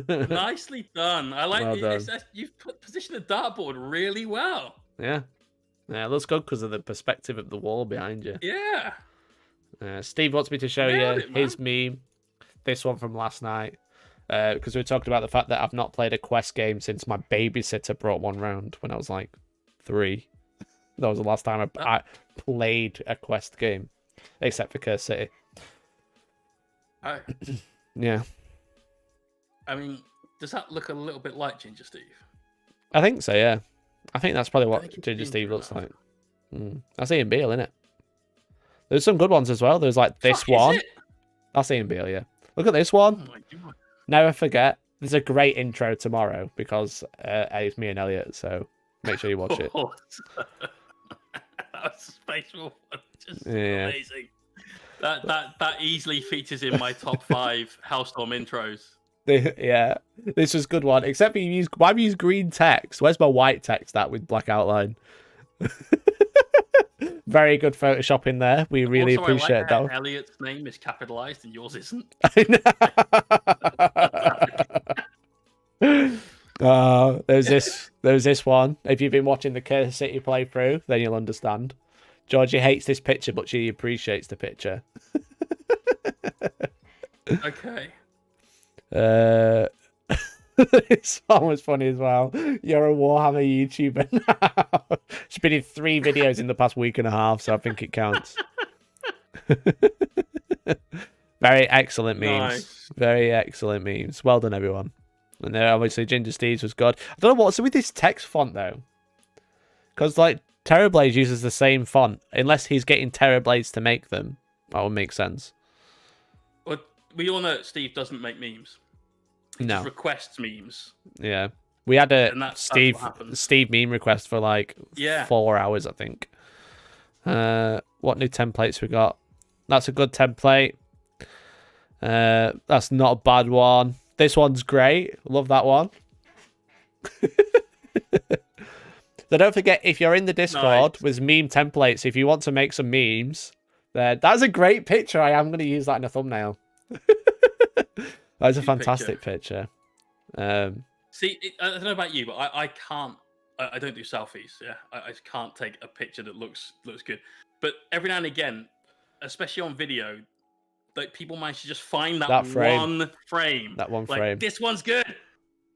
Nicely done. I like it. You've positioned the dartboard really well. Yeah. Yeah, it looks good because of the perspective of the wall behind you. Yeah. Steve wants me to show you his meme. This one from last night. Because we were talking about the fact that I've not played a Quest game since my babysitter brought one round when I was like 3. That was the last time I played a Quest game, except for Curse City. Yeah. I mean, does that look a little bit like Ginger Steve? I think so, yeah. I think that's probably what Ginger Steve looks like. That's Ian Beale, isn't it? There's some good ones as well. There's like this one. That's Ian Beale, yeah. Look at this one. Oh my God. Never forget. There's a great intro tomorrow because it's me and Elliot, so make sure you watch it. That's a spatial one. Just amazing. That easily features in my top 5 Hellstorm intros. Yeah, this was a good one. Except for why have you used green text? Where's my white text at with black outline? Very good Photoshop in there. We really appreciate that. Elliot's name is capitalized and yours isn't. I know. There's this one. If you've been watching the Curse City playthrough, then you'll understand. Georgie hates this picture, but she appreciates the picture. Okay. This one was funny as well. You're a Warhammer YouTuber now. She's been in 3 videos in the past week and a half, so I think it counts. Very excellent memes. Nice. Very excellent memes. Well done, everyone. And then obviously Ginger Steve's was good. I don't know what's with this text font though, because like Terrorblades uses the same font, unless he's getting Terrorblades to make them. That would make sense. Well, we all know that Steve doesn't make memes. He just requests memes. Yeah. We had a Steve meme request for like 4 hours, I think. What new templates we got? That's a good template. That's not a bad one. This one's great. Love that one. So don't forget, if you're in the Discord with meme templates, if you want to make some memes, then that's a great picture. I am going to use that in a thumbnail. That's a fantastic picture. See, I don't know about you, but I can't. I don't do selfies. Yeah, I just can't take a picture that looks good. But every now and again, especially on video, like people manage to just find that one frame. That one like, frame. This one's good.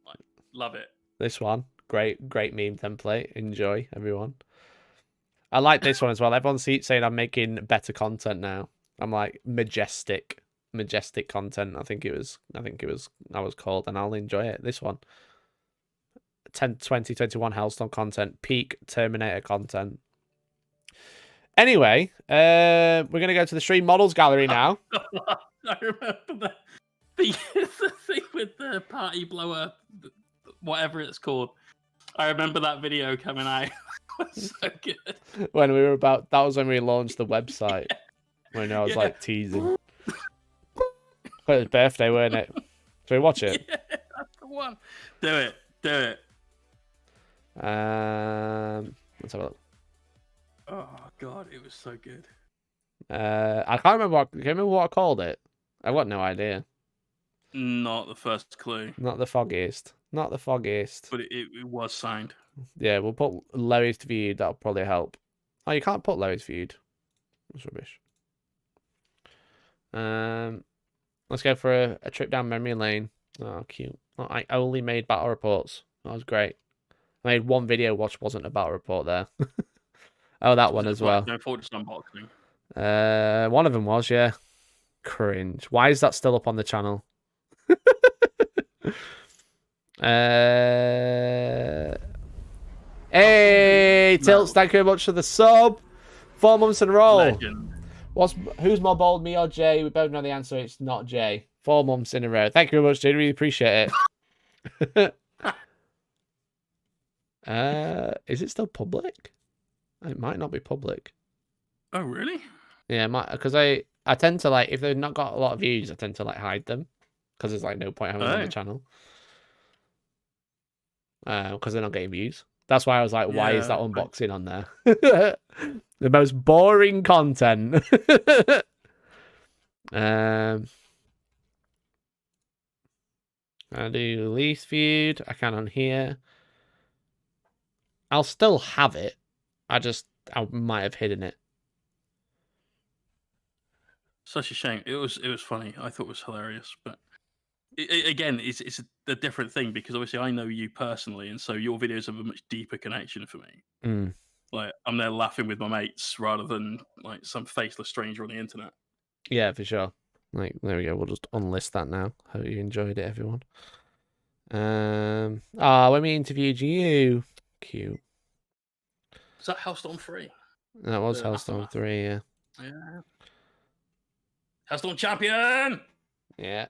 Like, love it. This one, great meme template. Enjoy, everyone. I like this one as well. Everyone keeps saying I'm making better content now. I'm like majestic content. I think it was called, and I'll enjoy it. This one, 2021 Hellstorm content, peak Terminator content. Anyway, we're gonna go to the stream models gallery now. I remember the thing with the party blower, whatever it's called. I remember that video coming out. It was so good. That was when we launched the website. When I was like teasing. It was birthday, weren't it? Shall we watch it? Yeah, that's the one. Do it. Let's have a look. Oh God, it was so good. I can't remember what I called it. I've got no idea. Not the first clue. Not the foggiest. But it was signed. Yeah, we'll put lowest viewed. That'll probably help. Oh, you can't put lowest viewed. That's rubbish. Let's go for a trip down memory lane. Oh, cute. Oh, I only made battle reports. That was great. I made one video which wasn't a battle report there. Oh, that one as well. No Fortress unboxing. One of them was, yeah. Cringe. Why is that still up on the channel? Hey, Tilts, thank you very much for the sub. 4 months in a row. Legend. Who's more bold, me or Jay? We both know the answer. It's not Jay. 4 months in a row. Thank you very much, dude. Really appreciate it. Is it still public? It might not be public. Oh, really? Yeah, because I tend to like, if they've not got a lot of views, I tend to like hide them because there's like no point having them on the channel. Because they're not getting views. That's why I was like, why is that unboxing on there? The most boring content. I do least viewed. I can on here. I'll still have it. I might have hidden it. Such a shame. It was funny. I thought it was hilarious, but again, it's a different thing because obviously I know you personally, and so your videos have a much deeper connection for me. Like I'm there laughing with my mates rather than like some faceless stranger on the internet. Yeah, for sure. Like there we go. We'll just unlist that now. Hope you enjoyed it, everyone. When we interviewed you, cute. Is that Hellstorm 3? That was Hellstorm 3, yeah. Yeah. Hellstorm champion. Yeah.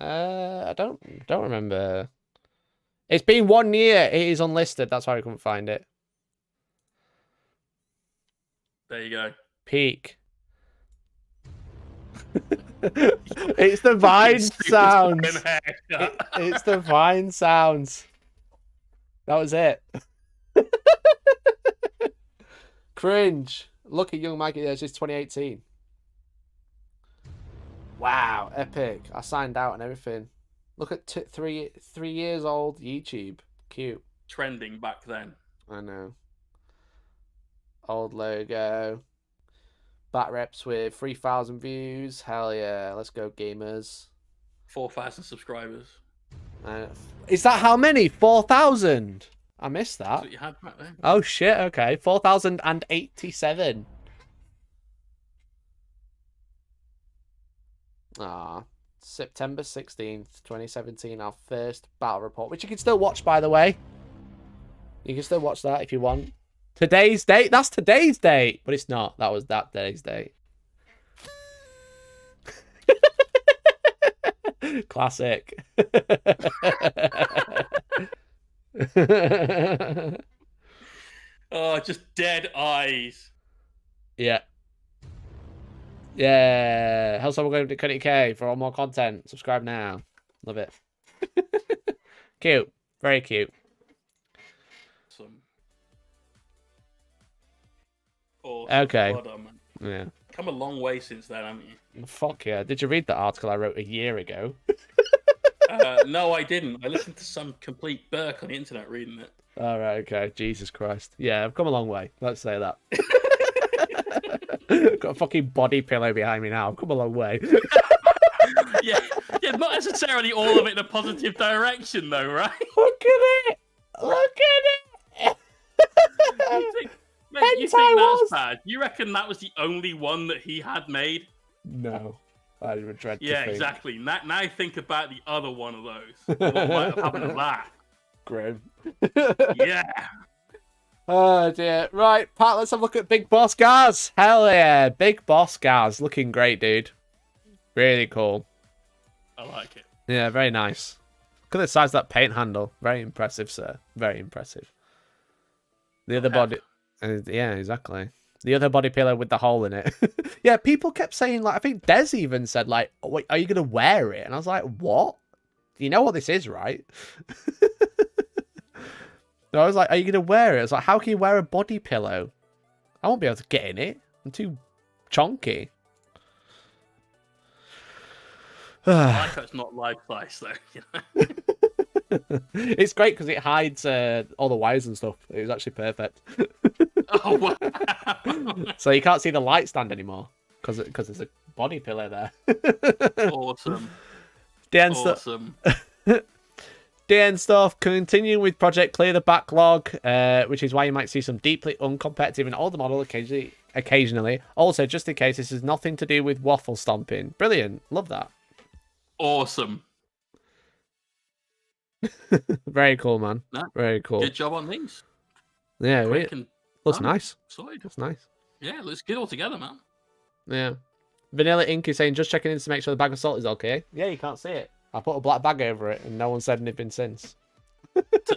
I don't remember. It's been 1 year. It is unlisted. That's why I couldn't find it. There you go. Peak. It's the Vine sounds. It's the Vine sounds. That was it. Cringe. Look at young Mikey. There's just 2018. Wow, epic. I signed out and everything. Look at 3 years old YouTube. Cute. Trending back then. I know. Old logo. Bat reps with 3,000 views. Hell yeah. Let's go, gamers. 4,000 subscribers. Is that how many? 4,000? I missed that. That's what you had back then. Oh, shit. Okay. 4,087. September 16th, 2017, our first battle report, which you can still watch, by the way. You can still watch that if you want. Today's date? That's today's date. But it's not. That was that day's date. Classic. Oh, just dead eyes. Yeah. Yeah. Hellstorm, we're going to 20k for all more content. Subscribe now. Love it. Cute. Very cute. Awesome. Okay. Well done, man. Yeah. Come a long way since then, haven't you? Fuck yeah. Did you read the article I wrote a year ago? No, I didn't. I listened to some complete Burke on the internet reading it. All right, okay. Jesus Christ. Yeah, I've come a long way. Let's say that. Got a fucking body pillow behind me now. I've come a long way. yeah, not necessarily all of it in a positive direction, though, right? Look at it. Look at it. You think that's bad? You reckon that was the only one that he had made? No. I would dread to Yeah, think. exactly. Now think about the other one of those. What might have happened to that? Grim. Yeah. Oh dear. Right, Pat, let's have a look at Big Boss Gaz. Hell yeah. Big Boss Gaz. Looking great, dude. Really cool. I like it. Yeah, very nice. Look at the size of that paint handle. Very impressive, sir. Very impressive. The other body... yeah, exactly. The other body pillow with the hole in it. Yeah, people kept saying, like, I think Des even said, like, oh, wait, are you going to wear it? And I was like, what? You know what this is, right? So I was like, are you going to wear it? I was like, how can you wear a body pillow? I won't be able to get in it. I'm too chonky. I like how it's not life size, though. You know? It's great because it hides all the wires and stuff. It was actually perfect. Oh, wow. So you can't see the light stand anymore because there's a body pillow there. Awesome. Awesome. DN stuff. Continuing with Project Clear the Backlog, which is why you might see some deeply uncompetitive and older model occasionally. Also, just in case, this has nothing to do with waffle stomping. Brilliant. Love that. Awesome. Very cool, man. No, very cool. Good job on these. Yeah, Quick looks nice. Solid. Looks nice. Yeah, it looks good all together, man. Yeah. Vanilla Ink is saying, just checking in to make sure the bag of salt is okay. Yeah, you can't see it. I put a black bag over it, and no one said anything since.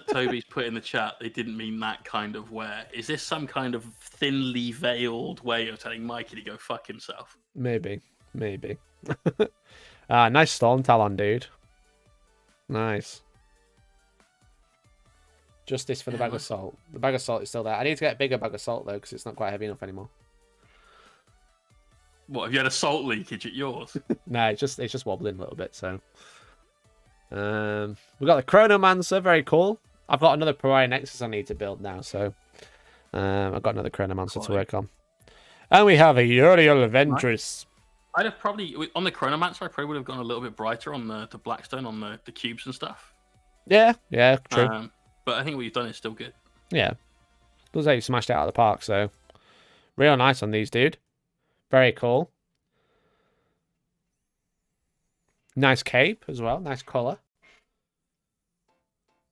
Toby's put in the chat, they didn't mean that kind of wear. Is this some kind of thinly veiled way of telling Mikey to go fuck himself? Maybe. Nice Storm Talon, dude. Nice. Justice for the bag of salt. The bag of salt is still there. I need to get a bigger bag of salt, though, because it's not quite heavy enough anymore. What, have you had a salt leakage at yours? No, it's just wobbling a little bit, so... we've got the Chronomancer, very cool. I've got another Pariah Nexus I need to build now, so... I've got another Chronomancer to work on. And we have a Uriel Ventress. I'd have probably... On the Chronomancer, I probably would have gone a little bit brighter on the Blackstone, on the cubes and stuff. Yeah, true. But I think what you've done is still good. Yeah. Looks like you smashed it out of the park, so... Real nice on these, dude. Very cool. Nice cape as well. Nice colour.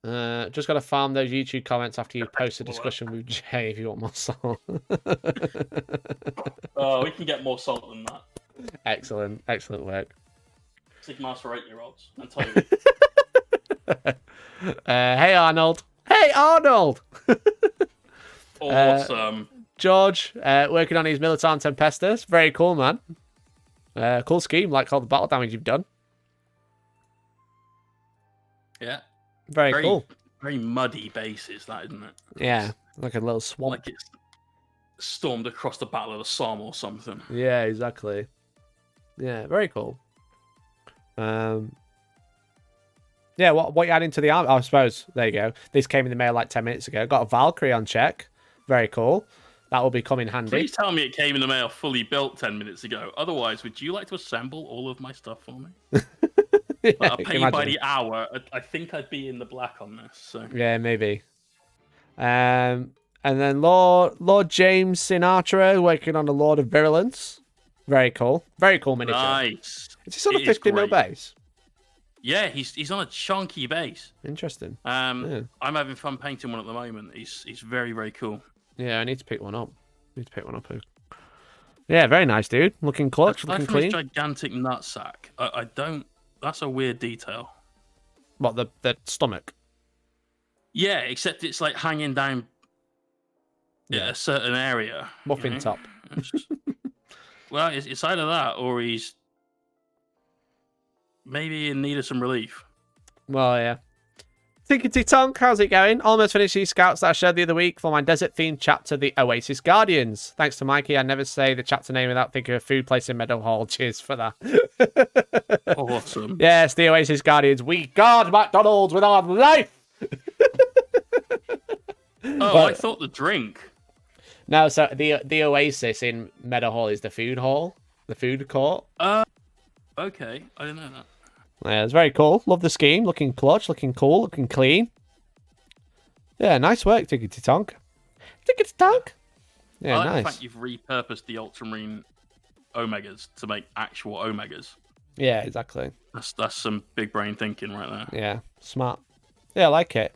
Just got to farm those YouTube comments after you post a discussion with Jay if you want more salt. Oh, we can get more salt than that. Excellent. Excellent work. Sigmas for 8-year-olds. And Toby. Hey, Arnold. Hey, Arnold! Awesome. George, working on his Militant Tempestus. Very cool, man. Cool scheme, like all the battle damage you've done. Yeah. Very cool. Very muddy bases, that, isn't it? Yeah, like a little swamp. Like it's stormed across the Battle of the Somme or something. Yeah, exactly. Yeah, very cool. Yeah, what you adding to the arm? I suppose, there you go. This came in the mail like 10 minutes ago. Got a Valkyrie on check. Very cool. That will be coming handy. Please tell me it came in the mail fully built 10 minutes ago. Otherwise, would you like to assemble all of my stuff for me? Yeah, I'll pay you by the hour. I think I'd be in the black on this. So yeah, maybe. And then Lord James Sinatra working on the Lord of Virulence. Very cool. Very cool miniature. Nice. Is this on a 50 mil base? Yeah, he's on a chunky base. Interesting. I'm having fun painting one at the moment. He's very, very cool. Yeah, I need to pick one up. Yeah, very nice, dude. Looking clutch, looking clean. Gigantic nutsack. I don't. That's a weird detail. What, the stomach? Yeah, except it's like hanging down a certain area. Muffin top. Well, it's either that or he's maybe in need of some relief. Well, yeah. Tickety Tonk, how's it going? Almost finished these scouts that I shared the other week for my desert-themed chapter, The Oasis Guardians. Thanks to Mikey, I never say the chapter name without thinking of food place in Meadow Hall. Cheers for that. Awesome. Yes, The Oasis Guardians. We guard McDonald's with our life! I thought the drink. No, so the Oasis in Meadow Hall is the food hall, the food court. Okay, I didn't know that. Yeah, it's very cool. Love the scheme. Looking clutch, looking cool, looking clean. Yeah, nice work, Tickety Tonk. Tickety Tonk. Yeah, I like nice. the fact you've repurposed the Ultramarine Omegas to make actual Omegas. Yeah, exactly. That's some big brain thinking right there. Yeah, smart. Yeah, I like it.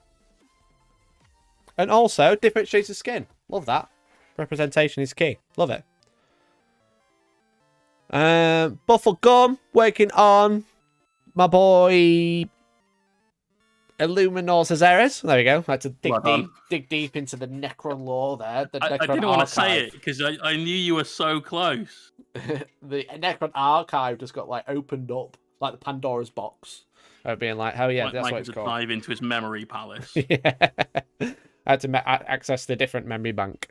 And also, different shades of skin. Love that. Representation is key. Love it. Buffalo Gum, working on my boy Illuminor Cesaris. There we go. I had to dig deep into the Necron lore there. I didn't want to say it because I knew you were so close. The Necron archive just got like opened up, like the Pandora's box. Being like, oh yeah, that's what it's called. Dive into his memory palace. Yeah. I had to access the different memory bank.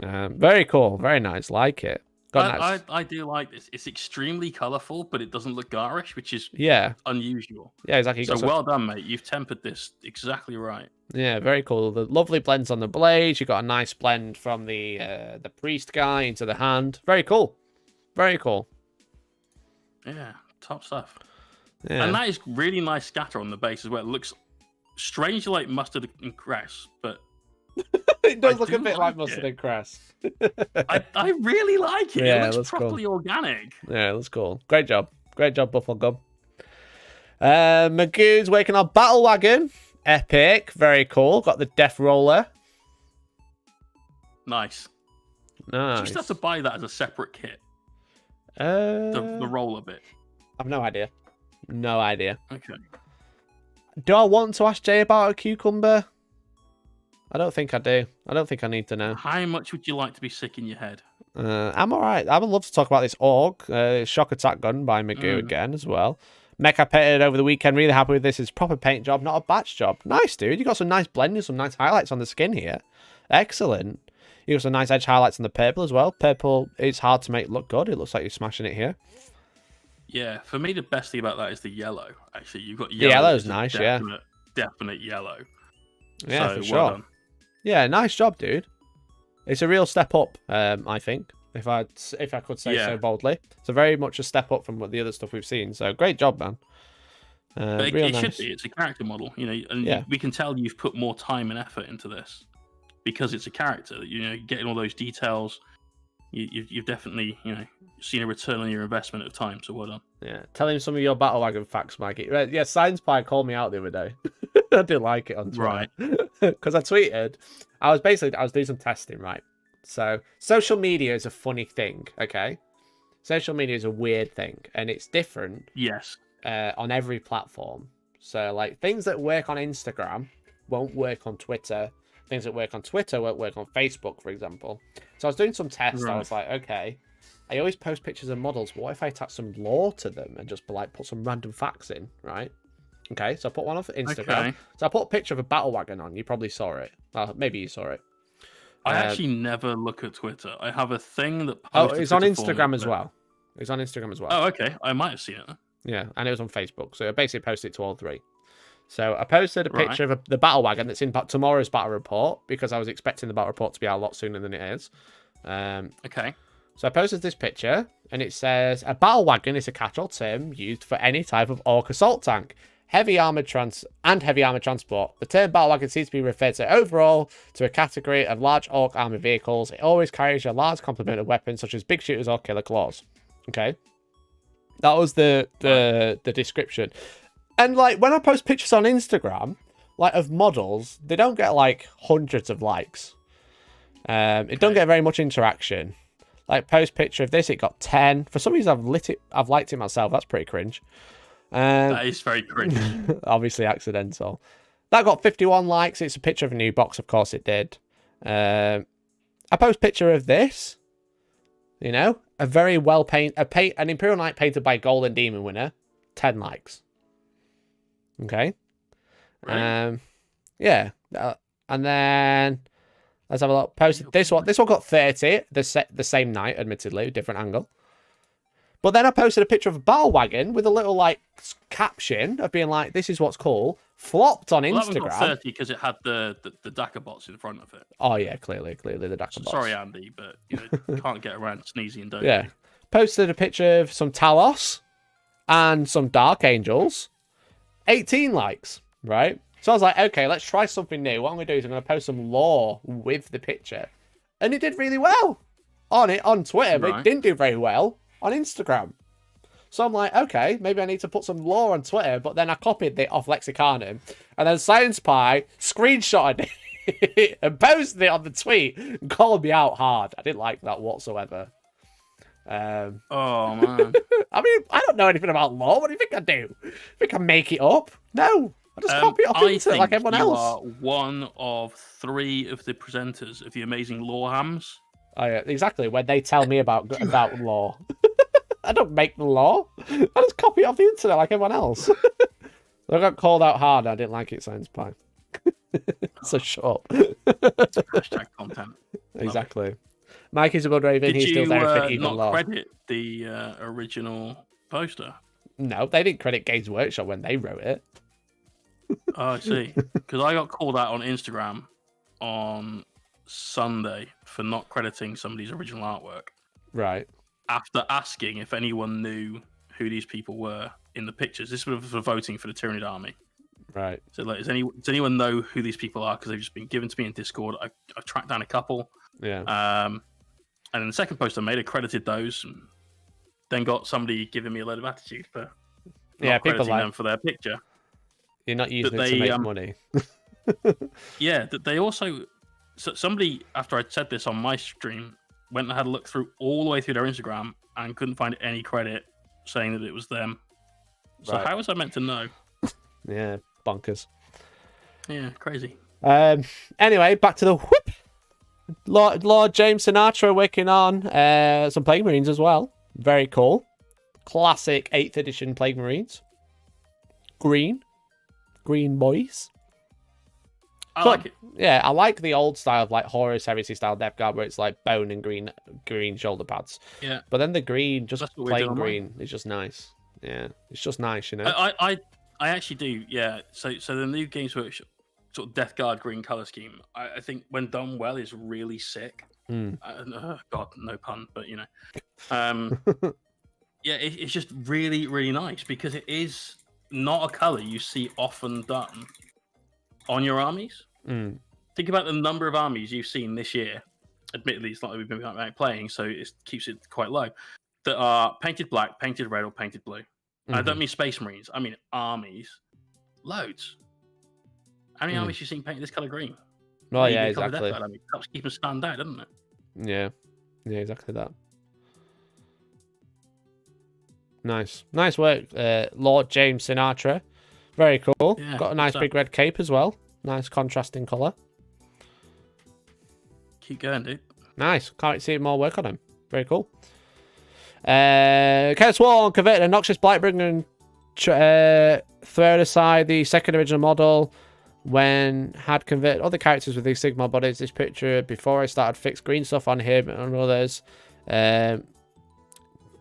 Very cool. Very nice. Like it. I do like this. It's extremely colourful, but it doesn't look garish, which is unusual. Yeah, exactly. So well done, mate. You've tempered this exactly right. Yeah, very cool. The lovely blends on the blades. You got a nice blend from the priest guy into the hand. Very cool. Very cool. Yeah, top stuff. Yeah. And that is really nice scatter on the base as well. It looks strangely like mustard and cress, but it does look a bit like mustard and cress. I really like it. Yeah, it looks properly cool. organic. Yeah, that's cool. Great job. Great job, Buffalo Gum. Magoo's working on Battle Wagon. Epic. Very cool. Got the Death Roller. Nice. Nice. Do you still have to buy that as a separate kit? The roller bit. I've no idea. No idea. Okay. Do I want to ask Jay about a cucumber? I don't think I do. I don't think I need to know. How much would you like to be sick in your head? I'm alright. I would love to talk about this AUG, shock attack gun by Magoo again as well. Mech I painted over the weekend. Really happy with this. It's a proper paint job, not a batch job. Nice, dude. You got some nice blending, some nice highlights on the skin here. Excellent. You got some nice edge highlights on the purple as well. Purple, it's hard to make look good. It looks like you're smashing it here. Yeah, for me, the best thing about that is the yellow. Actually, you've got yellow. The yellow's nice, Definite yellow. Yeah, so, for sure. Well, yeah, nice job, dude. It's a real step up, I think, if I could say so boldly. It's a very much a step up from what the other stuff we've seen. So great job, man. But real it nice. should be. It's a character model, and we can tell you've put more time and effort into this because it's a character. Getting all those details. You've definitely, seen a return on your investment of time. So well done. Yeah, tell him some of your Battle Wagon facts, Mikey. Yeah, Science Pie called me out the other day. I didn't like it on Twitter. Right. Because I tweeted, I was doing some testing, right? So social media is a funny thing, okay? Social media is a weird thing, and it's different. Yes. On every platform. So like things that work on Instagram won't work on Twitter. Things that work on Twitter won't work on Facebook, for example. So I was doing some tests. Right. I was like, okay, I always post pictures of models. What if I attach some lore to them and just put some random facts in, right? Okay, so I put one off Instagram. Okay. So I put a picture of a battle wagon on. You probably saw it. Well, maybe you saw it. I actually never look at Twitter. I have a thing that posts. Oh, it's on Instagram as well. It's on Instagram as well. Oh, okay. I might have seen it. Yeah, and it was on Facebook. So I basically posted it to all three. So I posted a picture of the battle wagon that's in tomorrow's battle report because I was expecting the battle report to be out a lot sooner than it is. Okay. So I posted this picture, and it says, a battle wagon is a catch-all term used for any type of orc assault tank, heavy armored transport. The term battle wagon seems to be referred to overall to a category of large orc armored vehicles. It always carries a large complement of weapons such as big shooters or killer claws. Okay. That was the description. And like when I post pictures on Instagram, like of models, they don't get like hundreds of likes. It don't get very much interaction. Like post picture of this, it got 10. For some reason, I've liked it myself. That's pretty cringe. That is very cringe. Obviously accidental. That got 51 likes. It's a picture of a new box, of course it did. I post picture of this. A very well painted, an Imperial Knight painted by Golden Demon winner, 10 likes. Okay. Right. Yeah. And then let's have a look. Posted this one. This one got 30 the same night, admittedly, different angle. But then I posted a picture of a battle wagon with a little like caption of being like, "This is what's cool." Flopped on Instagram. That one got 30 because it had the Dakar bots in front of it. Oh yeah, clearly the Dakar bots. Sorry, Andy, but can't get around sneezing, don't you? Posted a picture of some Talos and some Dark Angels. 18 likes, right? So I was like, okay, let's try something new. What I'm going to do is I'm going to post some lore with the picture. And it did really well on Twitter, but it didn't do very well on Instagram. So I'm like, okay, maybe I need to put some lore on Twitter, but then I copied it off Lexicanum, and then Science Pie screenshotted it and posted it on the tweet and called me out hard. I didn't like that whatsoever. Oh man. I mean, I don't know anything about lore. What do you think I do? Think I make it up? No. I just copy it off the internet like everyone else. You are one of 3 of the presenters of the amazing Lore Hams. Oh yeah, exactly. When they tell me about lore. I don't make the law. I just copy it off the internet like everyone else. I got called out hard. I didn't like it, Science Pie. So short. Hashtag content. Exactly. Mikey's a good Raven. He's still there for even not law. Credit the original poster? No, they didn't credit Games Workshop when they wrote it. Oh, I see. Because I got called out on Instagram on Sunday for not crediting somebody's original artwork. Right. After asking if anyone knew who these people were in the pictures. This was for voting for the Tyranid Army. Right. So, like, does anyone know who these people are? Because they've just been given to me in Discord. I've tracked down a couple. Yeah. And then the second post I made, I credited those, and then got somebody giving me a load of attitude for not crediting them for their picture. You're not using it to make money. Yeah, that they also... So somebody, after I'd said this on my stream, went and had a look through all the way through their Instagram and couldn't find any credit saying that it was them. So how was I meant to know? Yeah, bonkers. Yeah, crazy. Anyway, back to the whoop. Lord James Sinatra working on some Plague Marines as well. Very cool. Classic 8th edition Plague Marines. Green boys. I like it. Yeah, I like the old style of like Horus Heresy style Death Guard where it's like bone and green shoulder pads. Yeah. But then the green, just plain green, is just nice. Yeah, it's just nice, you know. I actually do. Yeah. So the new Games Workshop sort of Death Guard green color scheme, I think when done well is really sick. God, no pun, but you know, yeah, it's just really, really nice because it is not a color you see often done on your armies. Think about the number of armies you've seen this year. Admittedly, it's not that we've been playing, so it keeps it quite low. That are painted black, painted red, or painted blue. I don't mean Space Marines. I mean armies. Loads. How many armies have you seen painted this color green? Well, yeah, exactly. Helps keep them stand out, doesn't it? Yeah, exactly that. Nice work, Lord James Sinatra. Very cool. Yeah, got a nice big red cape as well. Nice contrasting colour. Keep going, dude. Nice. Can't wait to see more work on him. Very cool. Chaos War converted a Noxious Blightbringer and thrown aside the second original model when had converted other characters with these Sigma bodies. This picture before I started fixed green stuff on him and others.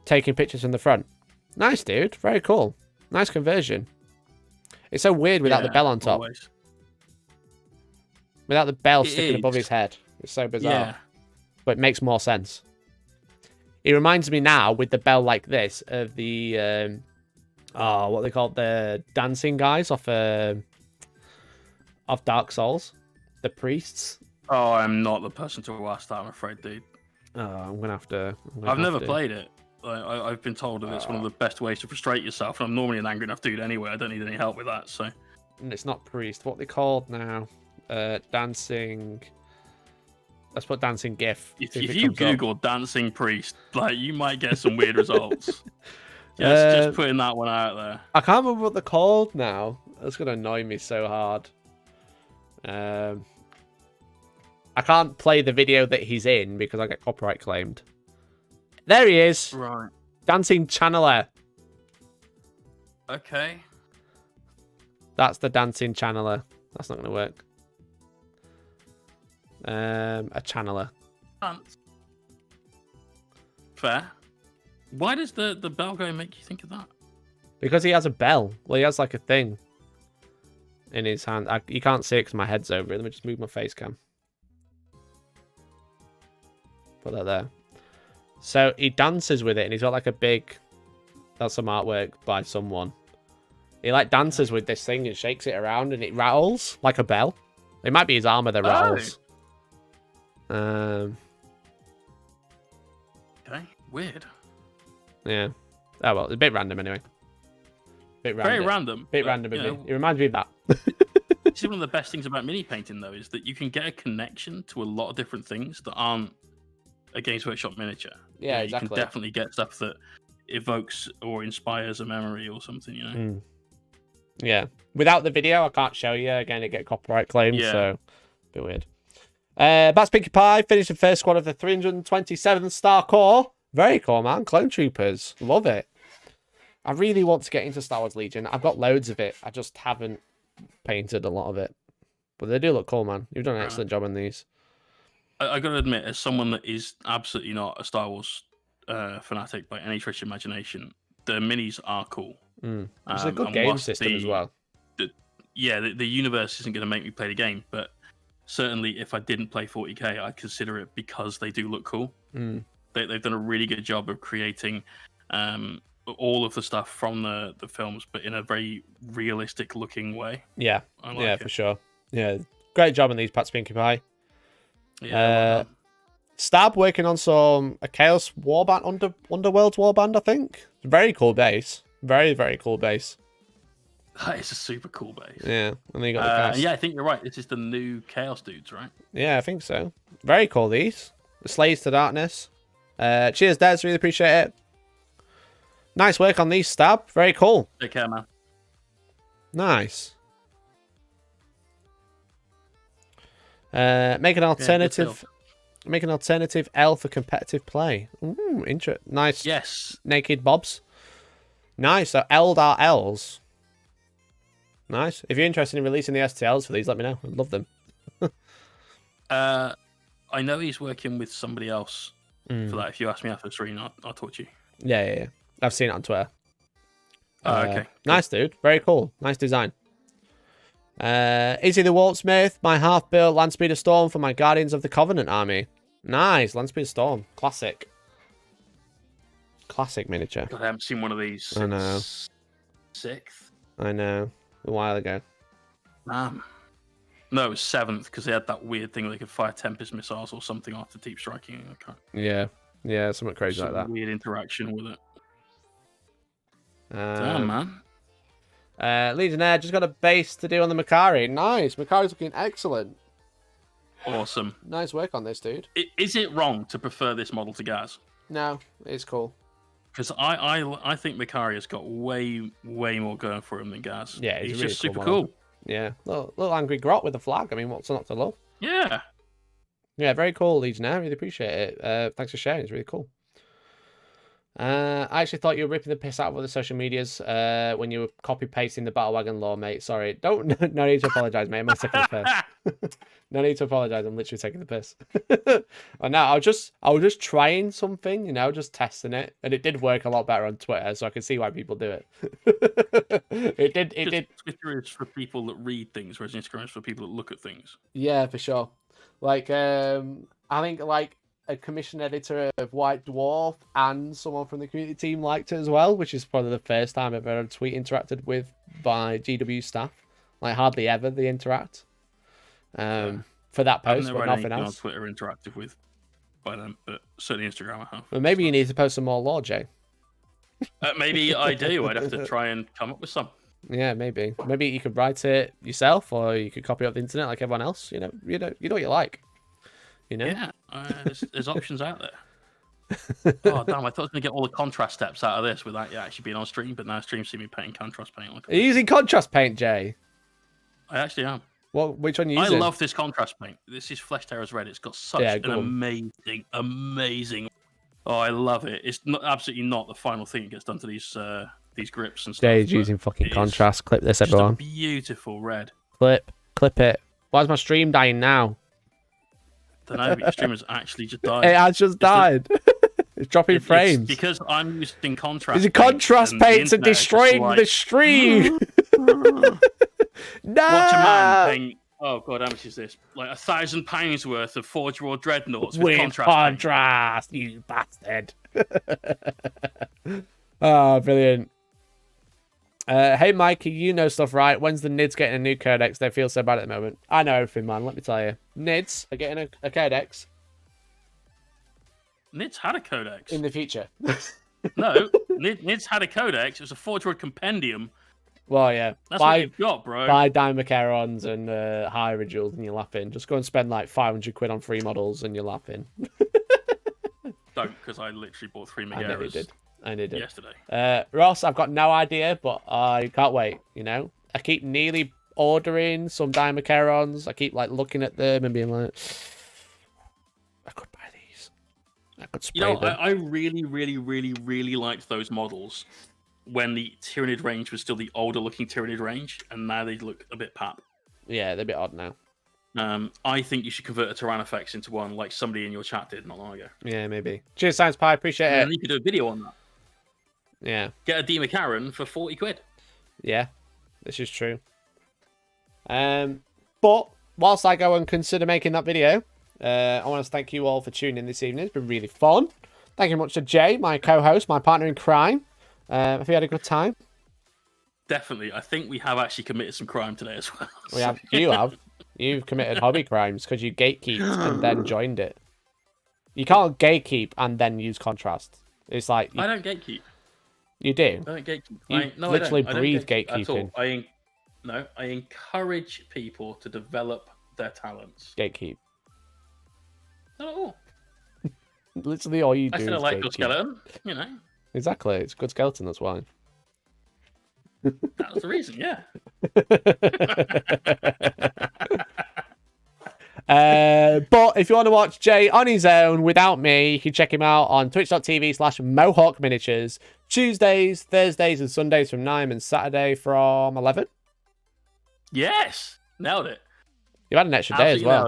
Taking pictures from the front. Nice, dude. Very cool. Nice conversion. It's so weird without the bell on top. Always. Without the bell sticking above his head. It's so bizarre. Yeah. But it makes more sense. It reminds me now, with the bell like this, of the... what they call the dancing guys off Dark Souls. The priests. Oh, I'm not the person to ask that, I'm afraid, dude. Oh, I'm going to have to... I've never played it. I've been told that it's one of the best ways to frustrate yourself, and I'm normally an angry enough dude anyway. I don't need any help with that, so... It's not priest. What are they called now? Dancing... Let's put dancing GIF. If you Google dancing priest, like, you might get some weird results. Just putting that one out there. I can't remember what they're called now. That's going to annoy me so hard. I can't play the video that he's in because I get copyright claimed. There he is. Right. Dancing channeler. Okay. That's the dancing channeler. That's not going to work. A channeler. Fair. Why does the bell go make you think of that? Because he has a bell. Well, he has like a thing in his hand. You can't see it because my head's over it. Let me just move my face cam. Put that there. So he dances with it, and he's got like a big... That's some artwork by someone. He like dances with this thing and shakes it around, and it rattles like a bell. It might be his armor that rattles. Okay, weird. Yeah. Oh well, it's a bit random anyway. Very random. Bit random. It reminds me of that. This is one of the best things about mini painting, though, is that you can get a connection to a lot of different things that aren't a Games Workshop miniature. Yeah, exactly. You can definitely get stuff that evokes or inspires a memory or something, you know. Yeah. Without the video, I can't show you. Again, it get copyright claimed, so a bit weird. Bats Pinkie Pie finished the first squad of the 327th Star Corps. Very cool, man. Clone Troopers. Love it. I really want to get into Star Wars Legion. I've got loads of it. I just haven't painted a lot of it. But they do look cool, man. You've done an excellent job on these. I got to admit, as someone that is absolutely not a Star Wars fanatic by any stretch of imagination, the minis are cool. It's a good game system as well. The universe isn't going to make me play the game, but certainly if I didn't play 40k, I'd consider it because they do look cool. They've done a really good job of creating all of the stuff from the films, but in a very realistic looking way. Yeah, for sure. Yeah, great job on these, Bats Pinkie Pie. Yeah. Stab working on a Chaos Warband, Underworld Warband, I think. Very cool base. Very, very cool base. That is a super cool base. Yeah, and then you got the yeah, I think you're right. This is the new Chaos dudes, right? Yeah, I think so. Very cool, these. Slays to Darkness. Cheers, Des. Really appreciate it. Nice work on these, Stab. Very cool. Take care, man. Nice. Make an alternative. Make an alternative L for competitive play. Ooh, nice. Yes. Naked Bobs. Nice. So Eldar L's. Nice. If you're interested in releasing the STLs for these, let me know. I'd love them. I know he's working with somebody else for that. If you ask me after the stream, I'll talk to you. Yeah. I've seen it on Twitter. Okay. Nice, dude. Very cool. Nice design. Izzy the Waltzsmith, my half-built Landspeeder Storm for my Guardians of the Covenant army. Nice. Landspeeder Storm. Classic. Classic miniature. God, I haven't seen one of these since I know. 6th. I know. A while ago. No, it was 7th because they had that weird thing where they could fire Tempest missiles or something after deep striking. I can't. Yeah, something crazy like that. Weird interaction with it. Damn, man. Legionnaire just got a base to do on the Makari. Nice. Makari's looking excellent. Awesome. Nice work on this, dude. Is it wrong to prefer this model to Gaz? No, it's cool. Because I think Makari has got way more going for him than Gaz. Yeah, he's really just super model. cool. Yeah, little angry grot with a flag. I mean, what's not to love? Yeah. Yeah, very cool, Legionnaire. Really appreciate it. Thanks for sharing. It's really cool. I actually thought you were ripping the piss out of the social medias when you were copy pasting the Battle Wagon lore, mate. Sorry. No need to apologize, mate. I'm not taking the piss. No need to apologize. I'm literally taking the piss. Oh, no, I was just trying something, just testing it, and it did work a lot better on Twitter, so I can see why people do it. It did. Twitter is for people that read things, whereas Instagram is for people that look at things. Yeah, for sure. Like, I think like a commission editor of White Dwarf and someone from the community team liked it as well, which is probably the first time I've ever had a tweet interacted with by GW staff. Like, hardly ever they interact for that post, but nothing else. On Twitter interactive with by them, but certainly Instagram I have. Well, maybe you need to post some more lore, Jay. Maybe I do. I'd have to try and come up with some. Yeah, maybe. Maybe you could write it yourself, or you could copy it off the internet like everyone else. You know what you like. Yeah, there's options out there. Oh damn! I thought I was gonna get all the contrast steps out of this without actually being on stream, but now stream see me painting contrast paint. Are you using contrast paint, Jay? I actually am. Well, which one are you using? I love this contrast paint. This is Flesh Terror's Red. It's got such an amazing. Oh, I love it. It's absolutely not the final thing that gets done to these grips and stuff. Jay's using fucking contrast. Clip this, everyone. Just a beautiful red. Clip it. Why is my stream dying now? I don't know, but your stream has actually just died. It has just died. It's dropping frames. It's because I'm using contrast. It's contrast paints and destroying the stream. No. Watch a man paying. Oh god, how much is this? Like £1,000 worth of Forge War Dreadnoughts with contrast. You bastard. Oh, brilliant. Hey, Mikey, you know stuff, right? When's the Nids getting a new codex? They feel so bad at the moment. I know everything, man. Let me tell you. Nids are getting a codex. Nids had a codex. In the future. No, Nids had a codex. It was a Forge War compendium. Well, yeah. That's what you've got, bro. Buy Dimacherons and high rituals and you're laughing. Just go and spend like 500 quid on free models and you're laughing. Don't, because I literally bought 3 Megaeras. I did it yesterday. Ross, I've got no idea, but I can't wait. I keep nearly ordering some Dimacherons. I keep like looking at them and being like, I could buy these. I could spray them. I really, really, really, really liked those models when the Tyranid range was still the older looking Tyranid range, and now they look a bit pap. Yeah, they're a bit odd now. I think you should convert a Tyrannofex into one like somebody in your chat did not long ago. Yeah, maybe. Cheers, Science Pie. Appreciate it. And you could do a video on that. Yeah. Get a Dimacheron for 40 quid. Yeah, this is true. But whilst I go and consider making that video, I want to thank you all for tuning in this evening. It's been really fun. Thank you much to Jay, my co-host, my partner in crime. Have you had a good time? Definitely. I think we have actually committed some crime today as well. We have. You have. You've committed hobby crimes because you gatekeeped and then joined it. You can't gatekeep and then use contrast. It's like I don't gatekeep. You do. I don't gatekeep. You literally breathe gatekeeping. gatekeeping. I encourage people to develop their talents. Gatekeep. Not at all. Literally all you do. I said I like your skeleton, you know. Exactly, it's a good skeleton, that's why. That was the reason, yeah. But if you want to watch Jay on his own without me, you can check him out on twitch.tv/Mohawk Miniatures. Tuesdays, Thursdays, and Sundays from 9 and Saturday from 11. Yes, nailed it. You've had an extra day as well.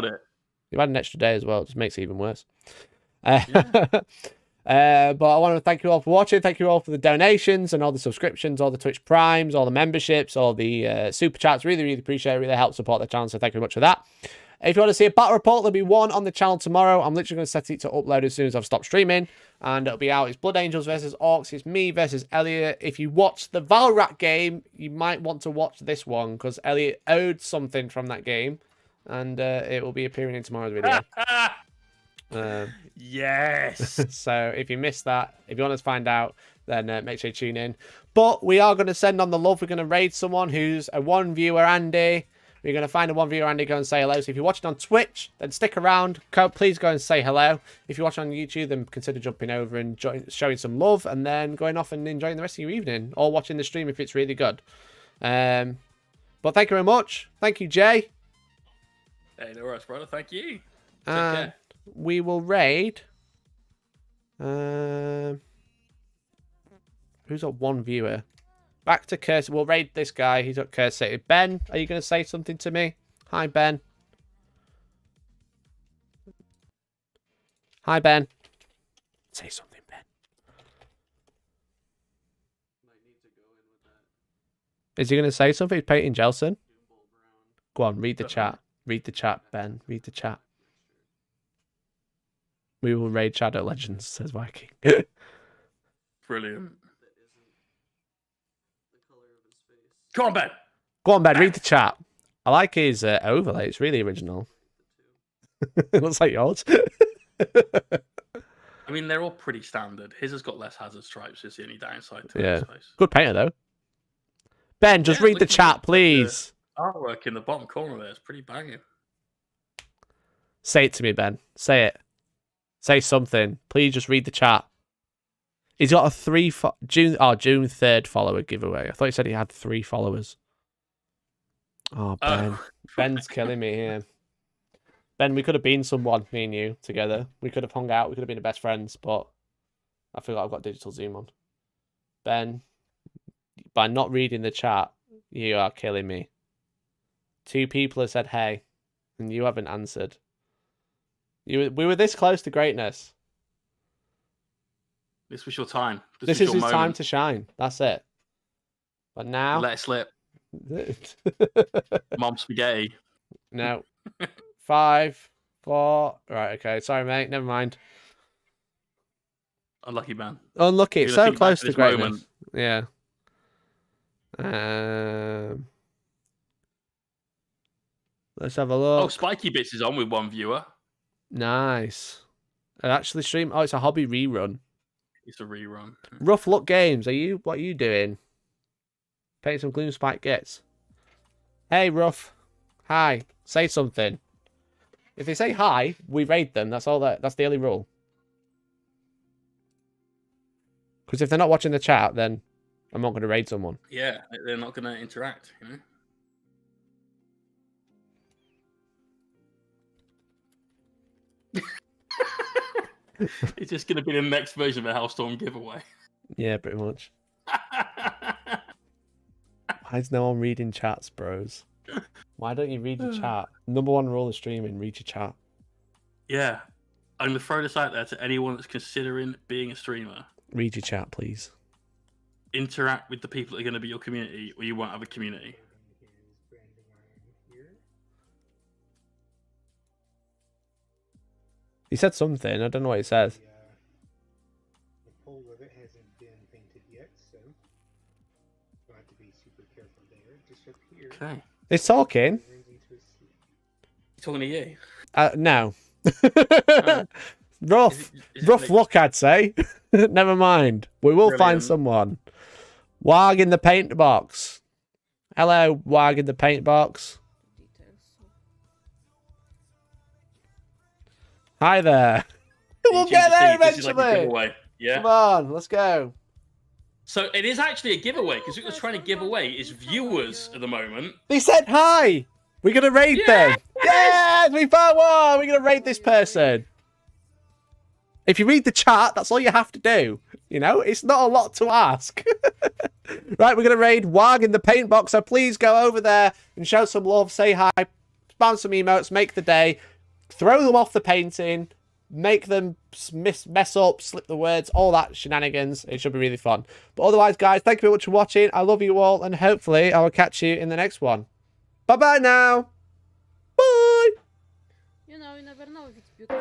You've had an extra day as well. It just makes it even worse. But I want to thank you all for watching. Thank you all for the donations and all the subscriptions, all the Twitch Primes, all the memberships, all the Super Chats. Really, really appreciate it. Really helps support the channel, so thank you very much for that. If you want to see a battle report, there'll be one on the channel tomorrow. I'm literally going to set it to upload as soon as I've stopped streaming. And it'll be out. It's Blood Angels versus Orcs. It's me versus Elliot. If you watch the Valrat game, you might want to watch this one, because Elliot owed something from that game. And it will be appearing in tomorrow's video. Yes. So if you missed that, if you want to find out, then make sure you tune in. But we are going to send on the love. We're going to raid someone who's a one viewer Andy. We're going to find a one viewer Andy, go and say hello. So if you're watching on Twitch, then stick around. Please go and say hello. If you're watching on YouTube, then consider jumping over and showing some love, and then going off and enjoying the rest of your evening, or watching the stream if it's really good. But thank you very much. Thank you, Jay. Hey, no worries, brother. Thank you. Take care. We will raid. Who's got one viewer? Back to Curse. We'll raid this guy. He's got Curse City. Ben, are you going to say something to me? Hi, Ben. Hi, Ben. Say something, Ben. Is he going to say something? He's painting Jelson. Go on, read the chat. Read the chat, Ben. Read the chat. We will raid Shadow Legends, says Viking. Brilliant. Come on, Ben. Go on, Ben. Read the chat. I like his overlay. It's really original. It looks like yours. I mean, they're all pretty standard. His has got less hazard stripes. Is the only downside to it. Good painter, though. Ben, just read the chat, please. The artwork in the bottom corner there is pretty banging. Say it to me, Ben. Say it. Say something. Please just read the chat. He's got a June 3rd follower giveaway. I thought he said he had 3 followers. Oh, Ben. Ben's killing me here. Ben, we could have been someone, me and you, together. We could have hung out. We could have been the best friends, but I feel like I've got digital zoom on. Ben, by not reading the chat, you are killing me. 2 people have said hey, and you haven't answered. We were this close to greatness. This was your time. This is his time to shine. That's it. But now... Let it slip. Mom spaghetti. No. 5, 4... Right, okay. Sorry, mate. Never mind. Unlucky, man. Unlucky. It's so close to greatness. Moment. Yeah. Let's have a look. Oh, Spiky Bits is on with 1 viewer. Nice. An actually stream. Oh, it's a hobby rerun. It's a rerun. Rough Luck Games. What are you doing? Painting some Gloom Spike Gets. Hey, Rough. Hi. Say something. If they say hi, we raid them. That's all. That's the only rule. Because if they're not watching the chat, then I'm not going to raid someone. Yeah, they're not going to interact. You know. It's just going to be the next version of a Hellstorm giveaway. Yeah, pretty much. Why is no one reading chats, bros? Why don't you read your chat? Number 1 rule of streaming, read your chat. Yeah. I'm going to throw this out there to anyone that's considering being a streamer. Read your chat, please. Interact with the people that are going to be your community, or you won't have a community. He said something. I don't know what he says. The pole of it hasn't been painted yet, so we'll have to be super careful there. Just up here. Okay. He's talking. He's talking to you. No. Rough luck, I'd say. Never mind. We will find someone. Wag in the paint box. Hello, Wag in the paint box. Hi there. We'll get there eventually. Like yeah. Come on, let's go. So it is actually a giveaway because what we're trying to give away is viewers at the moment. They said hi. We're gonna raid them. Yes, we found one. We're gonna raid this person. If you read the chat, that's all you have to do. You know, it's not a lot to ask. Right, we're gonna raid Wag in the paint box. So please go over there and show some love. Say hi. Spam some emotes. Make the day. Throw them off the painting. Make them mess up, slip the words, all that shenanigans. It should be really fun. But otherwise, guys, thank you very much for watching. I love you all, and hopefully I will catch you in the next one. Bye-bye now. Bye. You know, you never know if it's beautiful.